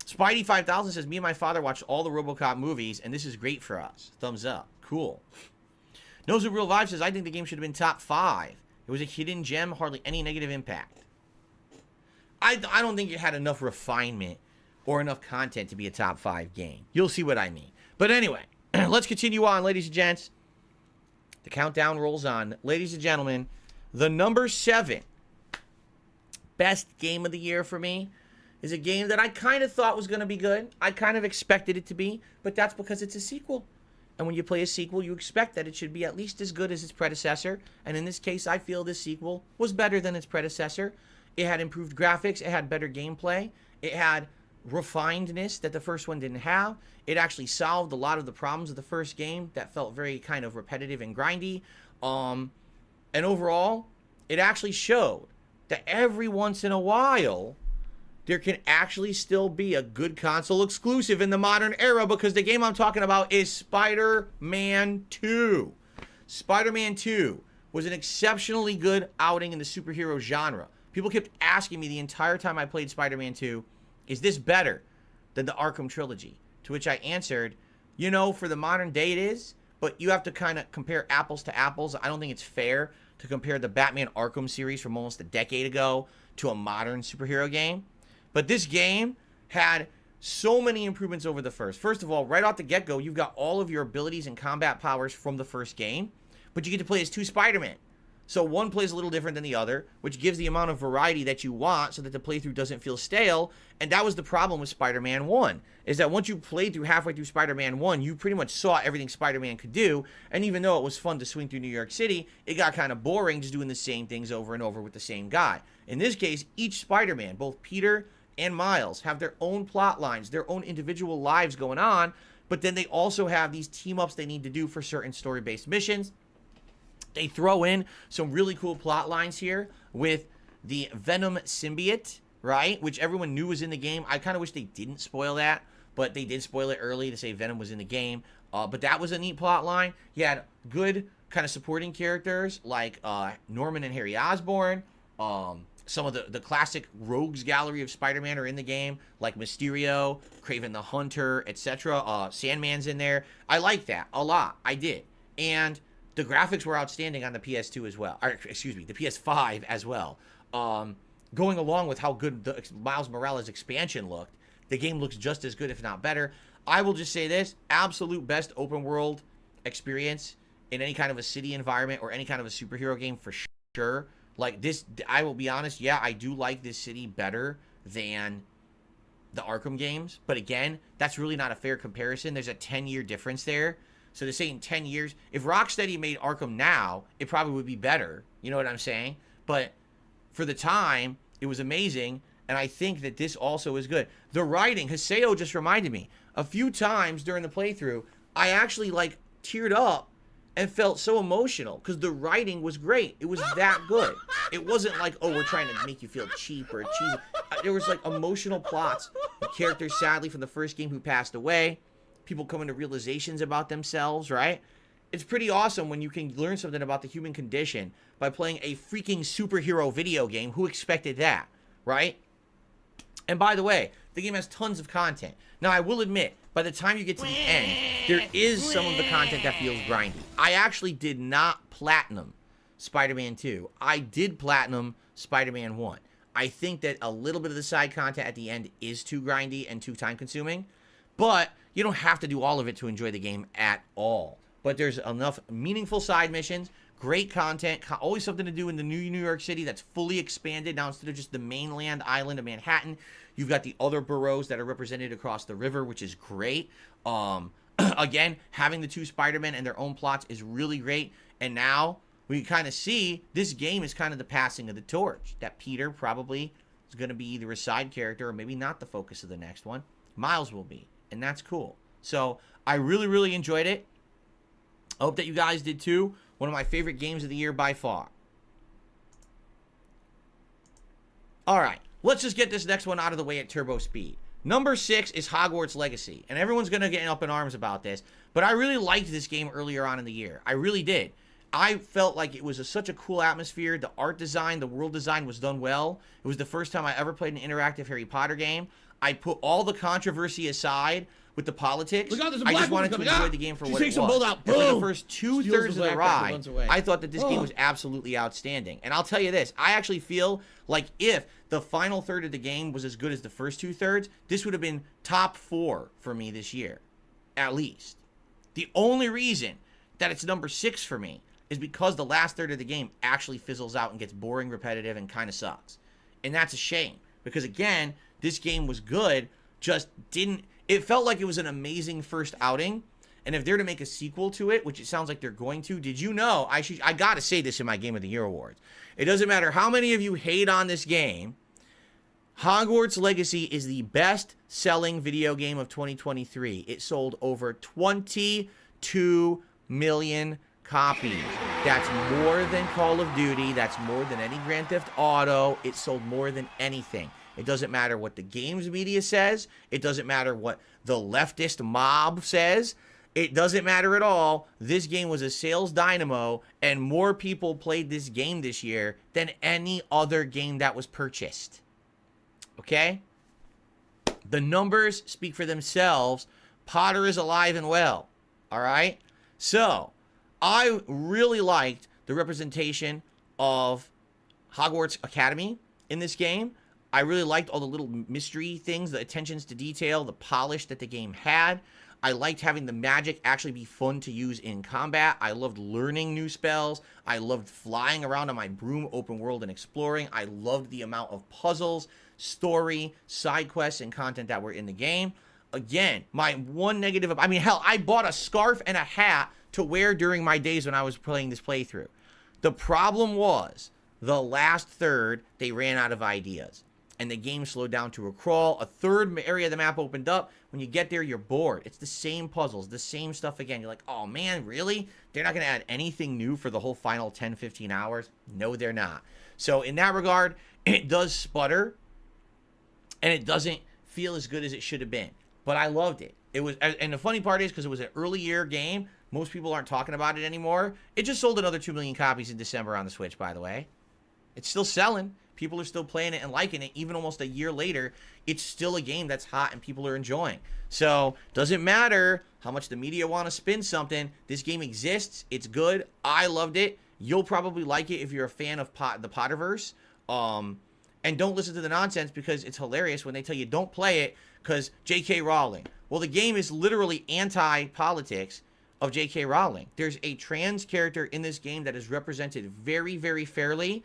Spidey 5000 says, me and my father watched all the RoboCop movies, and this is great for us. Thumbs up. Cool. Knows What Real Vibe says, I think the game should have been top 5. It was a hidden gem, hardly any negative impact. I don't think it had enough refinement or enough content to be a top 5 game. You'll see what I mean. But anyway, let's continue on, ladies and gents. The countdown rolls on. Ladies and gentlemen, the number 7 best game of the year for me is a game that I kind of thought was going to be good. I kind of expected it to be, but that's because it's a sequel. And when you play a sequel, you expect that it should be at least as good as its predecessor. And in this case, I feel this sequel was better than its predecessor. It had improved graphics. It had better gameplay. It had refinedness that the first one didn't have. It actually solved a lot of the problems of the first game that felt very kind of repetitive and grindy. And overall, it actually showed that every once in a while, there can actually still be a good console exclusive in the modern era, because the game I'm talking about is Spider-Man 2. Spider-Man 2 was an exceptionally good outing in the superhero genre. People kept asking me the entire time I played Spider-Man 2, is this better than the Arkham trilogy? To which I answered, you know, for the modern day it is, but you have to kind of compare apples to apples. I don't think it's fair to compare the Batman Arkham series from almost a decade ago to a modern superhero game. But this game had so many improvements over the first. First of all, right off the get-go, you've got all of your abilities and combat powers from the first game, but you get to play as 2 Spider-Man. So one plays a little different than the other, which gives the amount of variety that you want so that the playthrough doesn't feel stale. And that was the problem with Spider-Man 1, is that once you played through halfway through Spider-Man 1, you pretty much saw everything Spider-Man could do. And even though it was fun to swing through New York City, it got kind of boring just doing the same things over and over with the same guy. In this case, each Spider-Man, both Peter and Miles, have their own plot lines, their own individual lives going on, but then they also have these team-ups they need to do for certain story-based missions. They throw in some really cool plot lines here with the Venom symbiote, right? Which everyone knew was in the game. I kind of wish they didn't spoil that, but they did spoil it early to say Venom was in the game. But that was a neat plot line. You had good kind of supporting characters like Norman and Harry Osborn. Some of the classic rogues gallery of Spider-Man are in the game, like Mysterio, Kraven the Hunter, etc. Sandman's in there. I like that a lot. I did. And the graphics were outstanding on the PS2 as well. Or, excuse me, the PS5 as well. Going along with how good the Miles Morales expansion looked, the game looks just as good, if not better. I will just say this, absolute best open world experience in any kind of a city environment or any kind of a superhero game for sure. Like this, I will be honest, yeah, I do like this city better than the Arkham games. But again, that's really not a fair comparison. There's a 10-year difference there. So to say in 10 years, if Rocksteady made Arkham now, it probably would be better. You know what I'm saying? But for the time, it was amazing. And I think that this also is good. The writing, Haseo just reminded me. A few times during the playthrough, I actually like teared up and felt so emotional because the writing was great. It was that good. It wasn't like, oh, we're trying to make you feel cheap or cheesy. There was like emotional plots. The characters, sadly, from the first game who passed away. People coming to realizations about themselves, right? It's pretty awesome when you can learn something about the human condition by playing a freaking superhero video game. Who expected that, right? And by the way, the game has tons of content. Now, I will admit, by the time you get to the end, there is some of the content that feels grindy. I actually did not platinum Spider-Man 2. I did platinum Spider-Man 1. I think that a little bit of the side content at the end is too grindy and too time-consuming, but you don't have to do all of it to enjoy the game at all. But there's enough meaningful side missions, great content, always something to do in the new New York City that's fully expanded. Now, instead of just the mainland island of Manhattan, you've got the other boroughs that are represented across the river, which is great. Again, having the two Spider-Men and their own plots is really great. And now we kind of see this game is kind of the passing of the torch. That Peter probably is going to be either a side character or maybe not the focus of the next one. Miles will be. And that's cool. So I really, really enjoyed it. I hope that you guys did too. One of my favorite games of the year by far. All right. Let's just get this next one out of the way at turbo speed. Number 6 is Hogwarts Legacy. And everyone's going to get up in arms about this. But I really liked this game earlier on in the year. I really did. I felt like it was such a cool atmosphere. The art design, the world design was done well. It was the first time I ever played an interactive Harry Potter game. I put all the controversy aside with the politics. I just wanted to enjoy the game for what it was. And for the first 2/3 of the ride, I thought that this game was absolutely outstanding. And I'll tell you this, I actually feel like if the final third of the game was as good as the first 2/3, this would have been top 4 for me this year, at least. The only reason that it's number 6 for me is because the last third of the game actually fizzles out and gets boring, repetitive, and kind of sucks. And that's a shame. Because again, this game was good, just didn't... It felt like it was an amazing first outing. And if they're to make a sequel to it, which it sounds like they're going to, did you know... I gotta say this in my Game of the Year awards. It doesn't matter how many of you hate on this game. Hogwarts Legacy is the best-selling video game of 2023. It sold over 22 million copies. That's more than Call of Duty. That's more than any Grand Theft Auto. It sold more than anything. It doesn't matter what the games media says. It doesn't matter what the leftist mob says. It doesn't matter at all. This game was a sales dynamo, and more people played this game this year than any other game that was purchased. Okay? The numbers speak for themselves. Potter is alive and well. All right? So, I really liked the representation of Hogwarts Academy in this game. I really liked all the little mystery things, the attentions to detail, the polish that the game had. I liked having the magic actually be fun to use in combat. I loved learning new spells. I loved flying around on my broom, open world, and exploring. I loved the amount of puzzles, story, side quests, and content that were in the game. Again, my one negative, I mean, hell, I bought a scarf and a hat to wear during my days when I was playing this playthrough. The problem was, the last third, they ran out of ideas. And the game slowed down to a crawl. A third area of the map opened up. When you get there, you're bored. It's the same puzzles, the same stuff again. You're like, oh man, really? They're not going to add anything new for the whole final 10, 15 hours? No, they're not. So in that regard, it does sputter. And it doesn't feel as good as it should have been. But I loved it. It was, and the funny part is, because it was an early year game, most people aren't talking about it anymore. It just sold another 2 million copies in December on the Switch, by the way. It's still selling. People are still playing it and liking it. Even almost a year later, it's still a game that's hot and people are enjoying. So, doesn't matter how much the media want to spin something. This game exists. It's good. I loved it. You'll probably like it if you're a fan of the Potterverse. And don't listen to the nonsense, because it's hilarious when they tell you don't play it because J.K. Rowling. Well, the game is literally anti-politics of J.K. Rowling. There's a trans character in this game that is represented very, very fairly.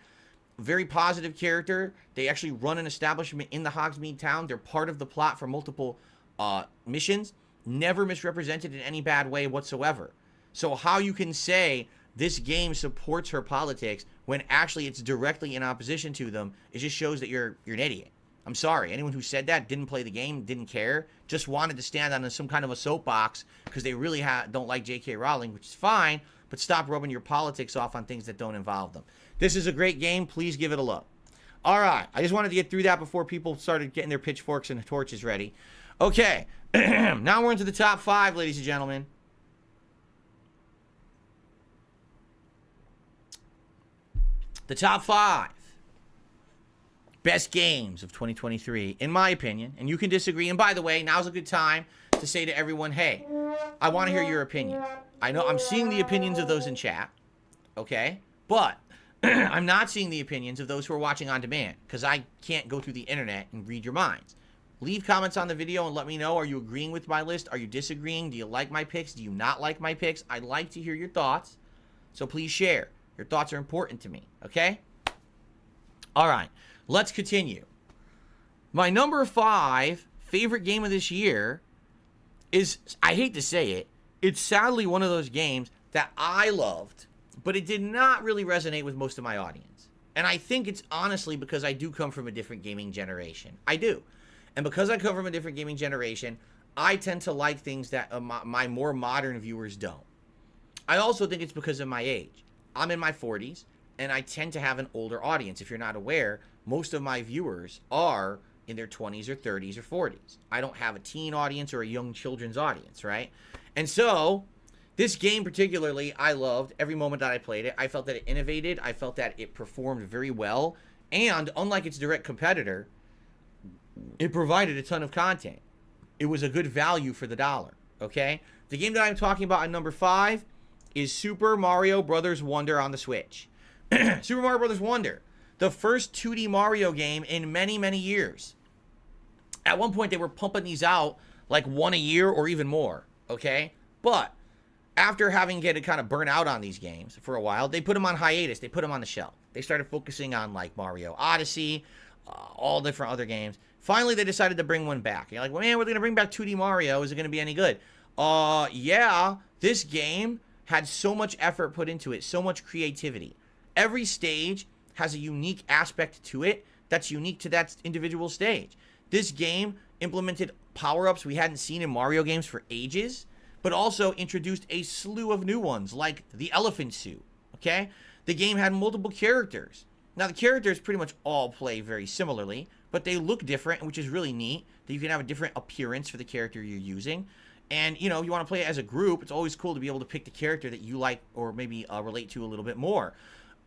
Very positive character. They actually run an establishment in the Hogsmeade town. They're part of the plot for multiple missions. Never misrepresented in any bad way whatsoever. So how you can say this game supports her politics when actually it's directly in opposition to them, it just shows that you're an idiot. I'm sorry. Anyone who said that didn't play the game, didn't care, just wanted to stand on some kind of a soapbox because they really don't like J.K. Rowling, which is fine, but stop rubbing your politics off on things that don't involve them. This is a great game. Please give it a look. All right. I just wanted to get through that before people started getting their pitchforks and torches ready. Okay. Now we're into the top 5, ladies and gentlemen. The top 5 best games of 2023, in my opinion. And you can disagree. And by the way, now's a good time to say to everyone, hey, I want to hear your opinion. I know I'm seeing the opinions of those in chat. Okay? But I'm not seeing the opinions of those who are watching on demand, because I can't go through the internet and read your minds. Leave comments on the video and let me know, are you agreeing with my list? Are you disagreeing? Do you like my picks? Do you not like my picks? I'd like to hear your thoughts, so please share. Your thoughts are important to me, okay? All right, let's continue. My number 5 favorite game of this year is, I hate to say it, it's sadly one of those games that I loved, but it did not really resonate with most of my audience. And I think it's honestly because I do come from a different gaming generation. I do. And because I come from a different gaming generation, I tend to like things that my more modern viewers don't. I also think it's because of my age. I'm in my 40s, and I tend to have an older audience. If you're not aware, most of my viewers are in their 20s or 30s or 40s. I don't have a teen audience or a young children's audience, right? And so this game particularly, I loved every moment that I played it. I felt that it innovated. I felt that it performed very well. And unlike its direct competitor, it provided a ton of content. It was a good value for the dollar, okay? The game that I'm talking about at number 5 is Super Mario Bros. Wonder on the Switch. Super Mario Bros. Wonder, the first 2D Mario game in many, many years. At one point, they were pumping these out like one a year or even more, okay? But after having get kind of burn out on these games for a while, they put them on hiatus. They put them on the shelf. They started focusing on like Mario Odyssey, all different other games. Finally, they decided to bring one back. You're like, well, man, we're going to bring back 2D Mario. Is it going to be any good? Yeah, this game had so much effort put into it, so much creativity. Every stage has a unique aspect to it that's unique to that individual stage. This game implemented power-ups we hadn't seen in Mario games for ages, but also introduced a slew of new ones, like the elephant suit, okay? The game had multiple characters. Now, the characters pretty much all play very similarly, but they look different, which is really neat, that you can have a different appearance for the character you're using. And, you know, you want to play it as a group, it's always cool to be able to pick the character that you like or maybe relate to a little bit more.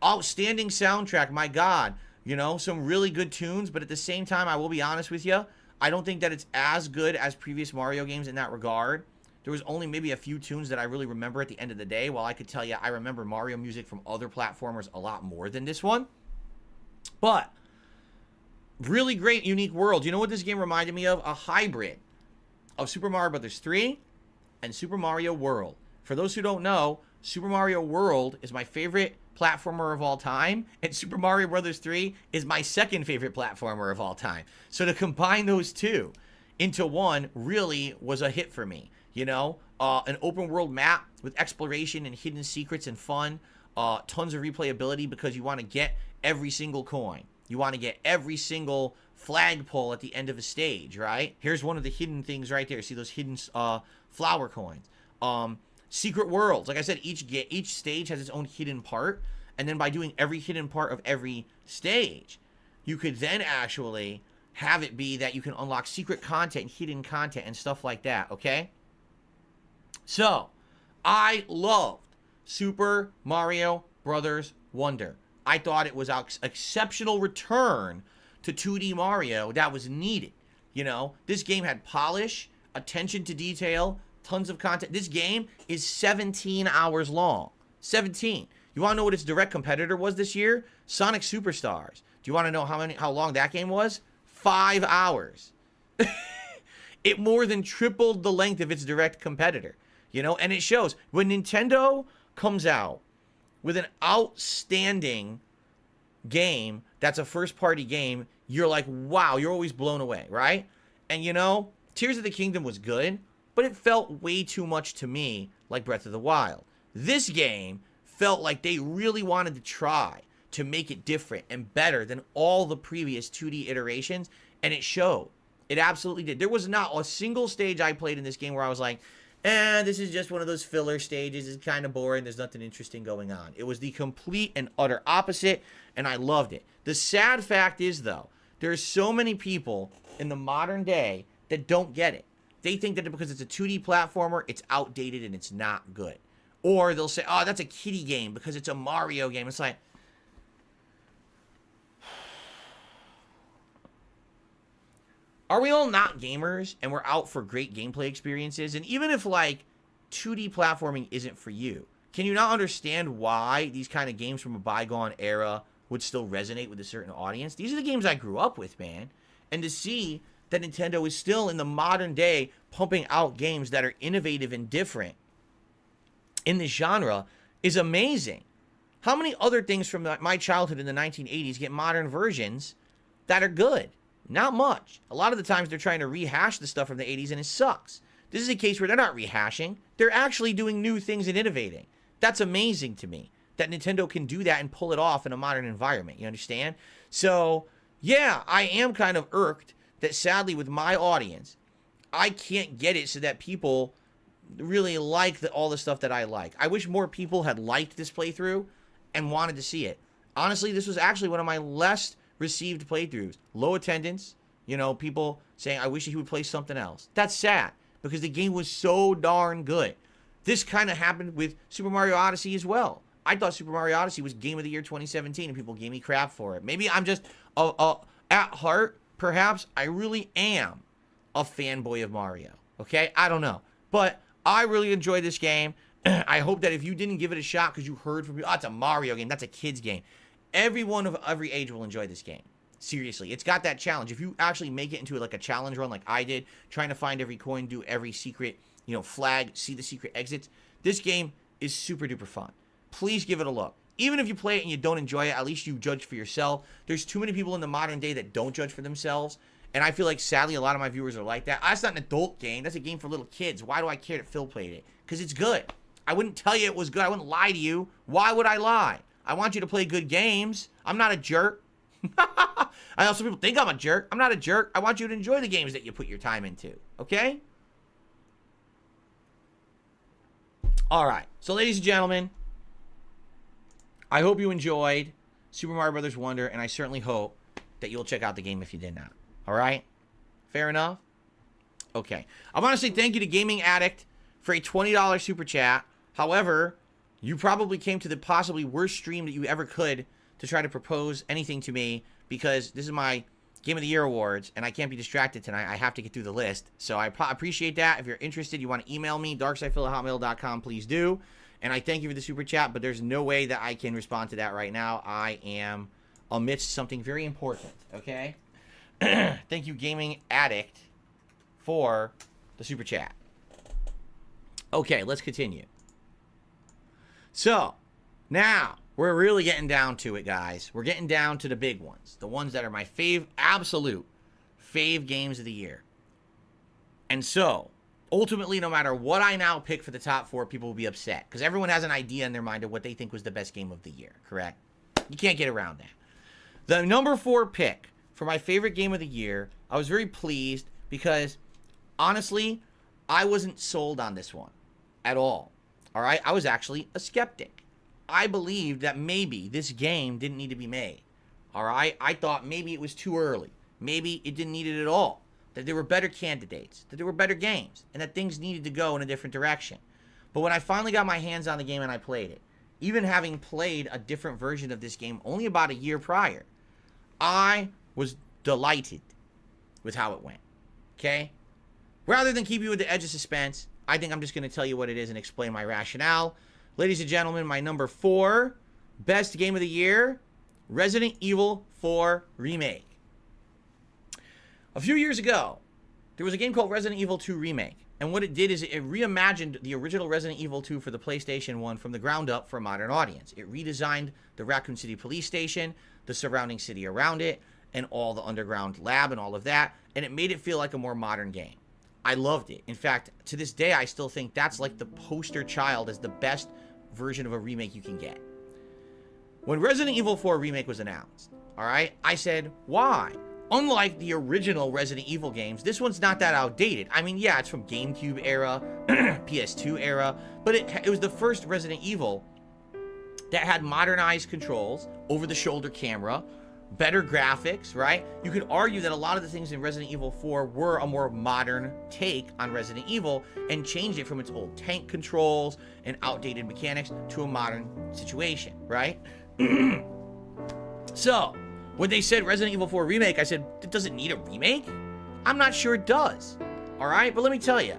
Outstanding soundtrack, my God. You know, some really good tunes, but at the same time, I will be honest with you, I don't think that it's as good as previous Mario games in that regard. There was only maybe a few tunes that I really remember at the end of the day, while I could tell you I remember Mario music from other platformers a lot more than this one. But Really great, unique world. You know what this game reminded me of? A hybrid of Super Mario Bros. 3 and Super Mario World. For those who don't know, Super Mario World is my favorite platformer of all time, and Super Mario Bros. 3 is my second favorite platformer of all time. So to combine those two into one really was a hit for me. You know, an open world map with exploration and hidden secrets and fun, tons of replayability because you want to get every single coin. You want to get every single flagpole at the end of a stage, right? Here's one of the hidden things right there. See those hidden flower coins. Secret worlds. Like I said, each stage has its own hidden part. And then by doing every hidden part of every stage, you could then actually have it be that you can unlock secret content, hidden content, and stuff like that, okay? So, I loved Super Mario Brothers Wonder. I thought it was an exceptional return to 2D Mario that was needed. You know, this game had polish, attention to detail, tons of content. This game is 17 hours long. 17. You want to know what its direct competitor was this year? Sonic Superstars. Do you want to know how long that game was? 5 hours. It more than tripled the length of its direct competitor. You know, and it shows. When Nintendo comes out with an outstanding game that's a first-party game, you're like, wow, you're always blown away, right? And, you know, Tears of the Kingdom was good, but it felt way too much to me like Breath of the Wild. This game felt like they really wanted to try to make it different and better than all the previous 2D iterations, and it showed. It absolutely did. There was not a single stage I played in this game where I was like, this is just one of those filler stages. It's kind of boring. There's nothing interesting going on. It was the complete and utter opposite, and I loved it. The sad fact is, though, there's so many people in the modern day that don't get it. They think that because it's a 2D platformer, it's outdated and it's not good. Or they'll say, oh, that's a kiddie game because it's a Mario game. It's like, are we all not gamers and we're out for great gameplay experiences? And even if, like, 2D platforming isn't for you, can you not understand why these kind of games from a bygone era would still resonate with a certain audience? These are the games I grew up with, man. And to see that Nintendo is still in the modern day pumping out games that are innovative and different in this genre is amazing. How many other things from my childhood in the 1980s get modern versions that are good? Not much. A lot of the times they're trying to rehash the stuff from the 80s and it sucks. This is a case where they're not rehashing. They're actually doing new things and innovating. That's amazing to me that Nintendo can do that and pull it off in a modern environment. You understand? So, yeah, I am kind of irked that sadly with my audience, I can't get it so that people really like all the stuff that I like. I wish more people had liked this playthrough and wanted to see it. Honestly, this was actually one of my less received playthroughs. Low attendance, you know, people saying, I wish he would play something else. That's sad because the game was so darn good. This kind of happened with Super Mario Odyssey as well. I thought Super Mario Odyssey was Game of the Year 2017 and people gave me crap for it. Maybe I'm just, at heart, perhaps I really am a fanboy of Mario. Okay? I don't know. But I really enjoyed this game. I hope that if you didn't give it a shot because you heard from me, oh, it's a Mario game, that's a kid's game. Everyone of every age will enjoy this game. Seriously, it's got that challenge. If you actually make it into like a challenge run like I did, trying to find every coin, do every secret, you know, flag, see the secret exits, this game is super duper fun. Please give it a look. Even if you play it and you don't enjoy it, at least you judge for yourself. There's too many people in the modern day that don't judge for themselves. And I feel like, sadly, a lot of my viewers are like that. That's not an adult game. That's a game for little kids. Why do I care that Phil played it? Because it's good. I wouldn't tell you it was good. I wouldn't lie to you. Why would I lie? I want you to play good games. I'm not a jerk. I know some people think I'm a jerk. I'm not a jerk. I want you to enjoy the games that you put your time into. Okay? All right. So, ladies and gentlemen, I hope you enjoyed Super Mario Brothers Wonder, and I certainly hope that you'll check out the game if you did not. All right? Fair enough? Okay. I want to say thank you to Gaming Addict for a $20 super chat. However, you probably came to the possibly worst stream that you ever could to try to propose anything to me because this is my Game of the Year awards, and I can't be distracted tonight. I have to get through the list. So I appreciate that. If you're interested, you want to email me, darksidephil@hotmail.com, please do. And I thank you for the super chat, but there's no way that I can respond to that right now. I am amidst something very important, okay? Thank you, Gaming Addict, for the super chat. Okay, let's continue. So, now, we're really getting down to it, guys. We're getting down to the big ones. The ones that are my absolute fave games of the year. And so, ultimately, no matter what I now pick for the top 4, people will be upset. Because everyone has an idea in their mind of what they think was the best game of the year, correct? You can't get around that. The number 4 pick for my favorite game of the year, I was very pleased because, honestly, I wasn't sold on this one at all. All right? I was actually a skeptic. I believed that maybe this game didn't need to be made. All right? I thought maybe it was too early. Maybe it didn't need it at all. That there were better candidates. That there were better games. And that things needed to go in a different direction. But when I finally got my hands on the game and I played it, even having played a different version of this game only about a year prior, I was delighted with how it went. Okay? Rather than keep you with the edge of suspense, I think I'm just going to tell you what it is and explain my rationale. Ladies and gentlemen, my number 4 best game of the year, Resident Evil 4 Remake. A few years ago, there was a game called Resident Evil 2 Remake. And what it did is it reimagined the original Resident Evil 2 for the PlayStation 1 from the ground up for a modern audience. It redesigned the Raccoon City police station, the surrounding city around it, and all the underground lab and all of that. And it made it feel like a more modern game. I loved it. In fact, to this day, I still think that's like the poster child as the best version of a remake you can get. When Resident Evil 4 Remake was announced, all right, I said, why? Unlike the original Resident Evil games, this one's not that outdated. I mean, yeah, it's from GameCube era, PS2 era, but it was the first Resident Evil that had modernized controls, over-the-shoulder camera, better graphics, right? You could argue that a lot of the things in Resident Evil 4 were a more modern take on Resident Evil and changed it from its old tank controls and outdated mechanics to a modern situation, right? So, when they said Resident Evil 4 Remake, I said, does it need a remake? I'm not sure it does, all right? But let me tell you,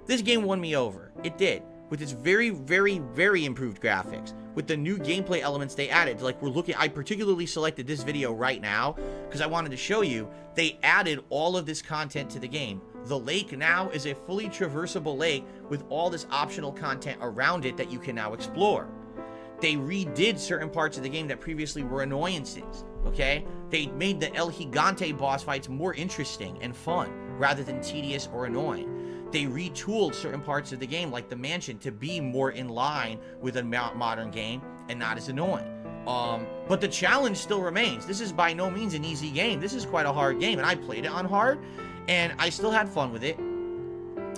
this game won me over. It did. With its very, very, very improved graphics, with the new gameplay elements they added. Like, I particularly selected this video right now because I wanted to show you they added all of this content to the game. The lake now is a fully traversable lake with all this optional content around it that you can now explore. They redid certain parts of the game that previously were annoyances, okay? They made the El Gigante boss fights more interesting and fun rather than tedious or annoying. They retooled certain parts of the game, like the mansion, to be more in line with a modern game and not as annoying. But the challenge still remains. This is by no means an easy game. This is quite a hard game, and I played it on hard, and I still had fun with it.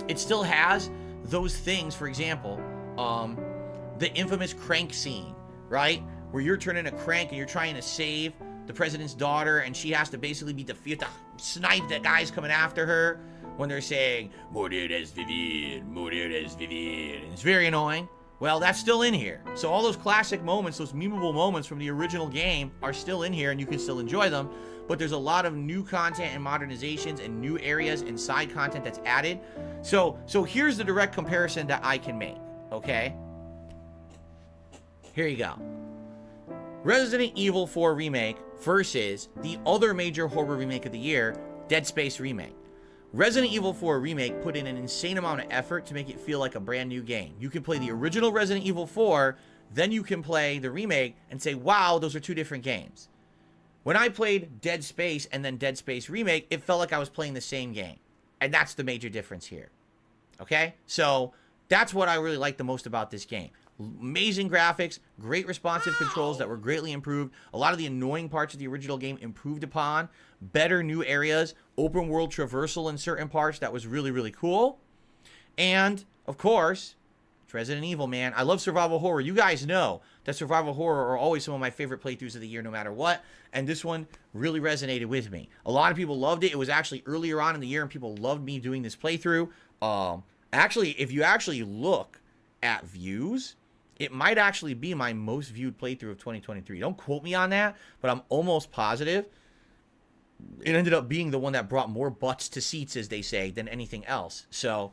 It still has those things, for example, the infamous crank scene, right? Where you're turning a crank and you're trying to save the president's daughter, and she has to basically be defeated, snipe the guys coming after her. When they're saying, mourir es vivir, mourir es vivir. And it's very annoying. Well, that's still in here. So all those classic moments, those memeable moments from the original game are still in here and you can still enjoy them. But there's a lot of new content and modernizations and new areas and side content that's added. So here's the direct comparison that I can make, okay? Here you go. Resident Evil 4 Remake versus the other major horror remake of the year, Dead Space Remake. Resident Evil 4 Remake put in an insane amount of effort to make it feel like a brand new game. You can play the original Resident Evil 4, then you can play the remake and say, wow, those are two different games. When I played Dead Space and then Dead Space Remake, it felt like I was playing the same game. And that's the major difference here. Okay? So that's what I really like the most about this game. Amazing graphics, great responsive controls that were greatly improved. A lot of the annoying parts of the original game improved upon. Better new areas, open world traversal in certain parts that was really, really cool. And, of course, it's Resident Evil, man. I love survival horror. You guys know that survival horror are always some of my favorite playthroughs of the year no matter what. And this one really resonated with me. A lot of people loved it. It was actually earlier on in the year and people loved me doing this playthrough. Actually, if you actually look at views, it might actually be my most viewed playthrough of 2023. Don't quote me on that, but I'm almost positive it ended up being the one that brought more butts to seats, as they say, than anything else. So,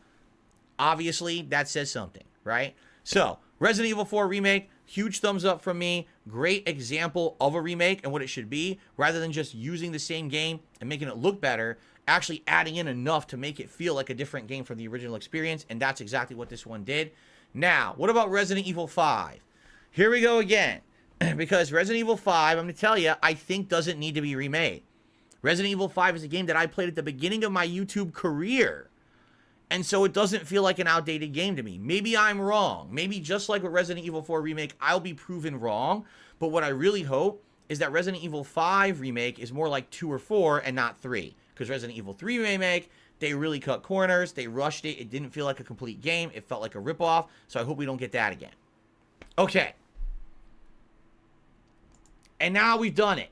obviously, that says something, right? So, Resident Evil 4 Remake, huge thumbs up from me. great example of a remake and what it should be, rather than just using the same game and making it look better, actually adding in enough to make it feel like a different game from the original experience, and that's exactly what this one did. Now, what about Resident Evil 5? Here we go again, because Resident Evil 5, I'm going to tell you, I think doesn't need to be remade. Resident Evil 5 is a game that I played at the beginning of my YouTube career, and so it doesn't feel like an outdated game to me. Maybe I'm wrong. Maybe just like with Resident Evil 4 Remake, I'll be proven wrong. But what I really hope is that Resident Evil 5 Remake is more like 2 or 4 and not 3. Because Resident Evil 3 Remake, they really cut corners. They rushed it. It didn't feel like a complete game. It felt like a ripoff. So I hope we don't get that again. Okay. And now we've done it.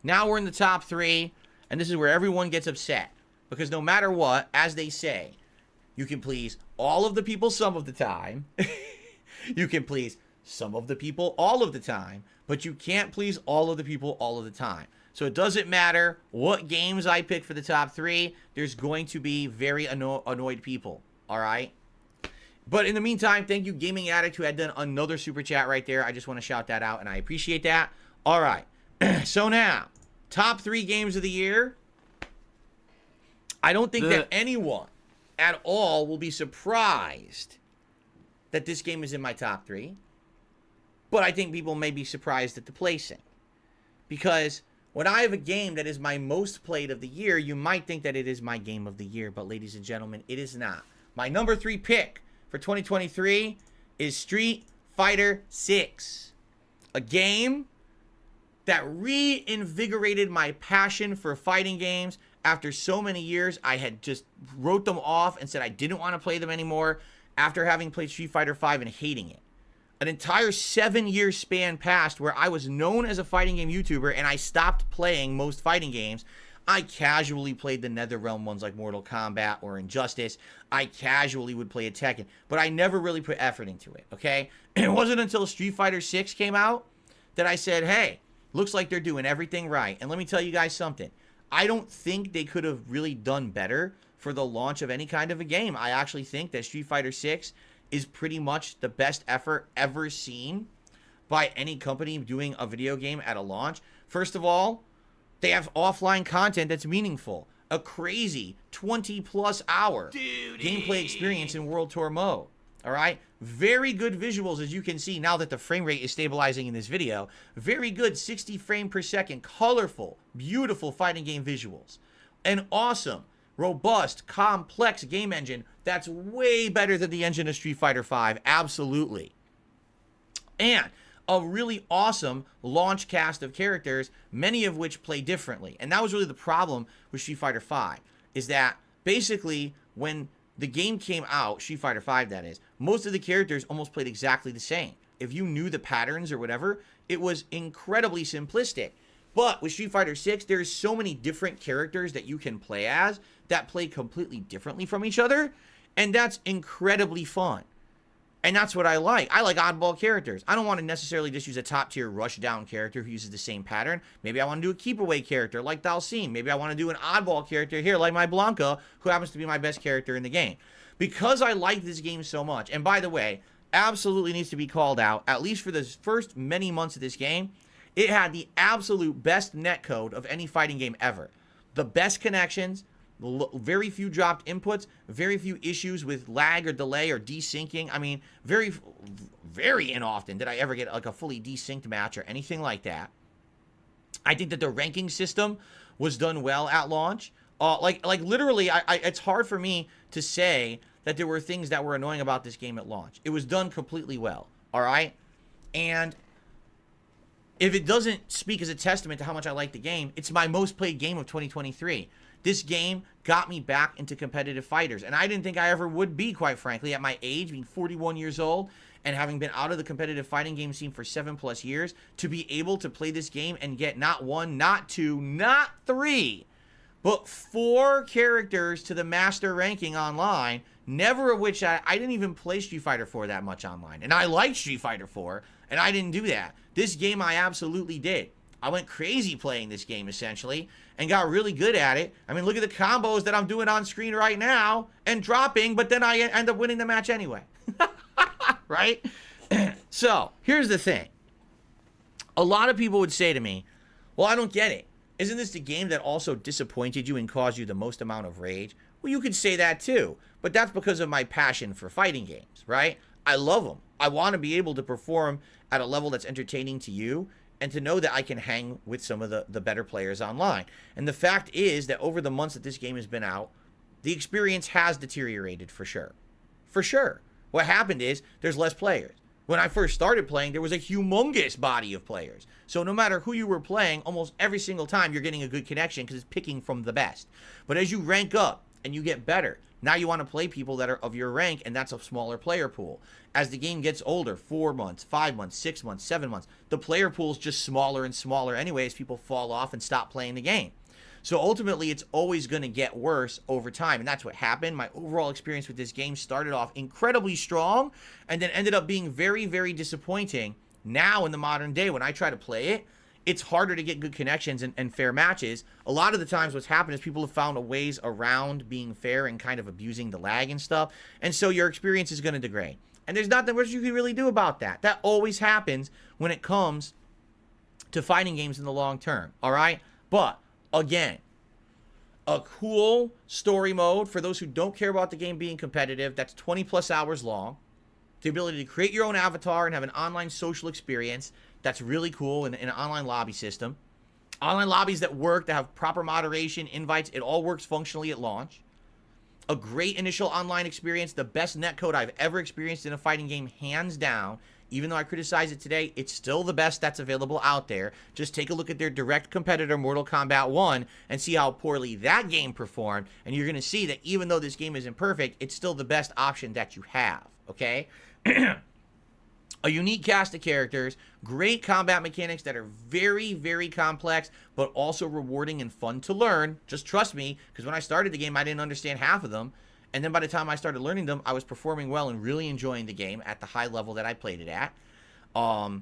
Now we're in the top 3. And this is where everyone gets upset. Because no matter what, as they say, you can please all of the people some of the time. You can please some of the people all of the time. But you can't please all of the people all of the time. So it doesn't matter what games I pick for the top 3. There's going to be very annoyed people. All right? But in the meantime, thank you, Gaming Addict, who had done another super chat right there. I just want to shout that out, and I appreciate that. All right. So now, top 3 games of the year. I don't think that anyone at all will be surprised that this game is in my top 3. But I think people may be surprised at the placing. Because when I have a game that is my most played of the year, you might think that it is my game of the year. But ladies and gentlemen, it is not. My number 3 pick for 2023 is Street Fighter 6. A game that reinvigorated my passion for fighting games. After so many years, I had just wrote them off and said I didn't want to play them anymore after having played Street Fighter 5 and hating it. An entire 7-year span passed where I was known as a fighting game YouTuber and I stopped playing most fighting games. I casually played the NetherRealm ones like Mortal Kombat or Injustice. I casually would play a Tekken, but I never really put effort into it, okay? And it wasn't until Street Fighter 6 came out that I said, hey, looks like they're doing everything right. And let me tell you guys something. I don't think they could have really done better for the launch of any kind of a game. I actually think that Street Fighter 6 is pretty much the best effort ever seen by any company doing a video game at a launch. First of all, they have offline content that's meaningful. A crazy 20-plus hour gameplay experience in World Tour mode. All right? Very good visuals, as you can see now that the frame rate is stabilizing in this video. Very good 60 frame per second, colorful, beautiful fighting game visuals. An awesome, robust, complex game engine that's way better than the engine of Street Fighter V. Absolutely. And a really awesome launch cast of characters, many of which play differently. And that was really the problem with Street Fighter V, is that basically when the game came out, Street Fighter V that is, most of the characters almost played exactly the same. If you knew the patterns or whatever, it was incredibly simplistic. But with Street Fighter 6, there's so many different characters that you can play as that play completely differently from each other, and that's incredibly fun. And that's what I like. I like oddball characters. I don't want to necessarily just use a top-tier rush-down character who uses the same pattern. Maybe I want to do a keep-away character like Dalsim. Maybe I want to do an oddball character here like my Blanca, who happens to be my best character in the game. Because I like this game so much, and by the way, absolutely needs to be called out, at least for the first many months of this game, it had the absolute best netcode of any fighting game ever. The best connections, very few dropped inputs, very few issues with lag or delay or desyncing. I mean, very, very inoften did I ever get like a fully desynced match or anything like that. I think that the ranking system was done well at launch. Like literally, it's hard for me to say that there were things that were annoying about this game at launch. It was done completely well, all right? And if it doesn't speak as a testament to how much I like the game, it's my most played game of 2023. This game got me back into competitive fighters, and I didn't think I ever would be, quite frankly, at my age, being 41 years old, and having been out of the competitive fighting game scene for 7+ years, to be able to play this game and get not 1, not 2, not 3, but 4 characters to the master ranking online, never of which I didn't even play Street Fighter 4 that much online. And I liked Street Fighter 4, and I didn't do that. This game I absolutely did. I went crazy playing this game, essentially, and got really good at it. I mean, look at the combos that I'm doing on screen right now, and dropping, but then I end up winning the match anyway. Right? So, here's the thing. A lot of people would say to me, well, I don't get it. Isn't this the game that also disappointed you and caused you the most amount of rage? Well, you could say that too, but that's because of my passion for fighting games, right? I love them. I want to be able to perform at a level that's entertaining to you and to know that I can hang with some of the better players online. And the fact is that over the months that this game has been out, the experience has deteriorated for sure. For sure. What happened is there's less players. When I first started playing, there was a humongous body of players. So no matter who you were playing, almost every single time you're getting a good connection because it's picking from the best. But as you rank up and you get better, now you want to play people that are of your rank, and that's a smaller player pool. As the game gets older, 4 months, 5 months, 6 months, 7 months, the player pool is just smaller and smaller anyways. People fall off and stop playing the game. So ultimately, it's always going to get worse over time, and that's what happened. My overall experience with this game started off incredibly strong and then ended up being very, very disappointing. Now, in the modern day, when I try to play it, it's harder to get good connections and fair matches. A lot of the times what's happened is people have found ways around being fair and kind of abusing the lag and stuff, and so your experience is going to degrade. And there's nothing much you can really do about that. That always happens when it comes to fighting games in the long term, all right? But again, a cool story mode for those who don't care about the game being competitive. That's 20 plus hours long. The ability to create your own avatar and have an online social experience. That's really cool in an online lobby system. Online lobbies that work, that have proper moderation, invites. It all works functionally at launch. A great initial online experience. The best netcode I've ever experienced in a fighting game, hands down. Even though I criticize it today, it's still the best that's available out there. Just take a look at their direct competitor, Mortal Kombat 1, and see how poorly that game performed. And you're going to see that even though this game isn't perfect, it's still the best option that you have, okay? A unique cast of characters, great combat mechanics that are very, very complex, but also rewarding and fun to learn. Just trust me, because when I started the game, I didn't understand half of them. And then by the time I started learning them, I was performing well and really enjoying the game at the high level that I played it at. I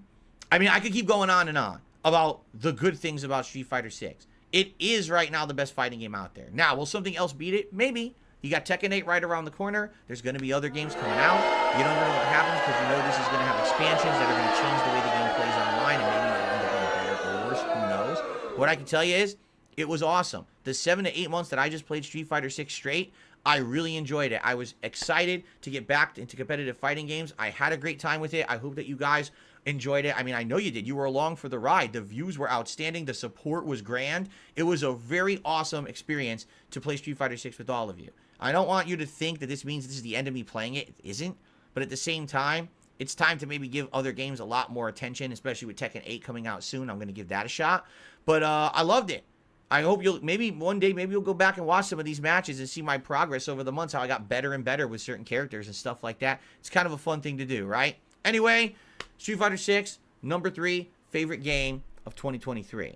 mean, I could keep going on and on about the good things about Street Fighter 6. It is right now the best fighting game out there. Now, will something else beat it? Maybe. You got Tekken 8 right around the corner. There's going to be other games coming out. You don't know what happens because you know this is going to have expansions that are going to change the way the game plays online, and maybe it'll end up being better or worse. Who knows? What I can tell you is, it was awesome. The 7 to 8 months that I just played Street Fighter 6 straight, I really enjoyed it. I was excited to get back into competitive fighting games. I had a great time with it. I hope that you guys enjoyed it. I mean, I know you did. You were along for the ride. The views were outstanding. The support was grand. It was a very awesome experience to play Street Fighter 6 with all of you. I don't want you to think that this means this is the end of me playing it. It isn't. But at the same time, it's time to maybe give other games a lot more attention, especially with Tekken 8 coming out soon. I'm going to give that a shot. But I loved it. I hope you'll, maybe one day, maybe you'll go back and watch some of these matches and see my progress over the months, how I got better and better with certain characters and stuff like that. It's kind of a fun thing to do, right? Anyway, Street Fighter 6, number 3, favorite game of 2023.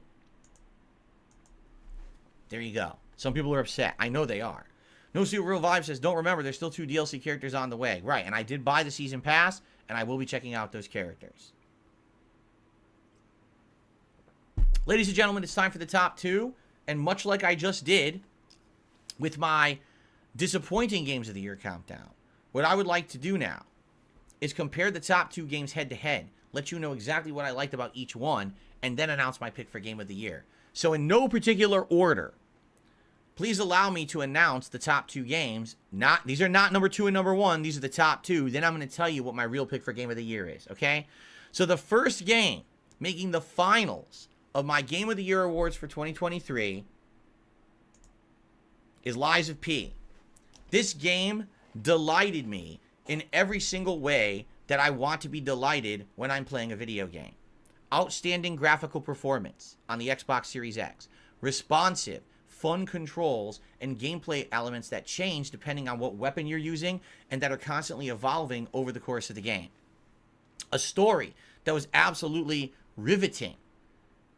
There you go. Some people are upset. I know they are. No Suit Real Vibe says, don't remember, there's still 2 DLC characters on the way. Right, and I did buy the Season Pass, and I will be checking out those characters. Ladies and gentlemen, it's time for the top 2. And much like I just did with my disappointing games of the year countdown, what I would like to do now is compare the top 2 games head to head, let you know exactly what I liked about each one, and then announce my pick for game of the year. So in no particular order, please allow me to announce the top 2 games. These are not number 2 and number 1. These are the top 2. Then I'm going to tell you what my real pick for game of the year is, okay? So the first game making the finals of my Game of the Year awards for 2023 is Lies of P. This game delighted me in every single way that I want to be delighted when I'm playing a video game. Outstanding graphical performance on the Xbox Series X. Responsive, fun controls, and gameplay elements that change depending on what weapon you're using and that are constantly evolving over the course of the game. A story that was absolutely riveting.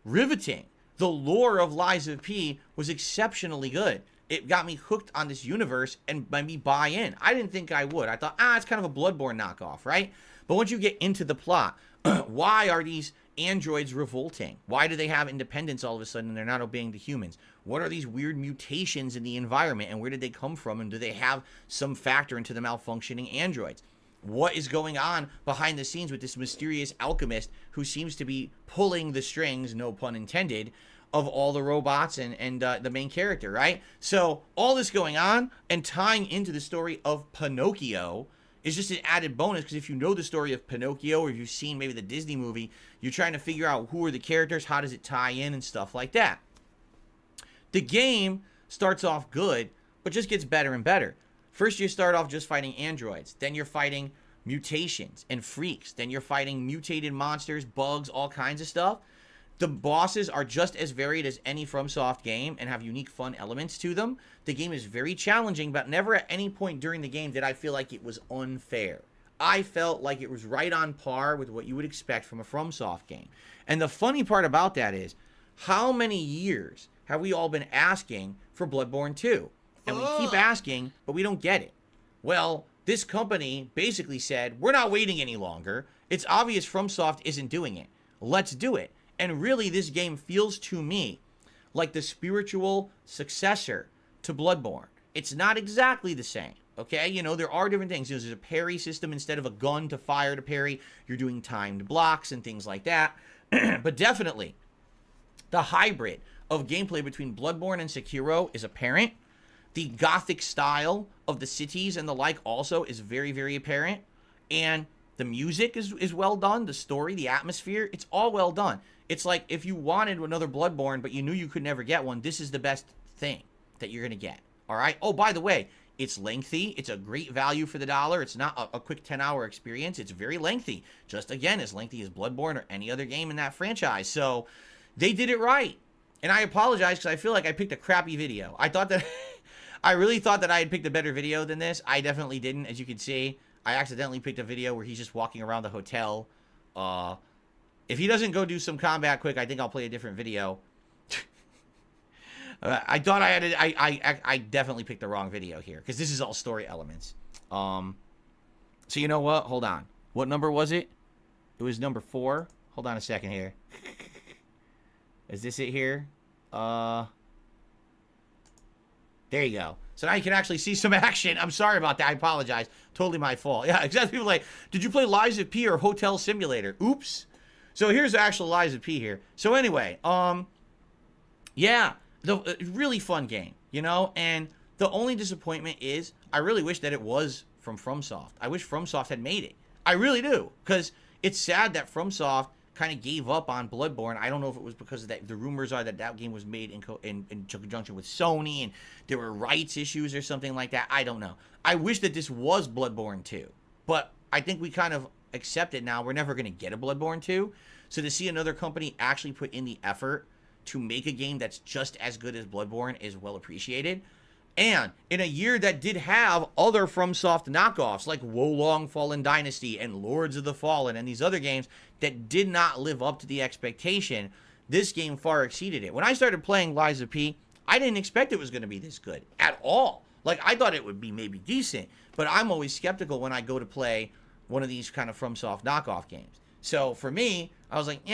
The lore of Lies of P was exceptionally good. It got me hooked on this universe and made me buy in. I didn't think I would. I thought, it's kind of a Bloodborne knockoff, right? But once you get into the plot, why are these androids revolting? Why do they have independence all of a sudden and they're not obeying the humans? What are these weird mutations in the environment and where did they come from? And do they have some factor into the malfunctioning androids? what is going on behind the scenes with this mysterious alchemist who seems to be pulling the strings, no pun intended, of all the robots and the main character, right? So all this going on and tying into the story of Pinocchio is just an added bonus, because if you know the story of Pinocchio, or if you've seen maybe the Disney movie, you're trying to figure out who are the characters, how does it tie in, and stuff like that. The game starts off good, but just gets better and better. First, you start off just fighting androids. Then you're fighting mutations and freaks. Then you're fighting mutated monsters, bugs, all kinds of stuff. The bosses are just as varied as any FromSoft game and have unique fun elements to them. The game is very challenging, but never at any point during the game did I feel like it was unfair. I felt like it was right on par with what you would expect from a FromSoft game. And the funny part about that is, how many years have we all been asking for Bloodborne 2? And we keep asking, but we don't get it. Well, this company basically said, we're not waiting any longer. It's obvious FromSoft isn't doing it. Let's do it. And really, this game feels to me like the spiritual successor to Bloodborne. It's not exactly the same, okay? You know, there are different things. There's a parry system instead of a gun to fire to parry. You're doing timed blocks and things like that. But definitely, the hybrid of gameplay between Bloodborne and Sekiro is apparent. The gothic style of the cities and the like also is very, very apparent. And the music is well done. The story, the atmosphere, it's all well done. It's like if you wanted another Bloodborne, but you knew you could never get one, this is the best thing that you're going to get. All right? Oh, by the way, it's lengthy. It's a great value for the dollar. It's not a quick 10-hour experience. It's very lengthy. Just, again, as lengthy as Bloodborne or any other game in that franchise. So they did it right. And I apologize because I feel like I picked a crappy video. I thought that... I really thought that I had picked a better video than this. I definitely didn't, as you can see. I accidentally picked a video where he's just walking around the hotel. If he doesn't go do some combat quick, I think I'll play a different video. I thought I had it. I definitely picked the wrong video here, because this is all story elements. So you know what? Hold on. What number was it? It was number 4. Hold on a second here. Is this it here? There you go. So now you can actually see some action. I'm sorry about that. I apologize. Totally my fault. Yeah, exactly. People like, did you play Lies of P or Hotel Simulator? Oops. So here's the actual Lies of P here. So anyway, yeah, really fun game, you know? And the only disappointment is I really wish that it was from FromSoft. I wish FromSoft had made it. I really do. Because it's sad that FromSoft kind of gave up on Bloodborne. I don't know if it was because of that. The rumors are that that game was made in conjunction with Sony and there were rights issues or something like that. I don't know. I wish that this was Bloodborne 2. But I think we kind of accept it now. We're never going to get a Bloodborne 2. So to see another company actually put in the effort to make a game that's just as good as Bloodborne is well appreciated. And in a year that did have other FromSoft knockoffs like Wolong Fallen Dynasty and Lords of the Fallen and these other games that did not live up to the expectation, this game far exceeded it. When I started playing Lies of P, I didn't expect it was going to be this good at all. Like, I thought it would be maybe decent, but I'm always skeptical when I go to play one of these kind of FromSoft knockoff games. So for me, I was like,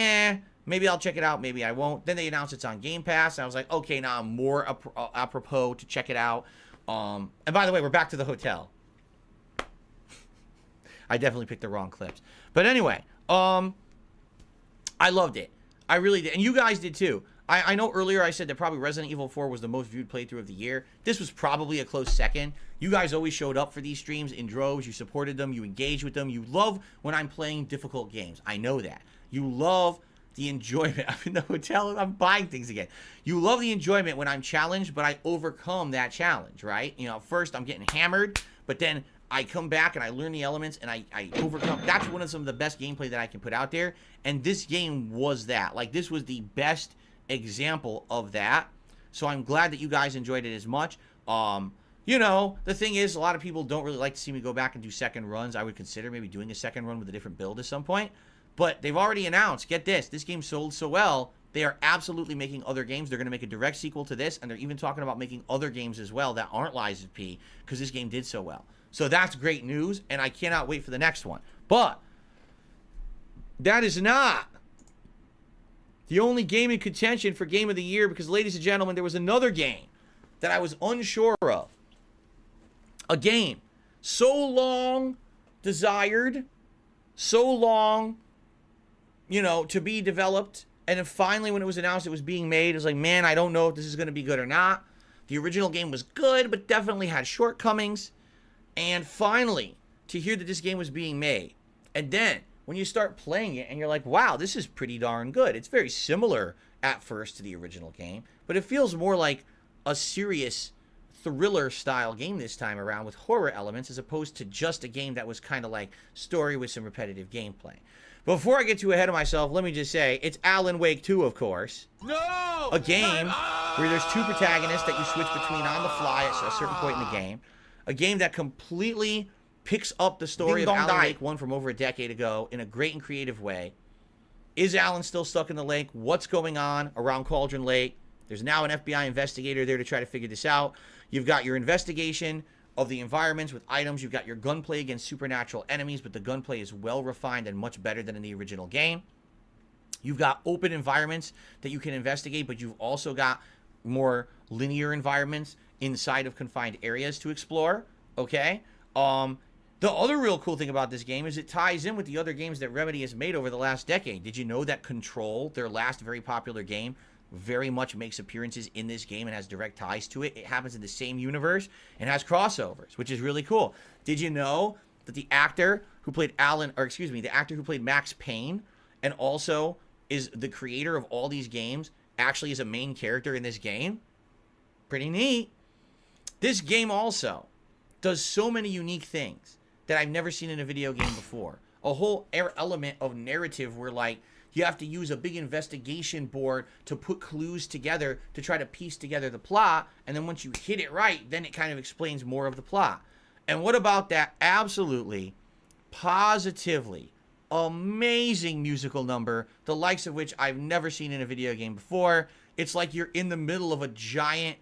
maybe I'll check it out, maybe I won't. Then they announced it's on Game Pass. And I was like, okay, now I'm more apropos to check it out. And by the way, we're back to the hotel. I definitely picked the wrong clips. But anyway, I loved it. I really did. And you guys did too. I know earlier I said that probably Resident Evil 4 was the most viewed playthrough of the year. This was probably a close second. You guys always showed up for these streams in droves. You supported them. You engaged with them. You love when I'm playing difficult games. I know that. You love the enjoyment. I'm in the hotel. I'm buying things again. You love the enjoyment when I'm challenged, but I overcome that challenge, right? You know, first I'm getting hammered, but then I come back and I learn the elements and I overcome. That's one of some of the best gameplay that I can put out there. And this game was that. Like, this was the best example of that. So I'm glad that you guys enjoyed it as much. You know, the thing is, a lot of people don't really like to see me go back and do second runs. I would consider maybe doing a second run with a different build at some point. But they've already announced, get this game sold so well, they are absolutely making other games. They're going to make a direct sequel to this, and they're even talking about making other games as well that aren't Lies of P, because this game did so well. So that's great news, and I cannot wait for the next one. But that is not the only game in contention for Game of the Year, because, ladies and gentlemen, there was another game that I was unsure of. A game so long desired, so long, you know, to be developed. And then finally, when it was announced it was being made, it was like, man, I don't know if this is going to be good or not. The original game was good, but definitely had shortcomings. And finally, to hear that this game was being made. And then, when you start playing it and you're like, wow, this is pretty darn good. It's very similar at first to the original game, but it feels more like a serious thriller-style game this time around with horror elements as opposed to just a game that was kind of like story with some repetitive gameplay. Before I get too ahead of myself, let me just say, it's Alan Wake 2, of course. No! A game where there's two protagonists that you switch between on the fly at a certain point in the game. A game that completely picks up the story of Alan Wake 1 from over a decade ago in a great and creative way. Is Alan still stuck in the lake? What's going on around Cauldron Lake? There's now an FBI investigator there to try to figure this out. You've got your investigation of the environments with items. You've got your gunplay against supernatural enemies, but the gunplay is well refined and much better than in the original game. You've got open environments that you can investigate, but you've also got more linear environments inside of confined areas to explore, okay? The other real cool thing about this game is it ties in with the other games that Remedy has made over the last decade. Did you know that Control, their last very popular game, very much makes appearances in this game and has direct ties to it? It happens in the same universe and has crossovers, which is really cool. Did you know that the actor who played the actor who played Max Payne and also is the creator of all these games actually is a main character in this game? Pretty neat. This game also does so many unique things that I've never seen in a video game before. A whole element of narrative where, like, you have to use a big investigation board to put clues together to try to piece together the plot, and then once you hit it right, then it kind of explains more of the plot. And what about that absolutely, positively amazing musical number, the likes of which I've never seen in a video game before? It's like you're in the middle of a giant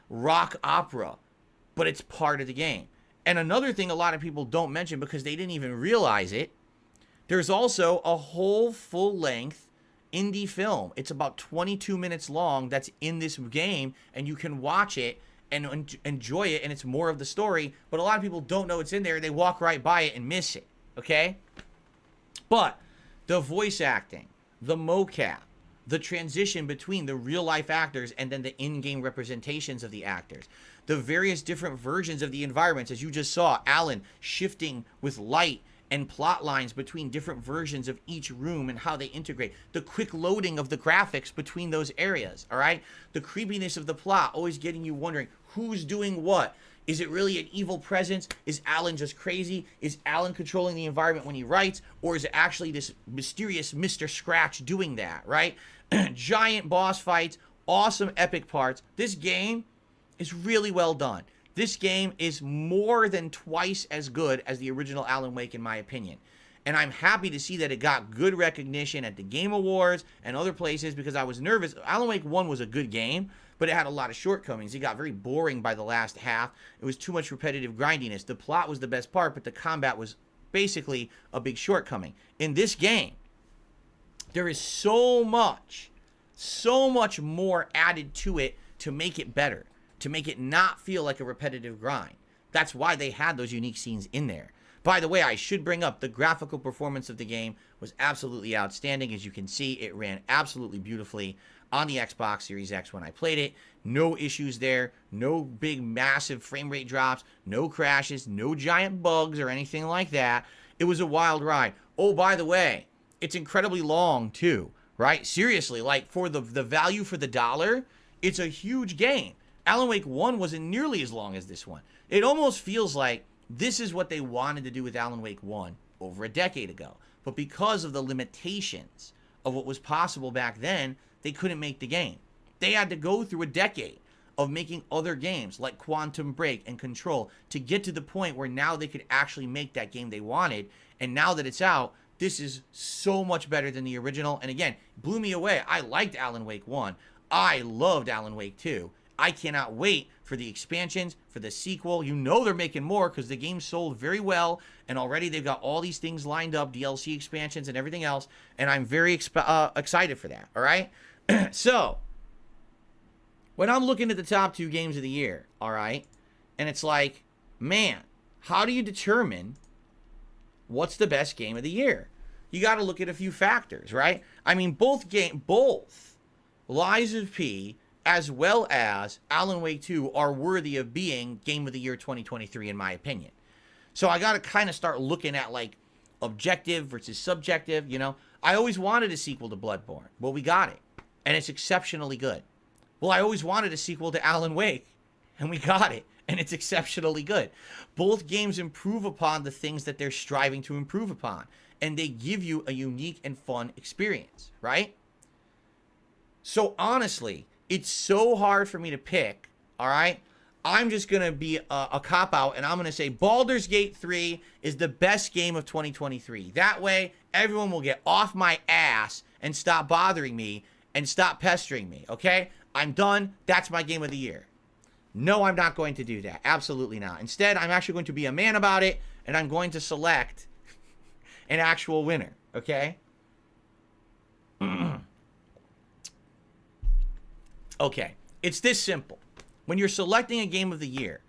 rock opera, but it's part of the game. And another thing a lot of people don't mention because they didn't even realize it, there's also a whole full-length indie film. It's about 22 minutes long that's in this game, and you can watch it and enjoy it, and it's more of the story, but a lot of people don't know it's in there. They walk right by it and miss it, okay? But the voice acting, the mocap, the transition between the real-life actors and then the in-game representations of the actors, the various different versions of the environments, as you just saw, Alan shifting with light and plot lines between different versions of each room and how they integrate, the quick loading of the graphics between those areas, all right? The creepiness of the plot, always getting you wondering who's doing what. Is it really an evil presence? Is Alan just crazy? Is Alan controlling the environment when he writes? Or is it actually this mysterious Mr. Scratch doing that, right? Giant boss fights, awesome epic parts. This game is really well done. This game is more than twice as good as the original Alan Wake, in my opinion. And I'm happy to see that it got good recognition at the Game Awards and other places because I was nervous. Alan Wake 1 was a good game, but it had a lot of shortcomings. It got very boring by the last half. It was too much repetitive grindiness. The plot was the best part, but the combat was basically a big shortcoming. In this game, there is so much more added to it to make it better, to make it not feel like a repetitive grind. That's why they had those unique scenes in there. By the way, I should bring up the graphical performance of the game was absolutely outstanding. As you can see, it ran absolutely beautifully on the Xbox Series X when I played it. No issues there, no big massive frame rate drops, no crashes, no giant bugs or anything like that. It was a wild ride. Oh, by the way, it's incredibly long too, right? Seriously, like for the value for the dollar, it's a huge game. Alan Wake 1 wasn't nearly as long as this one. It almost feels like this is what they wanted to do with Alan Wake 1 over a decade ago. But because of the limitations of what was possible back then, they couldn't make the game. They had to go through a decade of making other games like Quantum Break and Control to get to the point where now they could actually make that game they wanted. And now that it's out, this is so much better than the original. And again, blew me away. I liked Alan Wake 1. I loved Alan Wake 2. I cannot wait for the expansions, for the sequel. You know they're making more because the game sold very well, and already they've got all these things lined up, DLC expansions and everything else, and I'm very excited for that, all right? So, when I'm looking at the top 2 games of the year, all right, and it's like, man, how do you determine what's the best game of the year? You got to look at a few factors, right? I mean, both Lies of P as well as Alan Wake 2 are worthy of being Game of the Year 2023, in my opinion. So I got to kind of start looking at, like, objective versus subjective, you know? I always wanted a sequel to Bloodborne. Well, we got it, and it's exceptionally good. Well, I always wanted a sequel to Alan Wake, and we got it, and it's exceptionally good. Both games improve upon the things that they're striving to improve upon, and they give you a unique and fun experience, right? So honestly, it's so hard for me to pick, all right? I'm just going to be a cop-out, and I'm going to say Baldur's Gate 3 is the best game of 2023. That way, everyone will get off my ass and stop bothering me and stop pestering me, okay? I'm done. That's my game of the year. No, I'm not going to do that. Absolutely not. Instead, I'm actually going to be a man about it, and I'm going to select an actual winner, okay? Okay, it's this simple. When you're selecting a game of the year,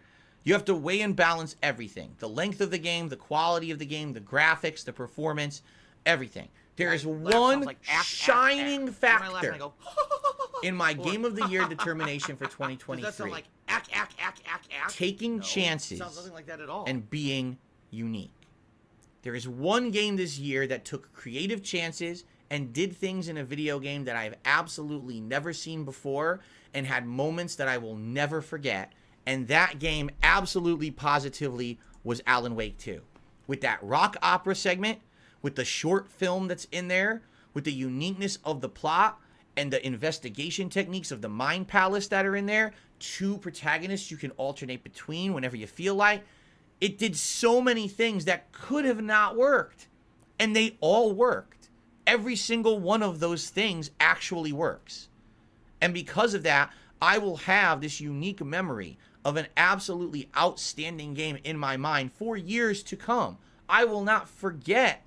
you have to weigh and balance everything. The length of the game, the quality of the game, the graphics, the performance, everything. There is one shining factor in my game of the year determination for 2023. Does that sound like taking chances sounds nothing like that at all. and being unique. There is one game this year that took creative chances and did things in a video game that I've absolutely never seen before and had moments that I will never forget. And that game absolutely positively was Alan Wake 2. With that rock opera segment, with the short film that's in there, with the uniqueness of the plot and the investigation techniques of the Mind Palace that are in there, 2 protagonists you can alternate between whenever you feel like. It did so many things that could have not worked. And they all worked. Every single one of those things actually works. And because of that, I will have this unique memory of an absolutely outstanding game in my mind for years to come. I will not forget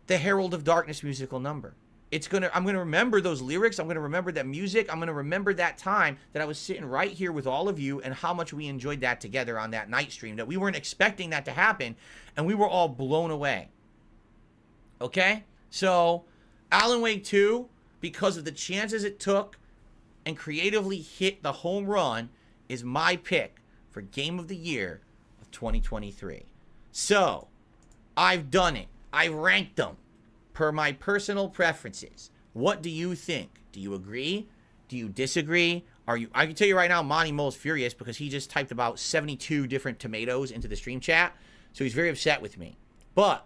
the Herald of Darkness musical number. I'm going to remember those lyrics. I'm going to remember that music. I'm going to remember that time that I was sitting right here with all of you and how much we enjoyed that together on that night stream, that we weren't expecting that to happen, and we were all blown away. Okay? So, Alan Wake 2, because of the chances it took and creatively hit the home run, is my pick for Game of the Year of 2023. So, I've done it. I've ranked them per my personal preferences. What do you think? Do you agree? Do you disagree? I can tell you right now, Monty Mole's furious because he just typed about 72 different tomatoes into the stream chat. So he's very upset with me. But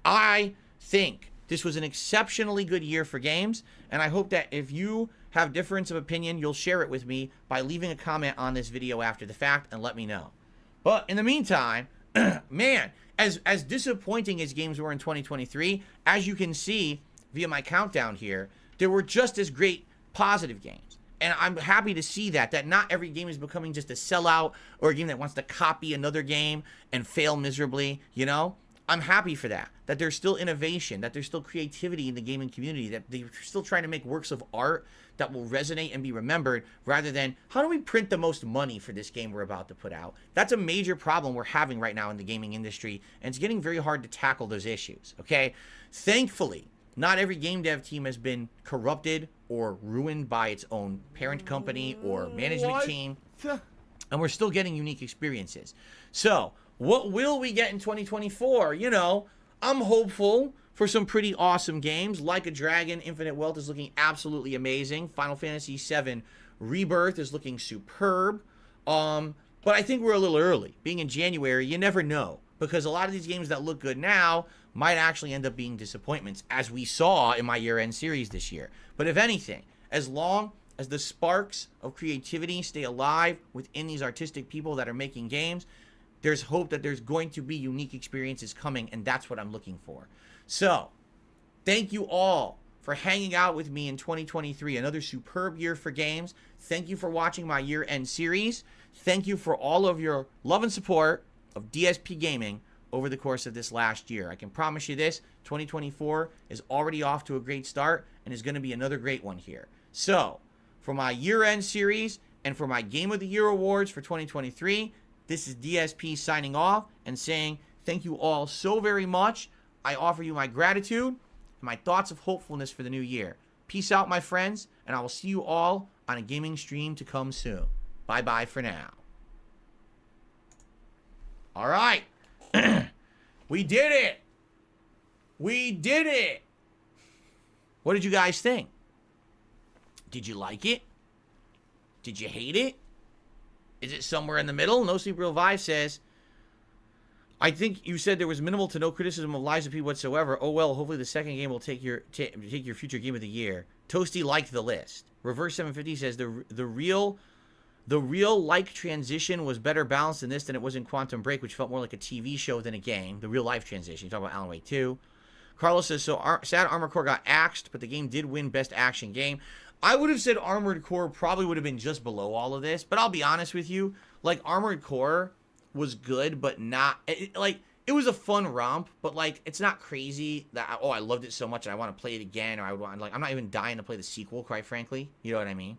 I think this was an exceptionally good year for games. And I hope that if you have difference of opinion, you'll share it with me by leaving a comment on this video after the fact and let me know. But in the meantime, man, as disappointing as games were in 2023, as you can see via my countdown here, there were just as great positive games. And I'm happy to see that not every game is becoming just a sellout or a game that wants to copy another game and fail miserably, you know? I'm happy for that there's still innovation, that there's still creativity in the gaming community, that they're still trying to make works of art that will resonate and be remembered rather than, how do we print the most money for this game we're about to put out? That's a major problem we're having right now in the gaming industry, and it's getting very hard to tackle those issues, okay? Thankfully, not every game dev team has been corrupted or ruined by its own parent company or management team, and we're still getting unique experiences. So, what will we get in 2024? You know, I'm hopeful for some pretty awesome games. Like a Dragon, Infinite Wealth is looking absolutely amazing. Final Fantasy VII Rebirth is looking superb. But I think we're a little early. Being in January, you never know. Because a lot of these games that look good now might actually end up being disappointments, as we saw in my year-end series this year. But if anything, as long as the sparks of creativity stay alive within these artistic people that are making games, there's hope that there's going to be unique experiences coming, and that's what I'm looking for. So, thank you all for hanging out with me in 2023. Another superb year for games. Thank you for watching my year-end series. Thank you for all of your love and support of DSP Gaming over the course of this last year. I can promise you this, 2024 is already off to a great start and is going to be another great one here. So, for my year-end series and for my Game of the Year awards for 2023, this is DSP signing off and saying Thank you all so very much. I offer you my gratitude and my thoughts of hopefulness for the new year. Peace out, my friends, and I will see you all on a gaming stream to come soon. Bye-bye for now. All right. We did it. We did it. What did you guys think? Did you like it? Did you hate it? Is it somewhere in the middle? No Sleep Real Vive says, I think you said there was minimal to no criticism of Lies of P whatsoever. Oh well, hopefully the second game will take your future game of the year. Toasty liked the list. Reverse 750 says the real like transition was better balanced in this than it was in Quantum Break, which felt more like a TV show than a game. The real life transition. You talk about Alan Wake 2. Carlos says, so sad Armored Core got axed, but the game did win Best Action Game. I would have said Armored Core probably would have been just below all of this, but I'll be honest with you, like Armored Core was good, but not it was a fun romp, but like it's not crazy that I loved it so much and I want to play it again, or I'm not even dying to play the sequel, quite frankly. You know what I mean?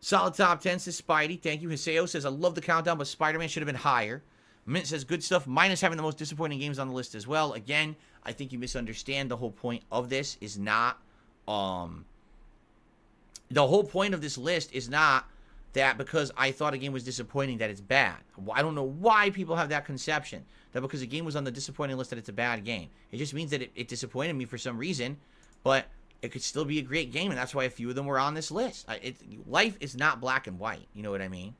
Solid top 10 says Spidey. Thank you. Hiseo says I love the countdown, but Spider-Man should have been higher. Mint says good stuff, minus having the most disappointing games on the list as well. Again, I think you misunderstand the whole point of this is not the whole point of this list is not that because I thought a game was disappointing that it's bad. I don't know why people have that conception that because a game was on the disappointing list that it's a bad game. It just means that it disappointed me for some reason, but it could still be a great game, and that's why a few of them were on this list. Life is not black and white. You know what I mean?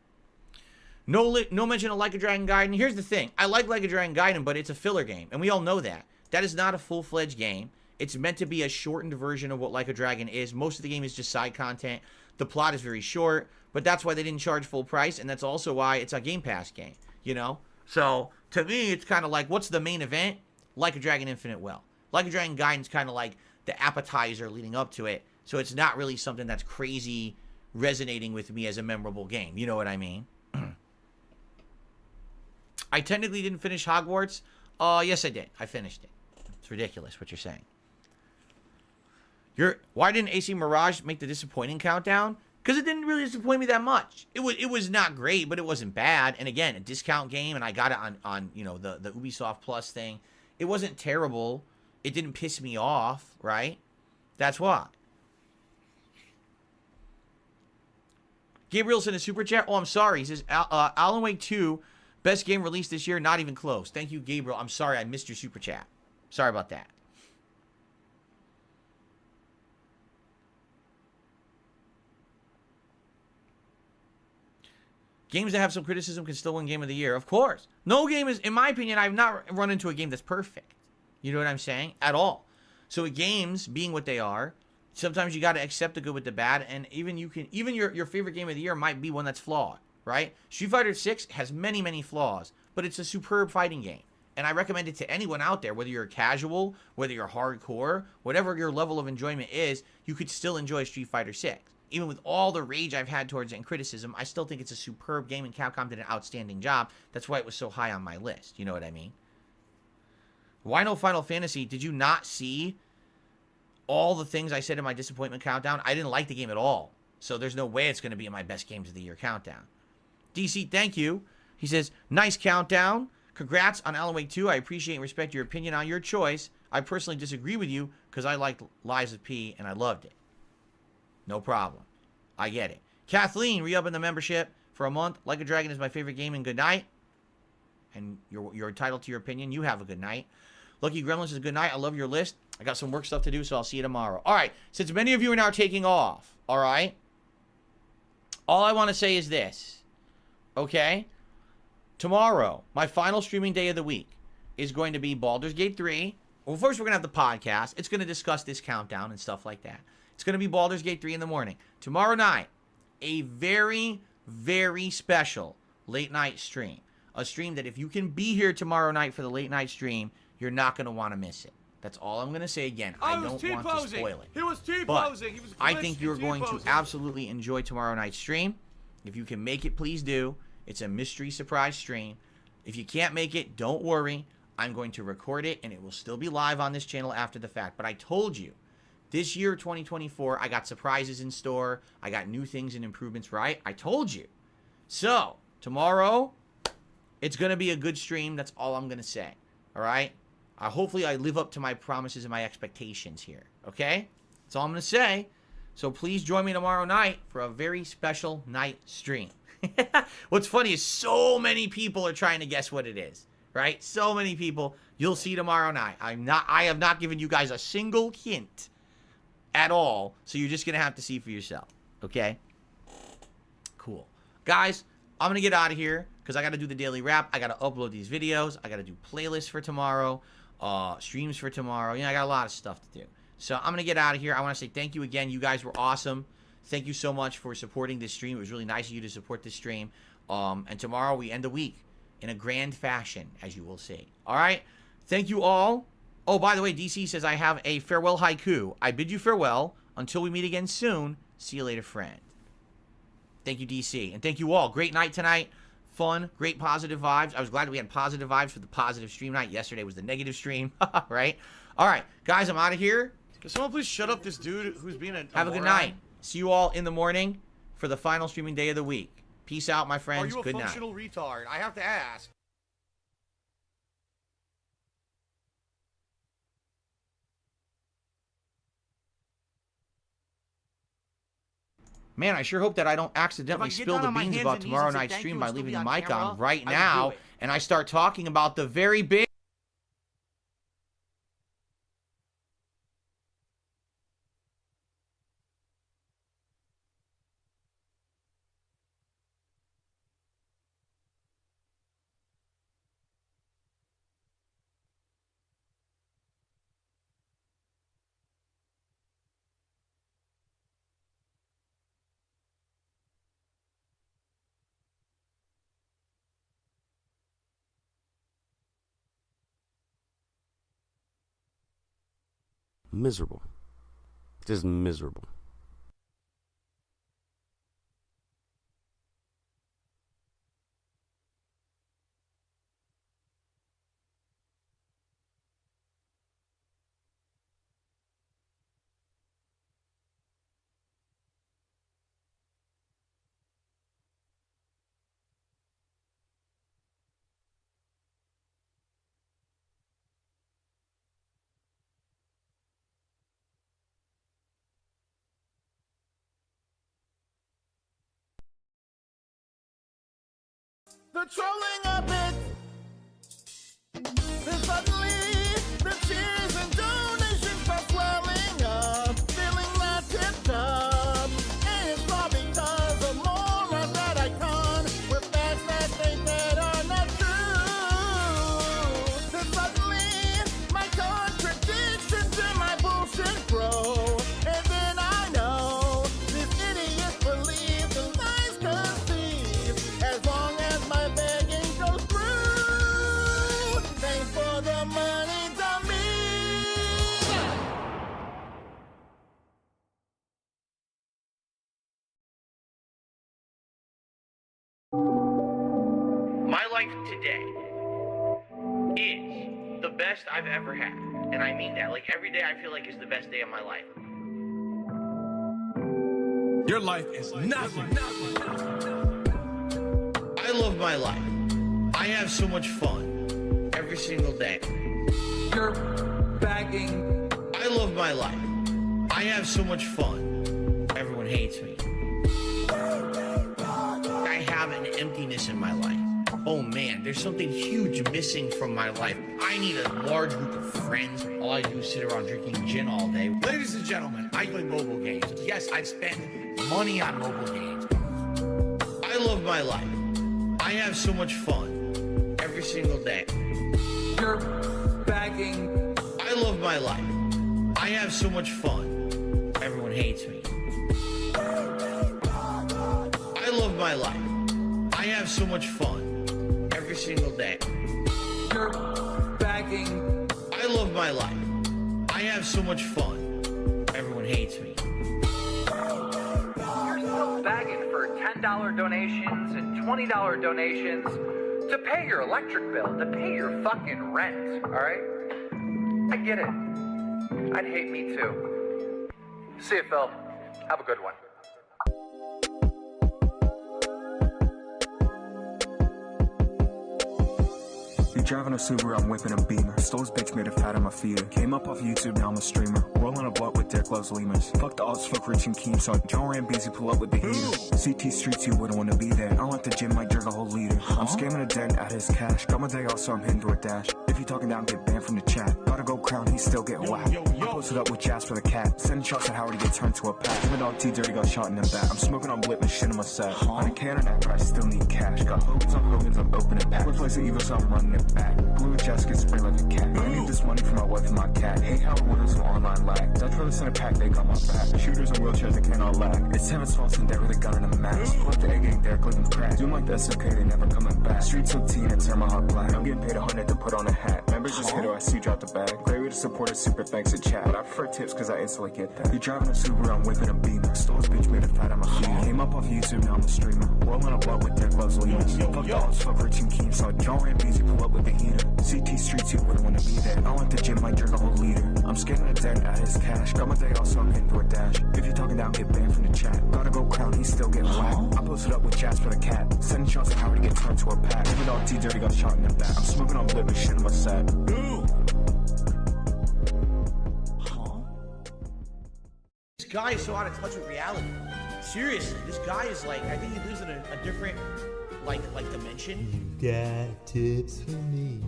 No mention of Like a Dragon Gaiden. Here's the thing. I like Like a Dragon Gaiden, but it's a filler game, and we all know that. That is not a full-fledged game. It's meant to be a shortened version of what Like a Dragon is. Most of the game is just side content. The plot is very short, but that's why they didn't charge full price, and that's also why it's a Game Pass game, you know? So, to me, it's kind of like, what's the main event? Like a Dragon Infinite Well. Like a Dragon Gaiden's kind of like the appetizer leading up to it, so it's not really something that's crazy resonating with me as a memorable game. You know what I mean? I technically didn't finish Hogwarts. Yes, I did. I finished it. It's ridiculous what you're saying. Why didn't AC Mirage make the disappointing countdown? Because it didn't really disappoint me that much. It was not great, but it wasn't bad. And again, a discount game, and I got it on you know the Ubisoft Plus thing. It wasn't terrible. It didn't piss me off, right? That's why. Gabriel's in a super chat. Oh, I'm sorry. He says Alan Wake 2, best game released this year, not even close. Thank you, Gabriel. I'm sorry I missed your super chat. Sorry about that. Games that have some criticism can still win Game of the Year. Of course. No game is, in my opinion, I've not run into a game that's perfect. You know what I'm saying? At all. So games, being what they are, sometimes you got to accept the good with the bad, and even your favorite game of the year might be one that's flawed, right? Street Fighter 6 has many, many flaws, but it's a superb fighting game. And I recommend it to anyone out there, whether you're casual, whether you're hardcore, whatever your level of enjoyment is, you could still enjoy Street Fighter 6. Even with all the rage I've had towards it and criticism, I still think it's a superb game, and Capcom did an outstanding job. That's why it was so high on my list. You know what I mean? Why no Final Fantasy? Did you not see all the things I said in my disappointment countdown? I didn't like the game at all. So there's no way it's going to be in my best games of the year countdown. DC, thank you. He says, nice countdown. Congrats on Alan Wake 2. I appreciate and respect your opinion on your choice. I personally disagree with you because I liked Lies of P and I loved it. No problem. I get it. Kathleen, re-up in the membership for a month. Like a Dragon is my favorite game, and good night. And you're entitled to your opinion. You have a good night. Lucky Gremlins says good night. I love your list. I got some work stuff to do, so I'll see you tomorrow. All right. Since many of you are now taking off, all right, all I want to say is this, okay? Tomorrow, my final streaming day of the week is going to be Baldur's Gate 3. Well, first we're going to have the podcast. It's going to discuss this countdown and stuff like that. It's going to be Baldur's Gate 3 in the morning. Tomorrow night, a very, very special late night stream. A stream that if you can be here tomorrow night for the late night stream, you're not going to want to miss it. That's all I'm going to say again. I don't want to spoil it. He was T-posing. But I think you're going to absolutely enjoy tomorrow night's stream. If you can make it, please do. It's a mystery surprise stream. If you can't make it, don't worry. I'm going to record it, and it will still be live on this channel after the fact. But I told you, this year, 2024, I got surprises in store. I got new things and improvements, right? I told you. So, tomorrow, It's going to be a good stream. That's all I'm going to say. All right? Hopefully I live up to my promises and my expectations here. Okay? That's all I'm going to say. So please join me tomorrow night for a very special night stream. What's funny is so many people are trying to guess what it is. Right? So many people. You'll see tomorrow night. I have not given you guys a single hint at all. So you're just going to have to see for yourself. Okay? Cool. Guys, I'm going to get out of here because I got to do the daily wrap. I got to upload these videos. I got to do playlists for tomorrow. Streams for tomorrow. You know, I got a lot of stuff to do. So I'm going to get out of here. I want to say thank you again. You guys were awesome. Thank you so much for supporting this stream. It was really nice of you to support this stream. And tomorrow we end the week in a grand fashion, as you will see. All right? Thank you all. Oh, by the way, DC says I have a farewell haiku. I bid you farewell. Until we meet again soon. See you later, friend. Thank you, DC. And thank you all. Great night tonight. Fun. Great positive vibes. I was glad we had positive vibes for the positive stream night. Yesterday was the negative stream. Right? All right. Guys, I'm out of here. Can someone please shut up this dude who's being a Have a good night. See you all in the morning for the final streaming day of the week. Peace out, my friends. Good night. Are you a functional retard? I have to ask. Man, I sure hope that I don't accidentally spill the beans about tomorrow night's stream by leaving the mic on right now and I start talking about the very big... Miserable. Just miserable. The trolling a bit. Then suddenly the cheers and donations start swelling up, feeling that tipped up. And it's all because of morons that I con with facts that think that are not true. Then suddenly my contradictions and my bullshit grow. And then I know these idiots believe the lies conceived. As long as my begging goes through, thanks for the money to me. My life today is the best I've ever had. And I mean that. Like, every day I feel like is the best day of my life. Your life is nothing. I love my life. I have so much fun every single day. You're bagging. I love my life. I have so much fun. Everyone hates me. I have an emptiness in my life. Oh man, there's something huge missing from my life. I need a large group of friends. All I do is sit around drinking gin all day. Ladies and gentlemen, I play mobile games. Yes, I spend money on mobile games. I love my life. I have so much fun every single day. You're bagging. I love my life. I have so much fun. Everyone hates me. I love my life. I have so much fun every single day. You're bagging. I love my life. I have so much fun. Everyone hates me. You're still bagging for $10 donations and $20 donations to pay your electric bill, to pay your fucking rent, alright? I get it. I'd hate me too. See you, Phil. Have a good one. You driving a Subaru, I'm whipping a Beamer. Stole his bitch, made a fat on my feeder. Came up off YouTube, now I'm a streamer. Rolling a blunt with Dick Loves Lemurs. Fuck the odds, fuck Rich and Keen. So John Rambeezy pull up with the heater. CT streets, you wouldn't want to be there. I went to gym, might jerk a whole liter. I'm scamming a dent out of his cash. Got my day off, so I'm hitting to a dash. If you talking down, get banned from the chat. Gotta go crown, he's still getting whacked. I posted up with Jasper the cat. Sending shots at Howard to get turned to a pack. My dog T Dirty got shot in the back. I'm smoking on blip and shit in my set. On a cannon app, but I still need cash. Got Hogan's, I'm opening packs. Replace the evil, so I'm running it back. Blue chest gets sprayed like a cat. I need this money for my wife and my cat. Hey, Howard wanted some online lag. Dutch brothers in a pack, they got my back. Shooters and wheelchairs, they cannot lag. It's Heaven's fault and they're with a gun and a mask. Flip the egg ain't there, click and crack. Doing like that's okay, they never coming back. Streets so teen, it's my heart black. I'm getting paid 100 to put on a hat. Members just hit her, I see you drop the bag. Great way to support a super thanks to chat. But I prefer tips cause I instantly get that. You driving a Subaru, I'm whipping a Beamer. Stole his bitch, made a fat on my feet. Came up off YouTube, now I'm a streamer. Rolling a blunt with Dick Loves Lemurs. Fuck the odds, fuck Rich and Keen. Saw John Rambeezy pull up with the heater. CT streets, you wouldn't want to be there. I went to gym, might jerk a whole liter. I'm scamming a dent out of his cash. Got my day off, so I'm hitting to a dash. If you talking down, get banned from the chat. Gotta go crown, he's still getting whacked. I posted up with Jasper the cat. Sending shots at Howard to get turned to a pack. Even dog T Dirty got shot in the back. I'm smoking on blip and shit in my set. This guy is so out of touch with reality. Seriously, this guy is like, I think he lives in a different, like dimension. You got tips for me.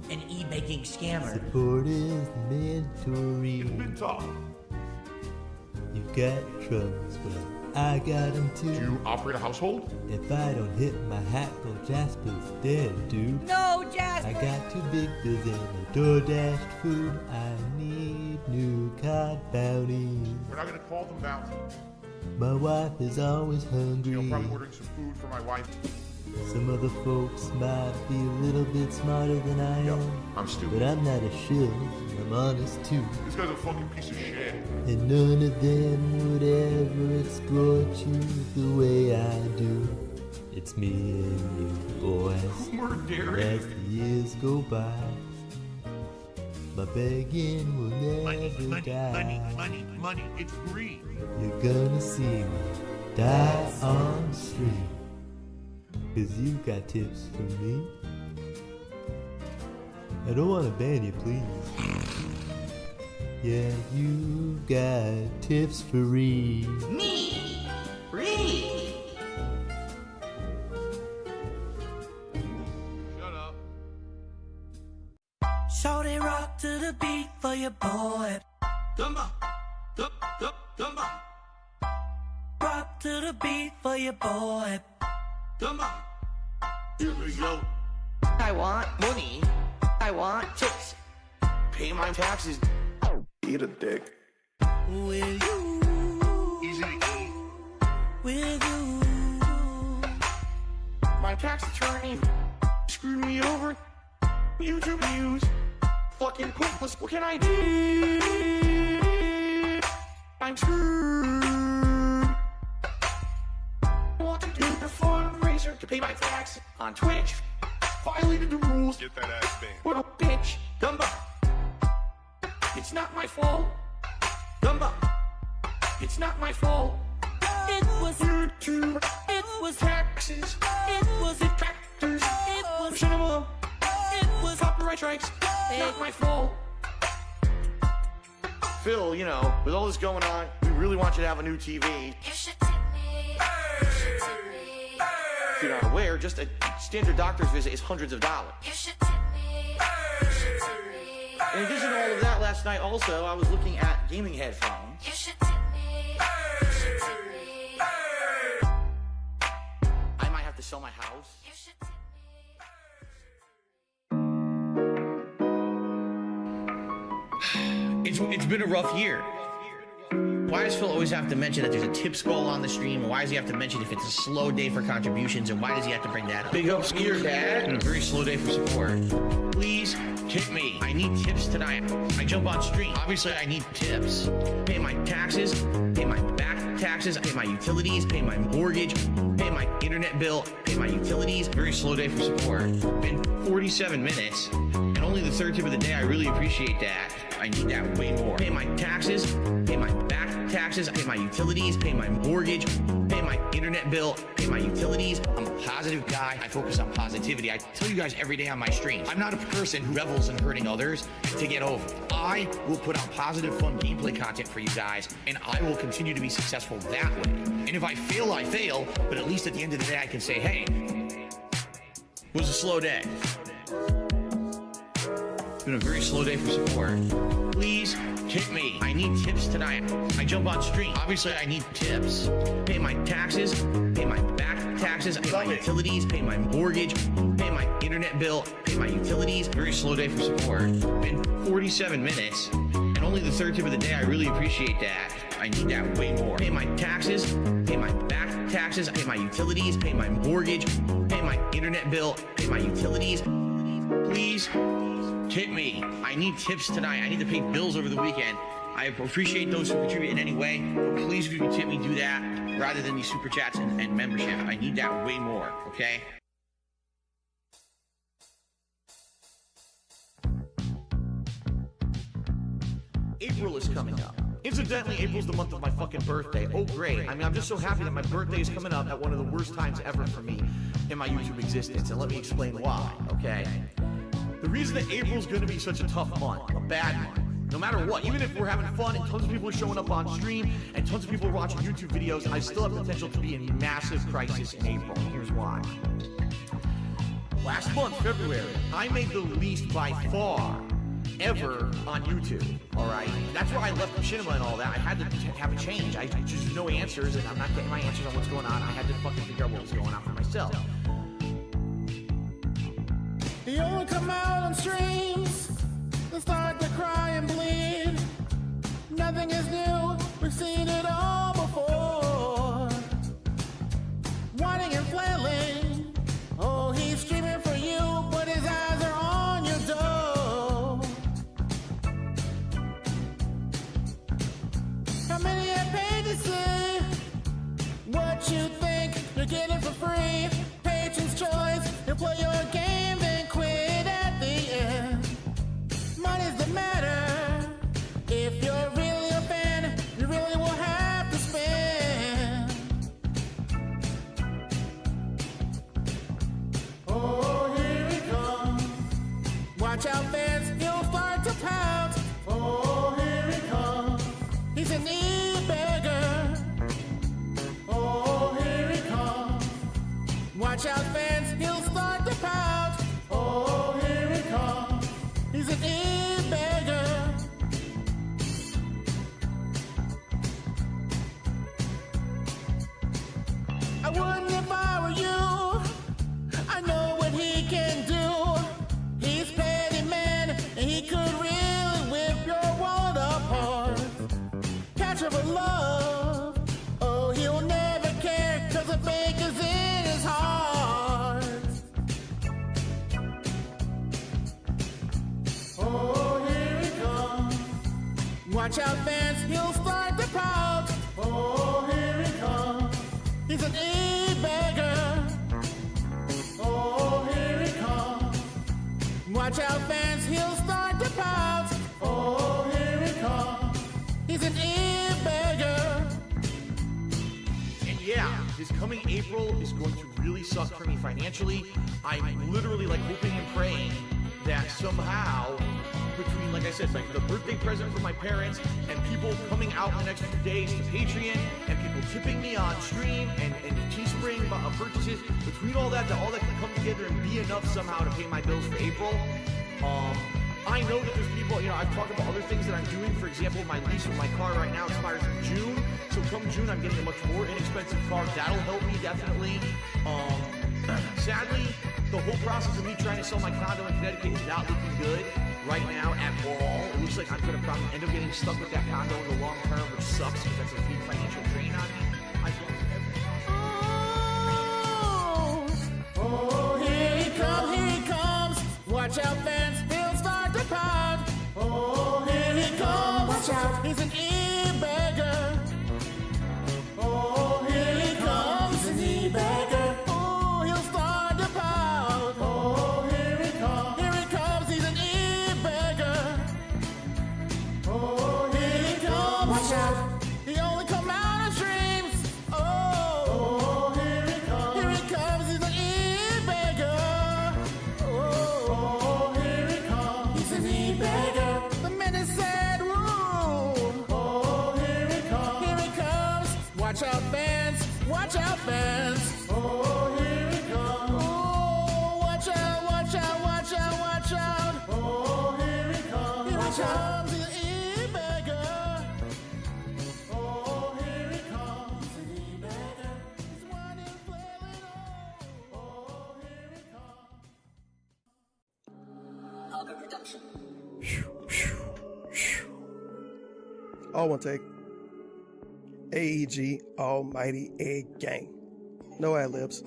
An e-banking scammer. Support is mandatory. It's been tough. You got troubles, but I got them too. Do you operate a household? If I don't hit my hackle, Jasper's dead, dude. No, Jasper! I got 2 big bills and a DoorDashed food. I need new card bounties. We're not gonna call them bounty. My wife is always hungry. I'm probably ordering some food for my wife. Some other folks might be a little bit smarter than I am. I'm stupid. But I'm not a shill. I'm honest too. This guy's a fucking piece of shit. And none of them would ever exploit you the way I do. It's me and you, boys. We're daring. As the years go by, my begging will never die. Money, it's greed. You're gonna see me die on stream. Cause you got tips for me. I don't wanna ban you, please. Yeah, you got tips for Reed. Me! Reed! Shut up. So they rock to the beat for your boy. Dumba, dumba. Rock to the beat for your boy. Dumba. Here we go. I want money. I want tips. Pay my taxes. Eat a dick. With you. Easy to eat. With you. My tax attorney screwed me over. YouTube views. Fucking pointless. What can I do? I'm screwed. I want to do a fundraiser to pay my tax on Twitch. Violated the rules. Get that ass banned. What a bitch. Dumba. It's not my fault. Dumba. It's not my fault. It was YouTube. It was taxes. It was detractors. It was cinema. It was copyright strikes. Not my fault. Phil, you know, with all this going on, we really want you to have a new TV. You should tip me. You should tip me. If you're not aware, just a standard doctor's visit is hundreds of dollars. You should tip me. You should tip me. In addition to all of that, last night also, I was looking at gaming headphones. You should tip me. You should tip me. I might have to sell my house. You should tip me. It's been a rough year. Why does Phil always have to mention that there's a tips goal on the stream? And why does he have to mention if it's a slow day for contributions? And why does he have to bring that up? Big ups to your dad. And a very slow day for support. Please tip me. I need tips tonight. I jump on stream. Obviously, I need tips. Pay my taxes. Pay my back taxes. Pay my utilities. Pay my mortgage. Pay my internet bill. Pay my utilities. Very slow day for support. Been 47 minutes. And only the third tip of the day. I really appreciate that. I need that way more. Pay my taxes, pay my back taxes, pay my utilities, pay my mortgage, pay my internet bill, pay my utilities. I'm a positive guy. I focus on positivity. I tell you guys every day on my streams, I'm not a person who revels in hurting others to get over. I will put out positive, fun gameplay content for you guys, and I will continue to be successful that way. And if I fail, I fail, but at least at the end of the day, I can say, hey, it was a slow day. It's been a very slow day for support. Please tip me. I need tips tonight. I jump on stream. Obviously, I need tips. Pay my taxes, pay my back taxes, pay my utilities, pay my mortgage, pay my internet bill, pay my utilities. Very slow day for support. Been 47 minutes, and only the third tip of the day. I really appreciate that. I need that way more. Pay my taxes, pay my back taxes, pay my utilities, pay my mortgage, pay my internet bill, pay my utilities. Please tip me. I need tips tonight. I need to pay bills over the weekend. I appreciate those who contribute in any way, but please, if you can tip me, do that rather than these super chats and membership. I need that way more, okay? April is coming up. Incidentally, April's the month of my fucking birthday. Oh, great. I mean, I'm just so happy that my birthday is coming up at one of the worst times ever for me in my YouTube existence, and let me explain why, okay? The reason that April's gonna be such a tough month, a bad month, no matter what, even if we're having fun and tons of people are showing up on stream and tons of people are watching YouTube videos, I still have potential to be in massive crisis in April. Here's why. Last month, February, I made the least by far ever on YouTube, all right? That's why I left Machinima and all that. I had to have a change. I just no answers, and I'm not getting my answers on what's going on. I had to fucking figure out what was going on for myself. You only come out on streams and start to cry and bleed. Nothing is new, we've seen it all before. Whining and flailing, oh, he's streaming for you, but his eyes are on your door. How many have paid to see what you think you're getting for free? Patron's choice, you play your game, then quit at the end. Money's the matter. If you're really a fan, you really will have to spend. Oh, here he comes. Watch out, fans, he'll start to pout. Oh, here he comes. He's an e-beggar. Oh, here he comes. Watch out, fans, he'll start to pout. Oh, here he comes. He's an e-beggar. I wouldn't if I were you. I know what he can do. He's petty man, and he could really whip your wallet apart. Catch up with love. Oh, he'll never care, 'cause the fake is in his heart. Oh, here he comes. Watch out, fans, he'll start to pout. Oh, here he comes. He's an e-beggar. Oh, here he comes. Watch out, fans, he'll start to pout. Oh, here he comes. He's an e-beggar. And yeah, this coming April is going to really suck for me financially. I'm literally like hoping and praying that somehow between, like I said, like the birthday present for my parents and people coming out in the next few days to Patreon and people tipping me on stream and Teespring purchases, between all that can come together and be enough somehow to pay my bills for April. I know that there's people, you know, I've talked about other things that I'm doing. For example, my lease with my car right now expires in June. So come June, I'm getting a much more inexpensive car. That'll help me definitely. Sadly, the whole process of me trying to sell my condo in Connecticut is not looking good right now at all. It looks like I'm going to probably end up getting stuck with that condo in the long term, which sucks because that's a big financial drain on me. Oh, here he comes. Watch out, fans, he'll start to pout. Oh, here he comes. Watch out, he's an e-beggar. Oh, here he comes. He's an e-beggar. Oh, he'll start to pout. Oh, here he comes. Here he comes, he's an e-beggar. comes the e-beggar. Oh, here he comes, the e-beggar. He's whining, flailing, oh, here he comes. Auger production. All one take. AEG Almighty Egg Gang. No ad-libs.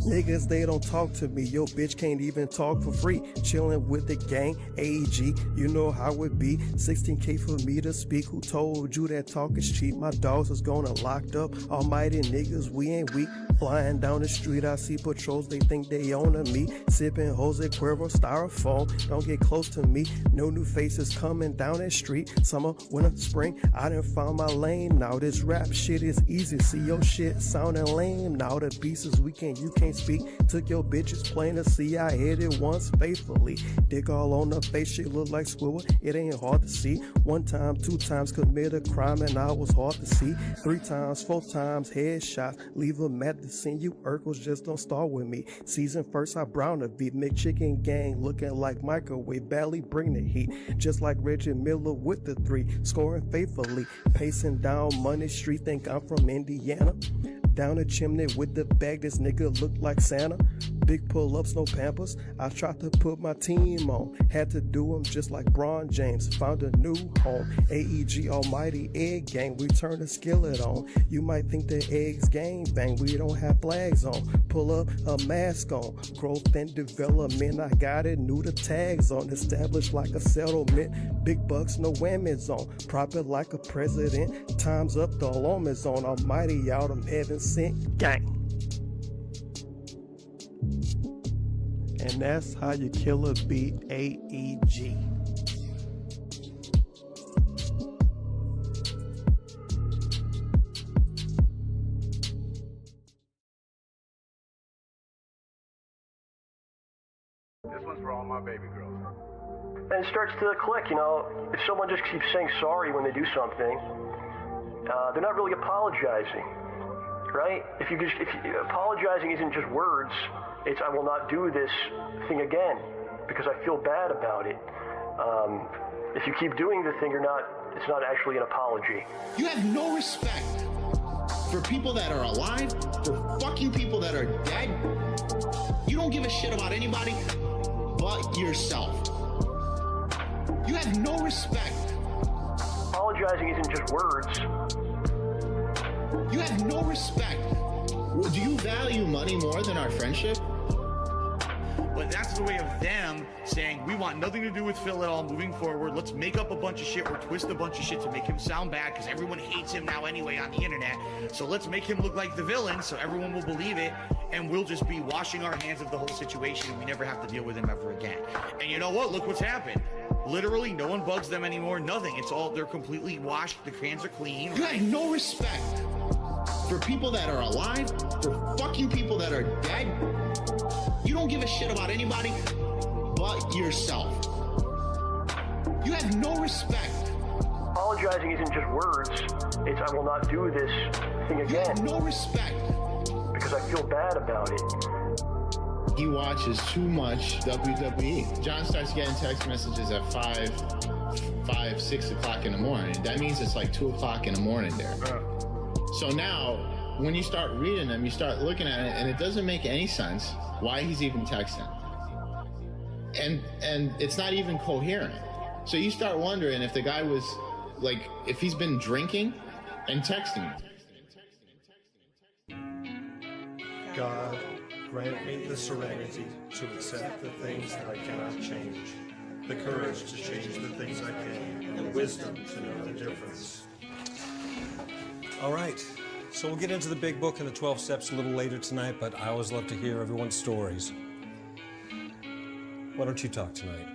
Niggas, they don't talk to me. Yo, bitch can't even talk for free. Chillin' with the gang, AEG, you know how it be. 16K for me to speak. Who told you that talk is cheap? My dogs is gonna locked up. Almighty niggas, we ain't weak. Flying down the street, I see patrols, they think they own me. Sipping Jose Cuervo styrofoam, don't get close to me. No new faces coming down that street. Summer, winter, spring, I done found my lane. Now this rap shit is easy. See your shit sounding lame. Now the pieces we can't, you can't speak. Took your bitches plain to see. I hit it once faithfully. Dick all on the face, shit look like squirrel. It ain't hard to see. 1 time, 2 times commit a crime and I was hard to see. 3 times, 4 times headshots. Leave them at the scene. You Urkels just don't start with me. Season first, I brown a beat. McChicken gang looking like microwave. Barely bring the heat. Just like Reggie Miller with the 3. Scoring faithfully. Pacing down Money Street. Think I'm from Indiana. Down the chimney with the bag, this nigga look like Santa. Big pull-ups, no pampers. I tried to put my team on. Had to do them just like Bron James. Found a new home. AEG Almighty Egg Gang. We turn the skillet on. You might think the eggs gang bang. We don't have flags on. Pull up a mask on. Growth and development. I got it. New the tags on. Established like a settlement. Big bucks, no whammies on. Proper like a president. Time's up, the alarm is on. Almighty out, I'm heaven sent gang. And that's how you kill a beat, AEG. This one's for all my baby girls. And it starts to click, you know, if someone just keeps saying sorry when they do something, they're not really apologizing, right? If apologizing isn't just words, it's I will not do this thing again because I feel bad about it. If you keep doing the thing, it's not actually an apology. You have no respect for people that are alive, for fucking people that are dead. You don't give a shit about anybody but yourself. You have no respect. Apologizing isn't just words. You have no respect. Do you value money more than our friendship? But that's the way of them saying, we want nothing to do with Phil at all moving forward. Let's make up a bunch of shit or twist a bunch of shit to make him sound bad because everyone hates him now anyway on the internet. So let's make him look like the villain so everyone will believe it and we'll just be washing our hands of the whole situation and we never have to deal with him ever again. And you know what? Look what's happened. Literally, no one bugs them anymore. Nothing. It's all, they're completely washed. The hands are clean. You have no respect for people that are alive, for fucking people that are dead. You don't give a shit about anybody but yourself. You have no respect. Apologizing isn't just words. It's I will not do this thing again. You have no respect. Because I feel bad about it. He watches too much WWE. John starts getting text messages at 6 o'clock in the morning. That means it's like 2 o'clock in the morning there. So now, when you start reading them, you start looking at it, and it doesn't make any sense why he's even texting. And it's not even coherent. So you start wondering if the guy was, like, if he's been drinking and texting. God, grant me the serenity to accept the things that I cannot change, the courage to change the things I can, and the wisdom to know the difference. All right, so we'll get into the big book and the 12 steps a little later tonight, but I always love to hear everyone's stories. Why don't you talk tonight?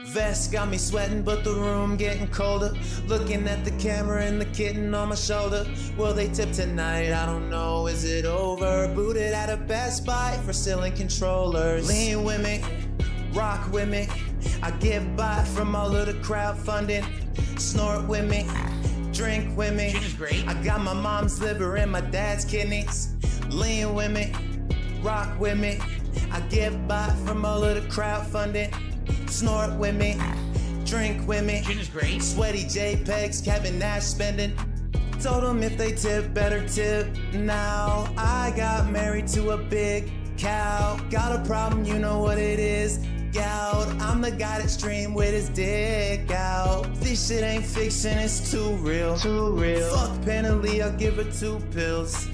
Vest got me sweating, but the room getting colder. Looking at the camera and the kitten on my shoulder. Will they tip tonight? I don't know. Is it over? Booted at a Best Buy for stealing controllers. Lean with me, rock with me. I get by from all of the crowdfunding. Snort with me, drink with me. I got my mom's liver and my dad's kidneys. Lean with me, rock with me. I get by from all of the crowdfunding. snort with me, drink with me. Gin is great. Sweaty JPEGs, Kevin Nash spending. Told them if they tip, better tip now. I got married to a big cow. Got a problem, you know what it is. Gout. I'm the guy that stream with his dick out. This shit ain't fiction, it's too real. Too real. Fuck Penalty, I'll give her 2 pills.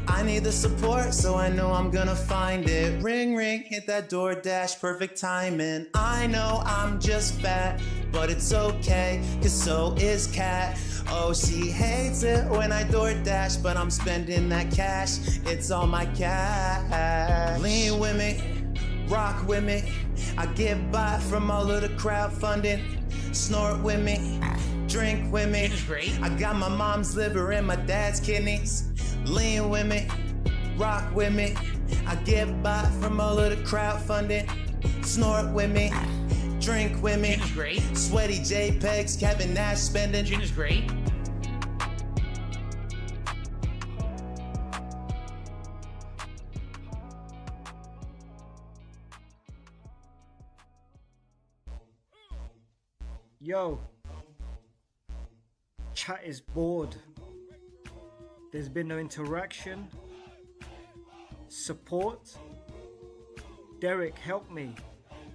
I need the support, so I know I'm gonna find it. Ring, ring, hit that DoorDash, perfect timing. I know I'm just fat, but it's okay, cause so is Kat. Oh, she hates it when I DoorDash, but I'm spending that cash. It's all my cash. Lean with me, rock with me. I get by from all of the crowdfunding. Snort with me, drink with me. I got my mom's liver and my dad's kidneys. Lean with me, rock with me. I get by from all of the crowdfunding. Snort with me, drink with me. Gin is great. Sweaty JPEGs, Kevin Nash spending. Gin is great. Yo, chat is bored. There's been no interaction. Support. Derek, help me.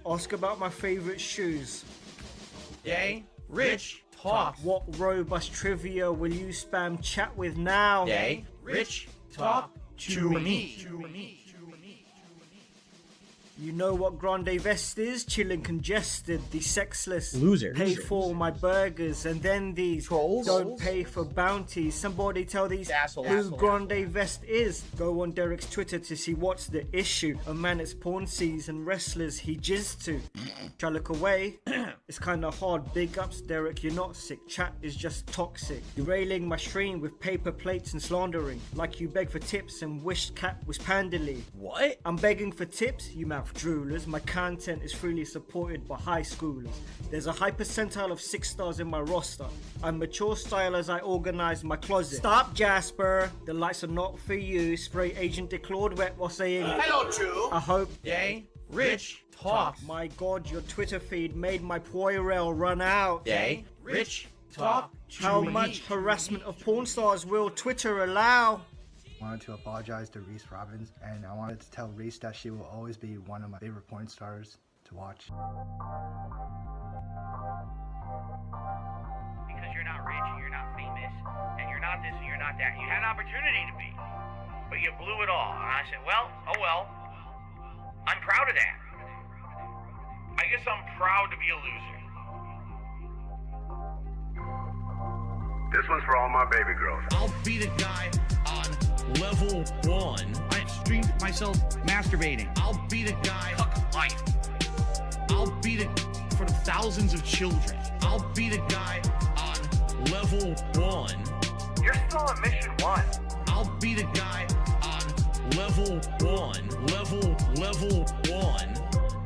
Ask about my favorite shoes. Yay, Rich, talk. What robust trivia will you spam chat with now? Yay, Rich, talk to me. You know what Grande Vest is? Chillin' congested, the sexless. Loser. Pay for my burgers, and then these trolls don't pay for bounties. Somebody tell these assholes who Grande Vest is. Go on Derek's Twitter to see what's the issue. A man it's porn sees and wrestlers he jizzed to. Try look away. It's kinda hard. Big ups, Derek, you're not sick. Chat is just toxic. Derailing my stream with paper plates and slandering. Like you beg for tips and wished Cat was Pandily. What? I'm begging for tips, you mouth droolers. My content is freely supported by high schoolers. There's a high percentile of 6 stars in my roster. I'm mature style as I organize my closet. Stop, Jasper. The lights are not for you. Spray Agent Declawed wet while saying Hello, Drew. I hope. Yay, Rich, talk. My god, your Twitter feed made my Poirel run out. Yay, Rich, talk to How me. much harassment of porn stars will Twitter allow? I wanted to apologize to Reese Robbins, and I wanted to tell Reese that she will always be one of my favorite porn stars to watch. Because you're not rich and you're not famous, and you're not this and you're not that. You had an opportunity to be, but you blew it all. And I said, well, oh well. I'm proud of that. I guess I'm proud to be a loser. This one's for all my baby girls. I'll be the guy on level 1. I streamed myself masturbating. I'll be the guy. Fuck life. I'll be the for the thousands of children. I'll be the guy on level 1. You're still on mission 1. I'll be the guy on level 1. Level 1.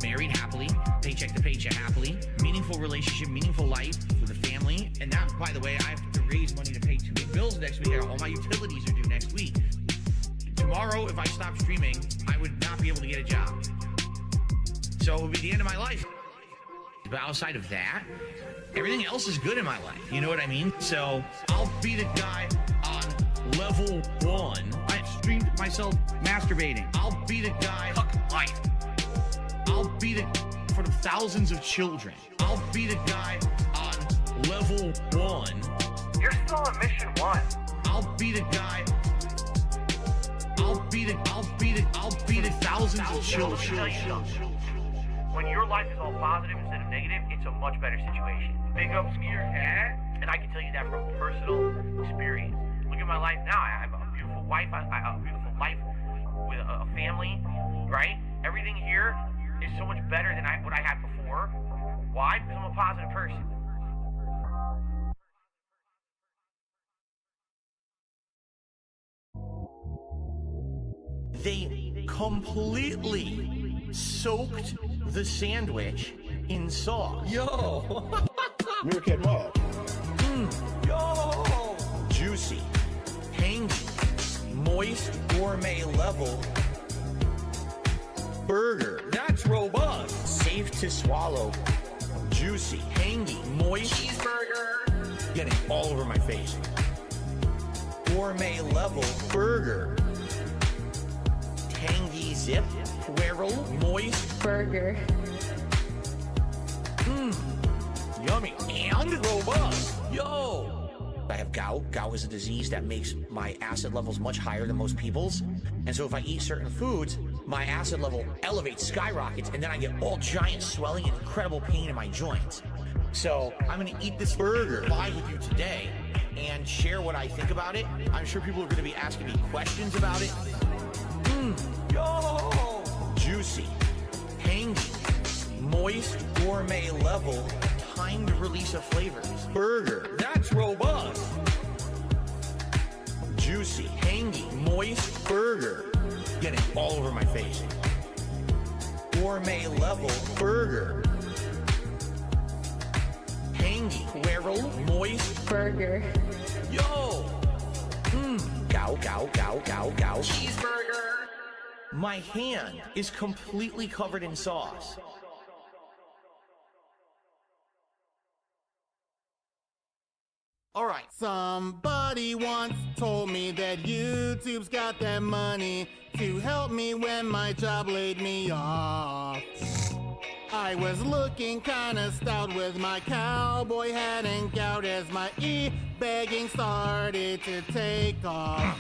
Married happily, paycheck to paycheck happily, meaningful relationship, meaningful life with a family. And that, by the way, I have to raise money to pay 2 big bills next week. All my utilities are due next week. Tomorrow, if I stop streaming, I would not be able to get a job. So it would be the end of my life. But outside of that, everything else is good in my life. You know what I mean? So I'll be the guy on level 1. I streamed myself masturbating. I'll be the guy. Fuck life. I'll be the for the thousands of children. I'll be the guy on level 1. You're still on mission 1. I'll be the guy. I'll be the thousands of children. When your life is all positive instead of negative, it's a much better situation. Big ups here, and I can tell you that from personal experience. Look at my life now. I have a beautiful wife. I have a beautiful life with a family, right? Everything here is so much better than what I had before. Why? Because I'm a positive person. They completely soaked the sandwich in sauce. Yo! Meerkat Mob. Yo! Juicy, tangy, moist, gourmet level burger. That's robust. Safe to swallow, juicy, hangy, moist, cheeseburger, getting all over my face. Gourmet level burger, tangy zip, swirl, moist burger. Yummy and robust. Yo! I have gout. Gout is a disease that makes my acid levels much higher than most people's. And so if I eat certain foods, my acid level elevates, skyrockets, and then I get all giant swelling and incredible pain in my joints. So I'm gonna eat this burger live with you today and share what I think about it. I'm sure people are gonna be asking me questions about it. Yo! Juicy, hangy, moist, gourmet level, timed release of flavors. Burger, that's robust. Juicy, hangy, moist burger, getting all over my face. Gourmet level burger, hangy, swirl, moist burger. Yo! Gow, gow, gow, gow, gow. Cheeseburger. My hand is completely covered in sauce. All right. Somebody once told me that YouTube's got that money to help me when my job laid me off. I was looking kinda stout with my cowboy hat and gout as my e-begging started to take off.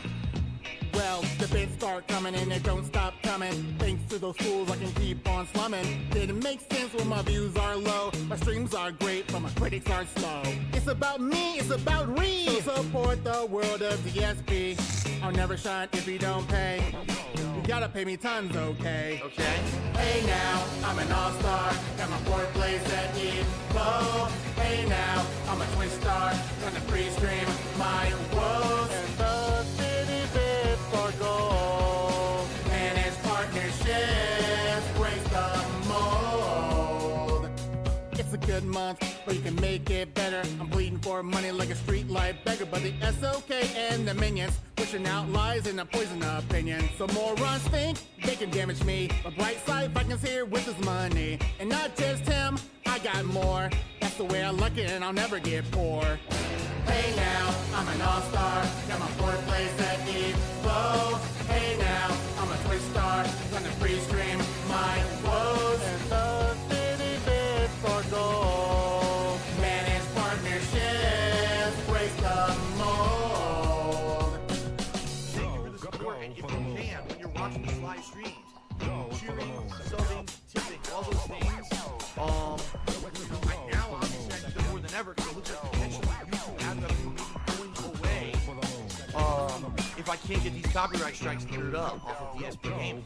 Well, the bits start coming and it don't stop coming. Thanks to those fools, I can keep on slumming. Didn't make sense when my views are low. My streams are great, but my critics are slow. It's about me, it's about Reed. So support the world of DSP. I'll never shine if you don't pay. You gotta pay me tons, okay? Okay. Hey now, I'm an all-star. Got my fourth place at Evo. Hey now, I'm a Twitch star. Gonna free stream my woes. And the city bits for gold. Manage partnerships, break the mold. It's a good month, but you can make it better. I'm bleeding for money like a streetlight beggar, but the SOK and the minions pushing out lies and a poison opinion. So morons think they can damage me. A bright side, Vikings here with his money. And not just him, I got more. That's the way I like it and I'll never get poor. Hey now, I'm an all-star. Got my fourth place at Evo. Hey now, I'm a Twitch star. Gonna free stream my woes. And the city bits for gold. Manage partnerships, break the mold. Thank you for the support, and if you can, when you're watching these live streams, cheering, subbing, tipping, all those things. Right now, obviously, I do that more than ever because it looks like potentially YouTube ads are maybe going away. If I can't get these copyright strikes cleared up off of DSP Gaming.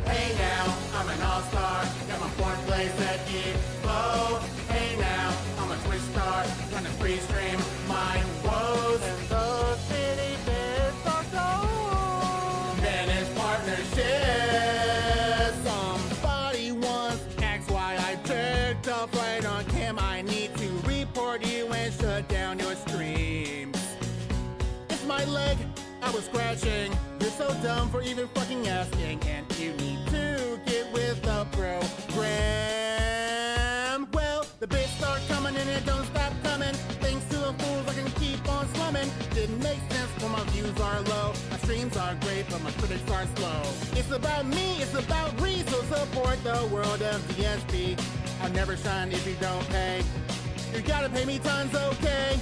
Hey now, I'm an all-star. Got my fourth place at Evo. Hey now, I'm a Twitch star. Gonna free stream my woes. And the city bits are gold. Manage partnerships. Somebody once asked why I jerked off right on cam. I need to report you and shut down your streams. It's my leg I was scratching. You're so dumb for even fucking asking. And you need to get with the program. Well, the bits start coming and it don't stop coming. Thanks to the fools I can keep on slumming. Didn't make sense when my views are low. My streams are great, but my critics are slow. It's about me, it's about Reed. So support the world of DSP. I'll never shine if you don't pay. You gotta pay me tons, okay?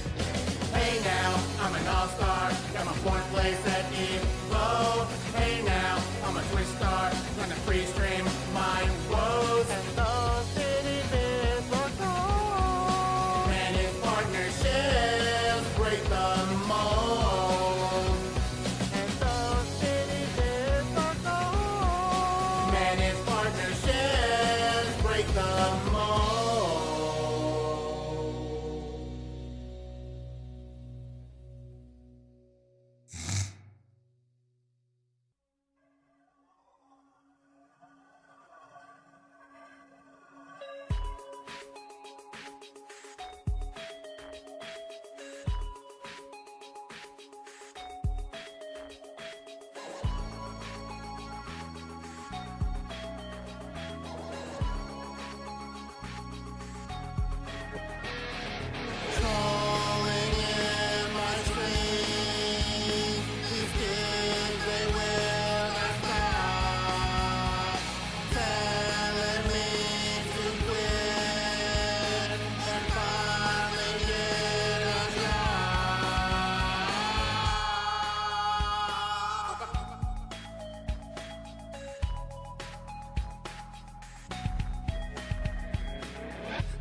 Hey now, I'm an all-star. Got my fourth place at Evo. Hey now, I'm a Twitch star. Gonna free stream my woes. And the city bits are gold. Manage partnerships, break the mold. And the city bits are gold. Manage partnerships, break the mold.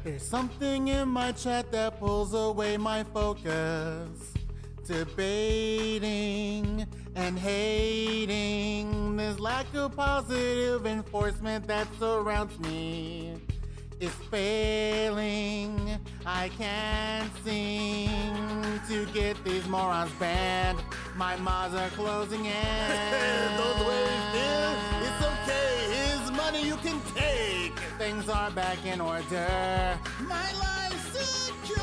There's something in my chat that pulls away my focus. Debating and hating this lack of positive enforcement that surrounds me is failing. I can't seem to get these morons banned. My mods are closing in. Don't worry, Phil. It's okay. Here's money you can take. Things are back in order. My life's secure.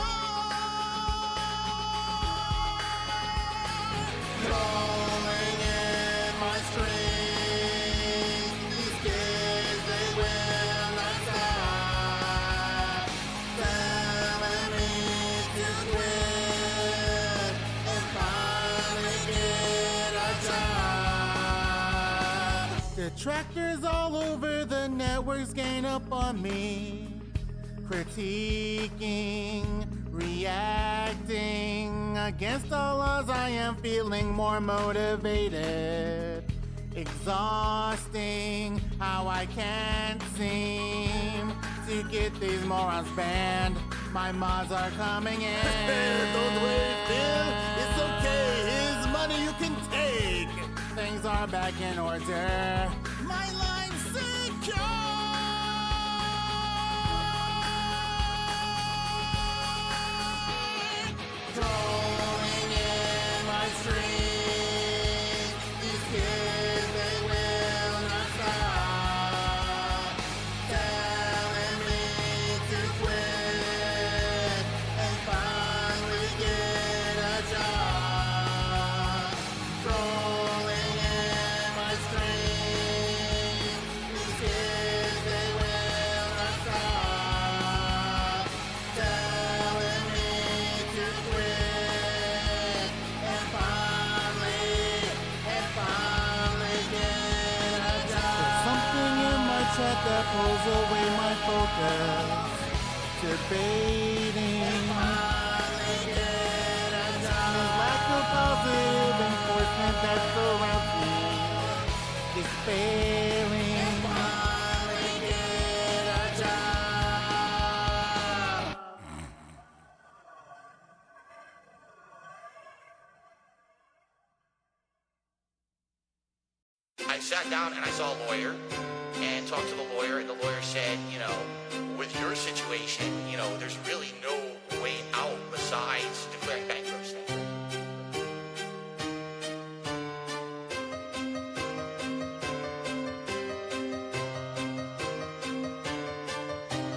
Rolling in my streams. These kids, they will not stop. Telling me to quit and finally get a job. Detractors all over the networks gain up on me. Critiquing, reacting against all laws. I am feeling more motivated. Exhausting how I can't seem to get these morons banned. My mods are coming in. Don't worry, Phil. It's okay. Here's money you can take. Things are back in order. My life's secure. Trolling in my streams. These kids, they will not stop. Telling me to quit and finally get a job. Trolling in my streams. These kids, they will not stop. Telling me to quit and finally get a job. There's something in my chat that pulls away my focus. Debating. There's lack of positive enforcement that surrounds me. Is failing. Get a job. I sat down and I saw a lawyer and talked to the lawyer, and the lawyer said, with your situation, there's really